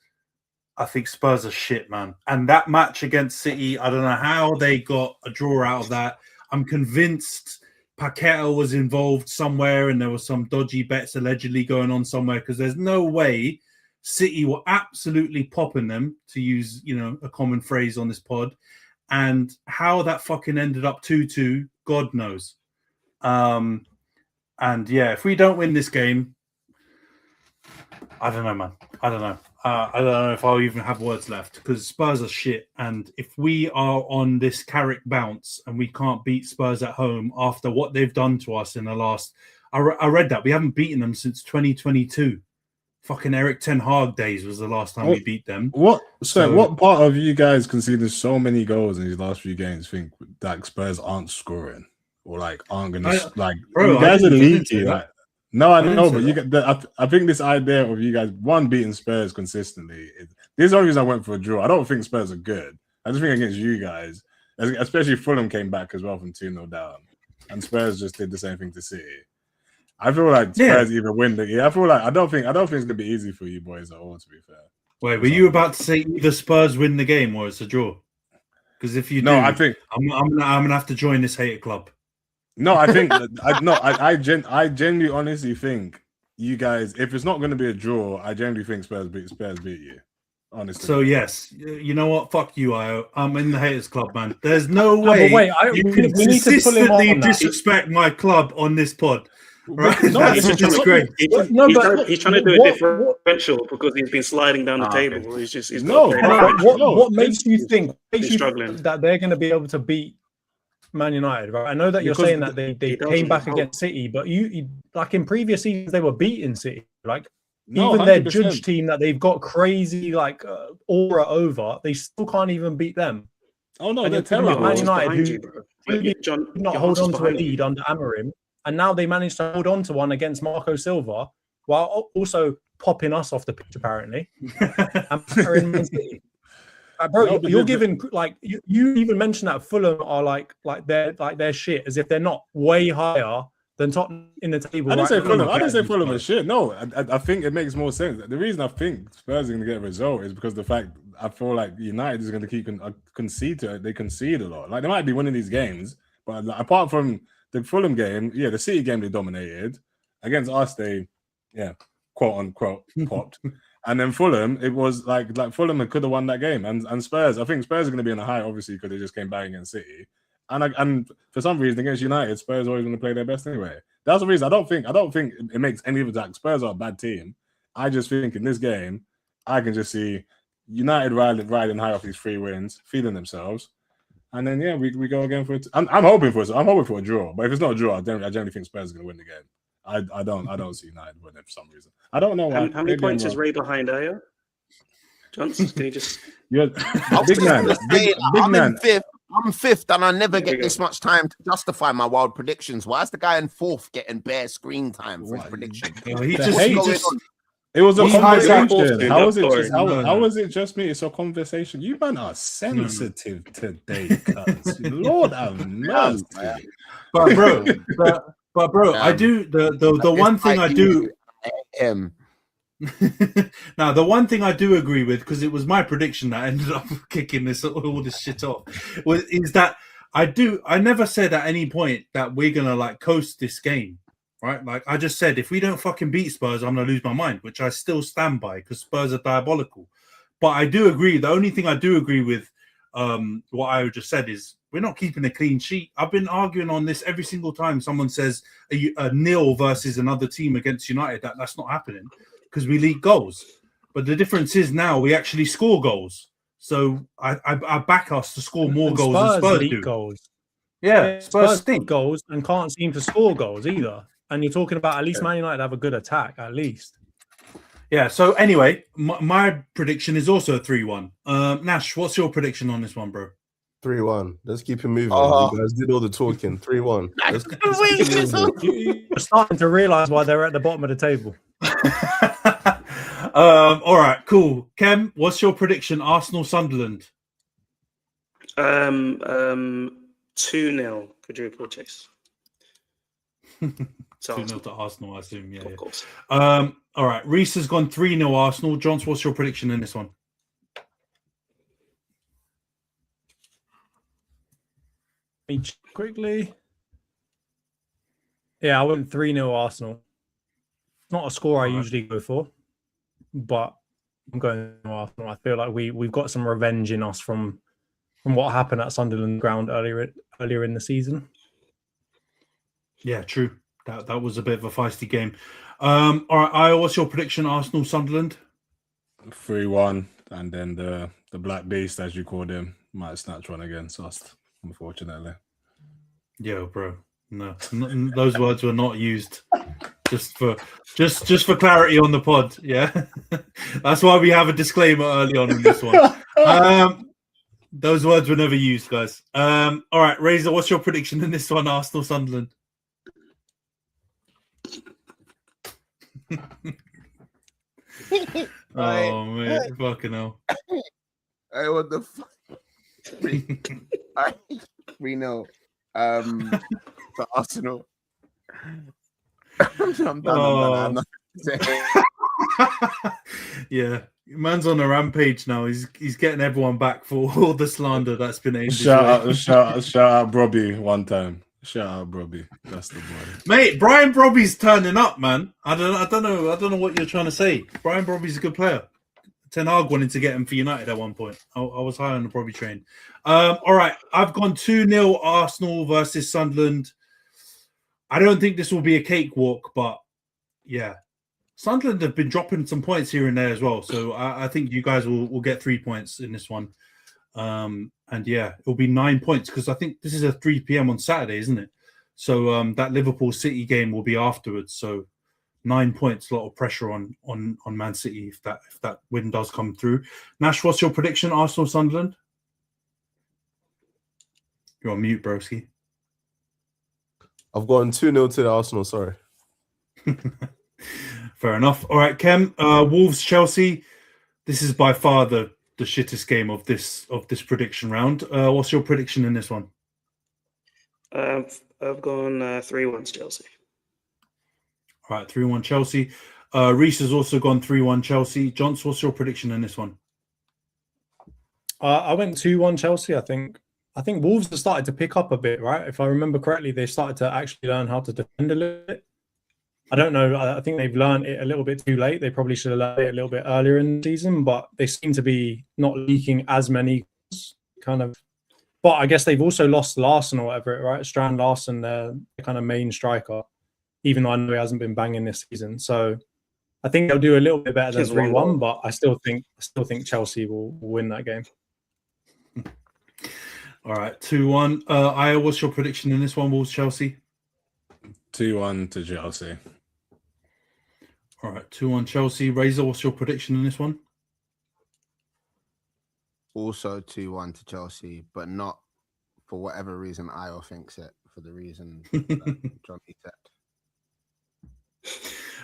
Speaker 1: I think Spurs are shit, man. And that match against City, I don't know how they got a draw out of that. I'm convinced Paqueta was involved somewhere and there was some dodgy bets allegedly going on somewhere, because there's no way City were absolutely popping them, to use, a common phrase on this pod. And how that fucking ended up 2-2, God knows. And if we don't win this game, I don't know, man. I don't know. I don't know if I'll even have words left, because Spurs are shit. And if we are on this Carrick bounce and we can't beat Spurs at home after what they've done to us in the last... I read that. We haven't beaten them since 2022. Fucking Eric Ten Hag days was the last time we beat them.
Speaker 5: What part of you guys conceding so many goals in these last few games think that Spurs aren't scoring? Or aren't going to... Bro, you guys are leaky. No, I know, but you get I think this idea of you guys beating Spurs consistently. This is the only reason I went for a draw. I don't think Spurs are good. I just think against you guys, especially Fulham came back as well from 2-0 down, and Spurs just did the same thing to City. I feel like Spurs either win the game. I don't think it's gonna be easy for you boys at all. To be fair.
Speaker 1: Wait, were you about to say either Spurs win the game or it's a draw? Because if you do,
Speaker 5: I think
Speaker 1: I'm gonna have to join this hater club.
Speaker 5: No, I think I genuinely honestly think you guys, if it's not going to be a draw, I genuinely think Spurs beat you. Honestly.
Speaker 1: So yes, you know what? Fuck you, Io. I'm in the haters club, man. There's no way you can consistently disrespect my club on this pod. Right? That's just great.
Speaker 2: He's trying to do a differential because he's been sliding down the table.
Speaker 6: What makes you think
Speaker 2: struggling
Speaker 6: that they're going to be able to beat Man United, right? I know that you're saying that they came back against City, but you like in previous seasons they were beating City. Even their 100%. Judge team that they've got crazy aura over, they still can't even beat them.
Speaker 5: Oh no, they're terrible.
Speaker 6: Man United who did not hold on to a lead under Amorim, and now they managed to hold on to one against Marco Silva while also popping us off the pitch apparently. And Man City. Bro, you're giving you even mentioned that Fulham are they're shit, as if they're not way higher than Tottenham in the table.
Speaker 5: I didn't say Fulham are shit. No, I think it makes more sense. The reason I think Spurs are going to get a result is because the fact I feel like United is going to keep concede to it. They concede a lot. They might be winning these games, but apart from the Fulham game, the City game they dominated. Against us, they quote unquote popped. And then Fulham, it was like Fulham could have won that game. And Spurs, I think Spurs are going to be in a high, obviously, because they just came back against City. And for some reason, against United, Spurs are always going to play their best anyway. That's the reason. I don't think it makes any of it. Spurs are a bad team. I just think in this game, I can just see United riding high off these 3 wins, feeding themselves. And then, we go again for it. I'm hoping for a draw. But if it's not a draw, I generally think Spurs are going to win the game. I don't see United winning for some reason. I don't know why.
Speaker 2: How many points is Ray behind Ayo? Johnson, can you just...
Speaker 5: Big man.
Speaker 4: I'm in 5th I'm fifth and I never
Speaker 2: There we
Speaker 4: get this much time to justify my wild predictions. Why is the guy in fourth getting bare screen time for his prediction?
Speaker 1: You know, he
Speaker 6: The
Speaker 1: just,
Speaker 6: hate
Speaker 1: he
Speaker 4: going
Speaker 1: just
Speaker 4: on?
Speaker 5: It was a
Speaker 1: He's
Speaker 5: conversation.
Speaker 2: high-
Speaker 5: How was it
Speaker 2: Sorry.
Speaker 5: just how
Speaker 1: No.
Speaker 5: was it just me? It's a conversation. You man are sensitive today, cuz. Lord have mercy.
Speaker 1: but bro, I
Speaker 4: Um,
Speaker 1: do the one thing I do. Now, the one thing I do agree with, because it was my prediction that ended up kicking all this shit off, is that I never said at any point that we're gonna like coast this game, right? Like I just said, if we don't fucking beat Spurs, I'm gonna lose my mind, which I still stand by because Spurs are diabolical. But I do agree. The only thing I do agree with, what I just said is we're not keeping a clean sheet. I've been arguing on this every single time someone says a nil versus another team against United. That's not happening. Because we leak goals, but the difference is now we actually score goals. So I back us to score more
Speaker 6: And
Speaker 1: goals than Spurs
Speaker 6: leak
Speaker 1: do.
Speaker 6: goals.
Speaker 1: Yeah, Spurs
Speaker 6: leak
Speaker 1: stink.
Speaker 6: goals and can't seem to score goals either. And you're talking about at least Man United have a good attack, at least.
Speaker 1: Yeah. So anyway, my prediction is also 3-1. Nash, what's your prediction on this one, bro?
Speaker 3: 3-1. Let's keep it moving.
Speaker 4: Oh.
Speaker 3: You guys did all the talking. 3-1. Let's keep it moving.
Speaker 6: You're starting to realise why they're at the bottom of the table.
Speaker 1: All right, cool. Khem, what's your prediction? Arsenal Sunderland.
Speaker 2: 2-0 quadruple chase. So
Speaker 1: 2-0 to Arsenal, I assume. Yeah,
Speaker 2: of course.
Speaker 1: All right, Reese has gone 3-0 Arsenal. Johns, what's your prediction in this one?
Speaker 6: Me quickly. Yeah, I went 3-0 Arsenal. Not a score I usually go for, but I'm going to Arsenal. I feel like we've got some revenge in us from what happened at Sunderland ground earlier in the season.
Speaker 1: Yeah, true. That was a bit of a feisty game. All right, Io, what's your prediction? Arsenal Sunderland.
Speaker 5: 3-1, and then the Black Beast, as you called him, might snatch one against us, unfortunately.
Speaker 1: Yo, bro. No, those words were not used. Just for clarity on the pod, yeah. That's why we have a disclaimer early on in this one. Those words were never used, guys. All right, Razor, what's your prediction in this one? Arsenal Sunderland. Oh man, fucking hell.
Speaker 4: Hey, what the fuck? 3-0. For Arsenal. I'm done.
Speaker 1: Yeah, man's on a rampage now. He's getting everyone back for all the slander that's been aimed.
Speaker 5: Shout out Brobby one time. Shout out Brobby. That's the boy.
Speaker 1: Mate, Brian Brobby's turning up, man. I don't know what you're trying to say. Brian Brobby's a good player. Ten Hag wanted to get him for United at one point. I was high on the Brobby train. All right, I've gone 2-0 Arsenal versus Sunderland. I don't think this will be a cakewalk, but yeah. Sunderland have been dropping some points here and there as well. So I think you guys will get 3 points in this one. And yeah, it'll be 9 points because I think this is a 3 p.m. on Saturday, isn't it? So that Liverpool City game will be afterwards. So 9 points, a lot of pressure on Man City if that win does come through. Nash, what's your prediction? Arsenal Sunderland? You're on mute, broski.
Speaker 3: I've gone 2-0 to the Arsenal, sorry.
Speaker 1: Fair enough. All right, Khem, Wolves Chelsea. This is by far the shittest game of this prediction round. What's your prediction in this one?
Speaker 2: I've gone 3-1 to Chelsea.
Speaker 1: All right, 3-1 Chelsea. Reese has also gone 3-1 Chelsea. Johns, what's your prediction in this one?
Speaker 6: I went 2-1 Chelsea, I think. I think Wolves have started to pick up a bit, right? If I remember correctly, they started to actually learn how to defend a little bit. I don't know. I think they've learned it a little bit too late. They probably should have learned it a little bit earlier in the season, but they seem to be not leaking as many kind of. But I guess they've also lost Larson or whatever, right? Strand Larson, their kind of main striker, even though I know he hasn't been banging this season. So I think they'll do a little bit better than 3-1, but I still think Chelsea will win that game.
Speaker 1: All right, 2-1. Aya, what's your prediction in this one, Wolves Chelsea?
Speaker 5: 2-1 to Chelsea.
Speaker 1: All right, 2-1 Chelsea. Razor, what's your prediction in this one?
Speaker 4: Also 2-1 to Chelsea, but not for whatever reason, Io thinks it for the reason that Jonty said.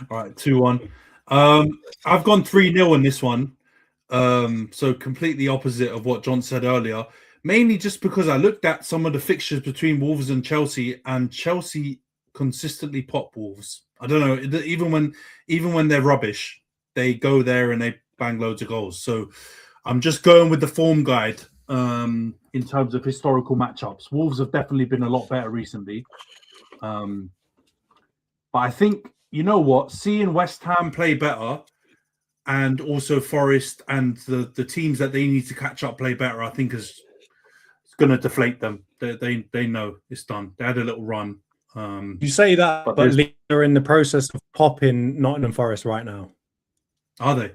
Speaker 1: All right, 2-1. I've gone 3-0 in this one. So completely opposite of what John said earlier. Mainly just because I looked at some of the fixtures between Wolves and Chelsea consistently pop Wolves. I don't know, even when they're rubbish, they go there and they bang loads of goals. So I'm just going with the form guide in terms of historical matchups. Wolves have definitely been a lot better recently. But I think, you know what, seeing West Ham play better and also Forest and the teams that they need to catch up play better, I think it's going to deflate them. They know it's done. They had a little run.
Speaker 6: You say that, but Leeds are in the process of popping Nottingham Forest right now.
Speaker 1: Are they?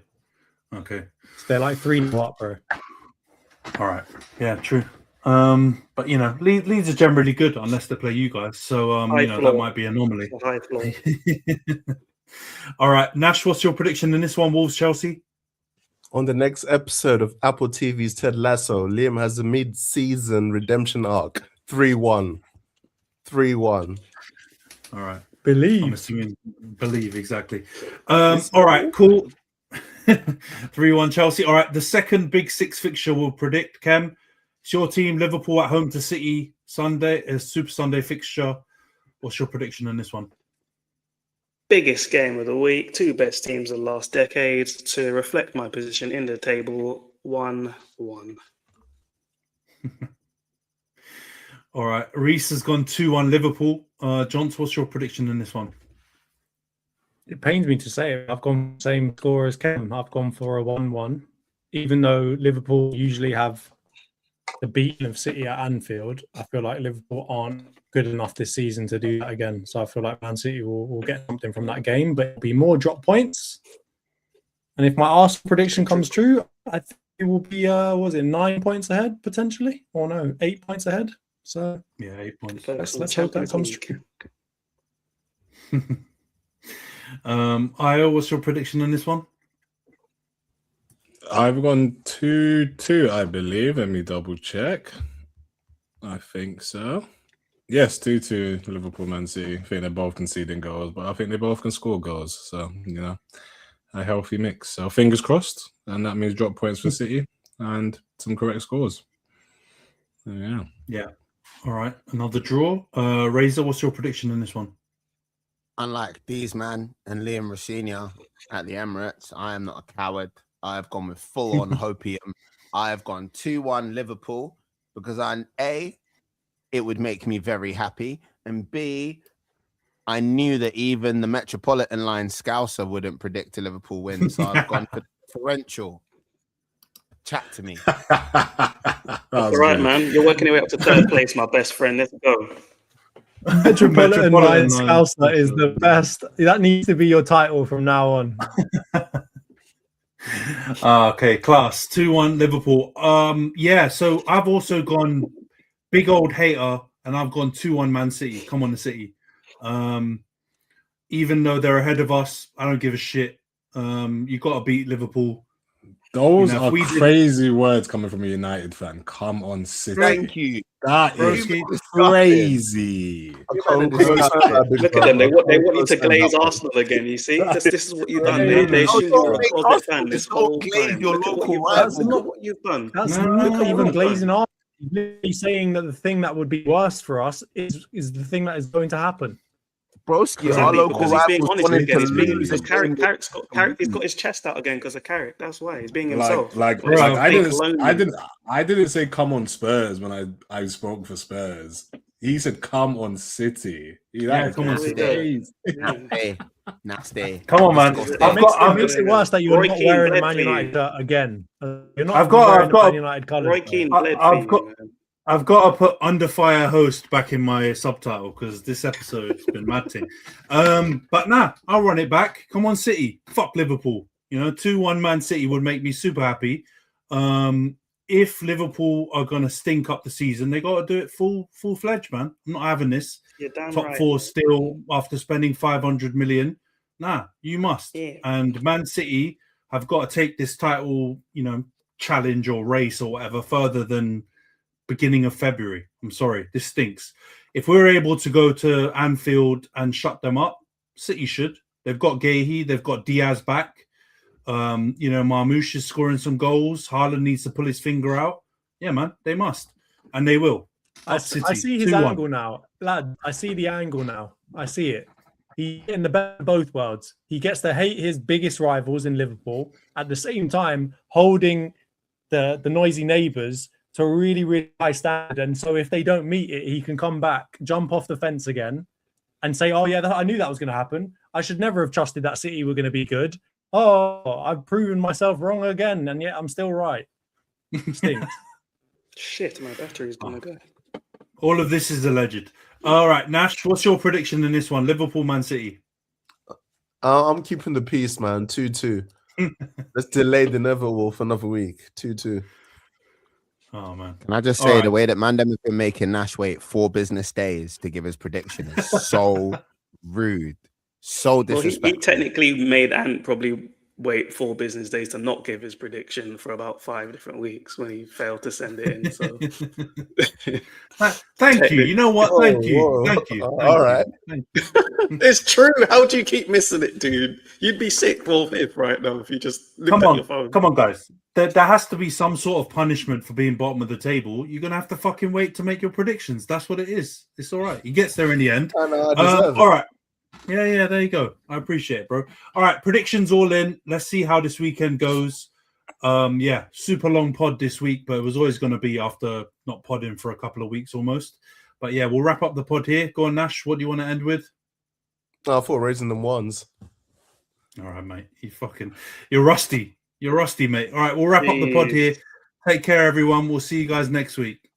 Speaker 1: Okay.
Speaker 6: So they're like 3-0 up, bro.
Speaker 1: All right. Yeah, true. But you know, Leeds are generally good unless they play you guys. So you know, that might be an anomaly.
Speaker 2: High floor.
Speaker 1: All right, Nash, what's your prediction in this one? Wolves Chelsea.
Speaker 3: On the next episode of Apple TV's Ted Lasso, Liam has a mid-season redemption arc. 3-1. 3-1.
Speaker 1: All right.
Speaker 6: Believe.
Speaker 1: I'm assuming believe, exactly. All right, cool. 3-1 Chelsea. All right, the second Big Six fixture we'll predict, Khem. It's your team, Liverpool at home to City Sunday, a Super Sunday fixture. What's your prediction in this one?
Speaker 2: Biggest game of the week. Two best teams of the last decade. To reflect my position in the table, 1-1.
Speaker 1: All right, Reese has gone 2-1 Liverpool. Johns, what's your prediction in this one?
Speaker 6: It pains me to say it. I've gone same score as Khem. I've gone for a 1-1. Even though Liverpool usually have the beating of City at Anfield, I feel like Liverpool aren't good enough this season to do that again. So I feel like Man City will get something from that game, but it'll be more drop points. And if my Arsenal prediction comes true, I think it will be, 9 points ahead potentially? Or no, 8 points ahead. So
Speaker 1: yeah, 8 points.
Speaker 6: Let's hope that comes true.
Speaker 1: Io, what's your prediction in this one?
Speaker 5: I've gone 2-2, I believe. Let me double check. I think so. Yes, 2-2 Liverpool, Man City. I think they're both conceding goals, but I think they both can score goals. So, you know, a healthy mix. So fingers crossed. And that means drop points for City and some correct scores. So, yeah.
Speaker 1: Yeah. All right. Another draw. Razor, what's your prediction in this one?
Speaker 4: Unlike these man and Liam Rossignol at the Emirates, I am not a coward. I have gone with full-on hopium. I have gone 2-1 Liverpool because it would make me very happy, and B, I knew that even the Metropolitan line Scouser wouldn't predict a Liverpool win, so I've gone for differential. Chat to me.
Speaker 2: That's all right, man. You're working your way up to third place, my best friend. Let's go.
Speaker 6: Metropolitan line Scouser is the best. That needs to be your title from now on.
Speaker 1: Okay, class. 2-1 Liverpool. Yeah, so I've also gone big old hater, and I've gone 2-1 Man City. Come on, the City. Even though they're ahead of us, I don't give a shit. You got to beat Liverpool.
Speaker 5: Those are crazy words coming from a United fan. Come on, City.
Speaker 4: Thank you.
Speaker 5: That is crazy.
Speaker 2: Look at them. They want you to glaze Arsenal again. You see, this is what you've done. They assume you're a Cosmet fan. This whole time. Look at what you've done.
Speaker 6: That's not even glazing Arsenal. He's literally saying that the thing that would be worse for us is the thing that is going to happen.
Speaker 4: Broski, our local
Speaker 2: because he's being honest again. He's got his chest out again because of Carrick. That's why he's being himself.
Speaker 5: I didn't say come on Spurs when I spoke for Spurs. He said come on City.
Speaker 1: Come on City.
Speaker 4: Nasty.
Speaker 1: Come on, man.
Speaker 6: It makes it worse that you're not wearing a Man United shirt again. You're not wearing a Man United colour.
Speaker 2: Roy Keane
Speaker 1: I've got to put Under Fire host back in my subtitle because this episode's been mad thing. But I'll run it back. Come on, City. Fuck Liverpool. 2-1 Man City would make me super happy. If Liverpool are going to stink up the season, they got to do it full-fledged, man. I'm not having this. Top four still after spending 500 million. You must.
Speaker 2: Yeah.
Speaker 1: And Man City have got to take this title, challenge or race or whatever further than beginning of February. I'm sorry, this stinks. If we're able to go to Anfield and shut them up, City should. They've got Guehi, they've got Diaz back. Marmoush is scoring some goals. Haaland needs to pull his finger out. Yeah, man, they must, and they will.
Speaker 6: I see his
Speaker 1: 2-1.
Speaker 6: angle now, lad. I see the angle now. I see it. He's in the best of both worlds. He gets to hate his biggest rivals in Liverpool, at the same time holding the noisy neighbours to a really, really high standard. And so if they don't meet it, he can come back, jump off the fence again, and say, "Oh yeah, I knew that was going to happen. I should never have trusted that City were going to be good. Oh, I've proven myself wrong again, and yet I'm still right." Stinks.
Speaker 2: Shit, my battery's gonna go.
Speaker 1: All of this is alleged. All right, Nash, what's your prediction in this one? Liverpool, Man City.
Speaker 3: I'm keeping the peace, man. 2-2. Let's delay the inevitable for another week. 2-2.
Speaker 1: Oh man.
Speaker 4: Can I just say the way that Mandem has been making Nash wait 4 business days to give his prediction is so rude, so disrespectful.
Speaker 2: He technically made Ant probably wait 4 business days to not give his prediction for about 5 different weeks when he failed to send it in. So
Speaker 1: thank you. You know what? Thank you.
Speaker 3: Whoa.
Speaker 1: Thank you.
Speaker 3: All right.
Speaker 2: It's true. How do you keep missing it, dude? You'd be sick 4/5 right now if you just looked at your phone.
Speaker 1: Come on, guys. There has to be some sort of punishment for being bottom of the table. You're gonna have to fucking wait to make your predictions. That's what it is. It's all right. He gets there in the end.
Speaker 3: I deserve it.
Speaker 1: All right. Yeah, there you go. I appreciate it, bro. All right, predictions all in. Let's see how this weekend goes. Super long pod this week, but it was always going to be after not podding for a couple of weeks almost. But yeah, we'll wrap up the pod here. Go on, Nash. What do you want to end with?
Speaker 3: I thought raising them ones.
Speaker 1: All right, mate. You're rusty. You're rusty, mate. All right, we'll wrap up the pod here. Take care, everyone. We'll see you guys next week.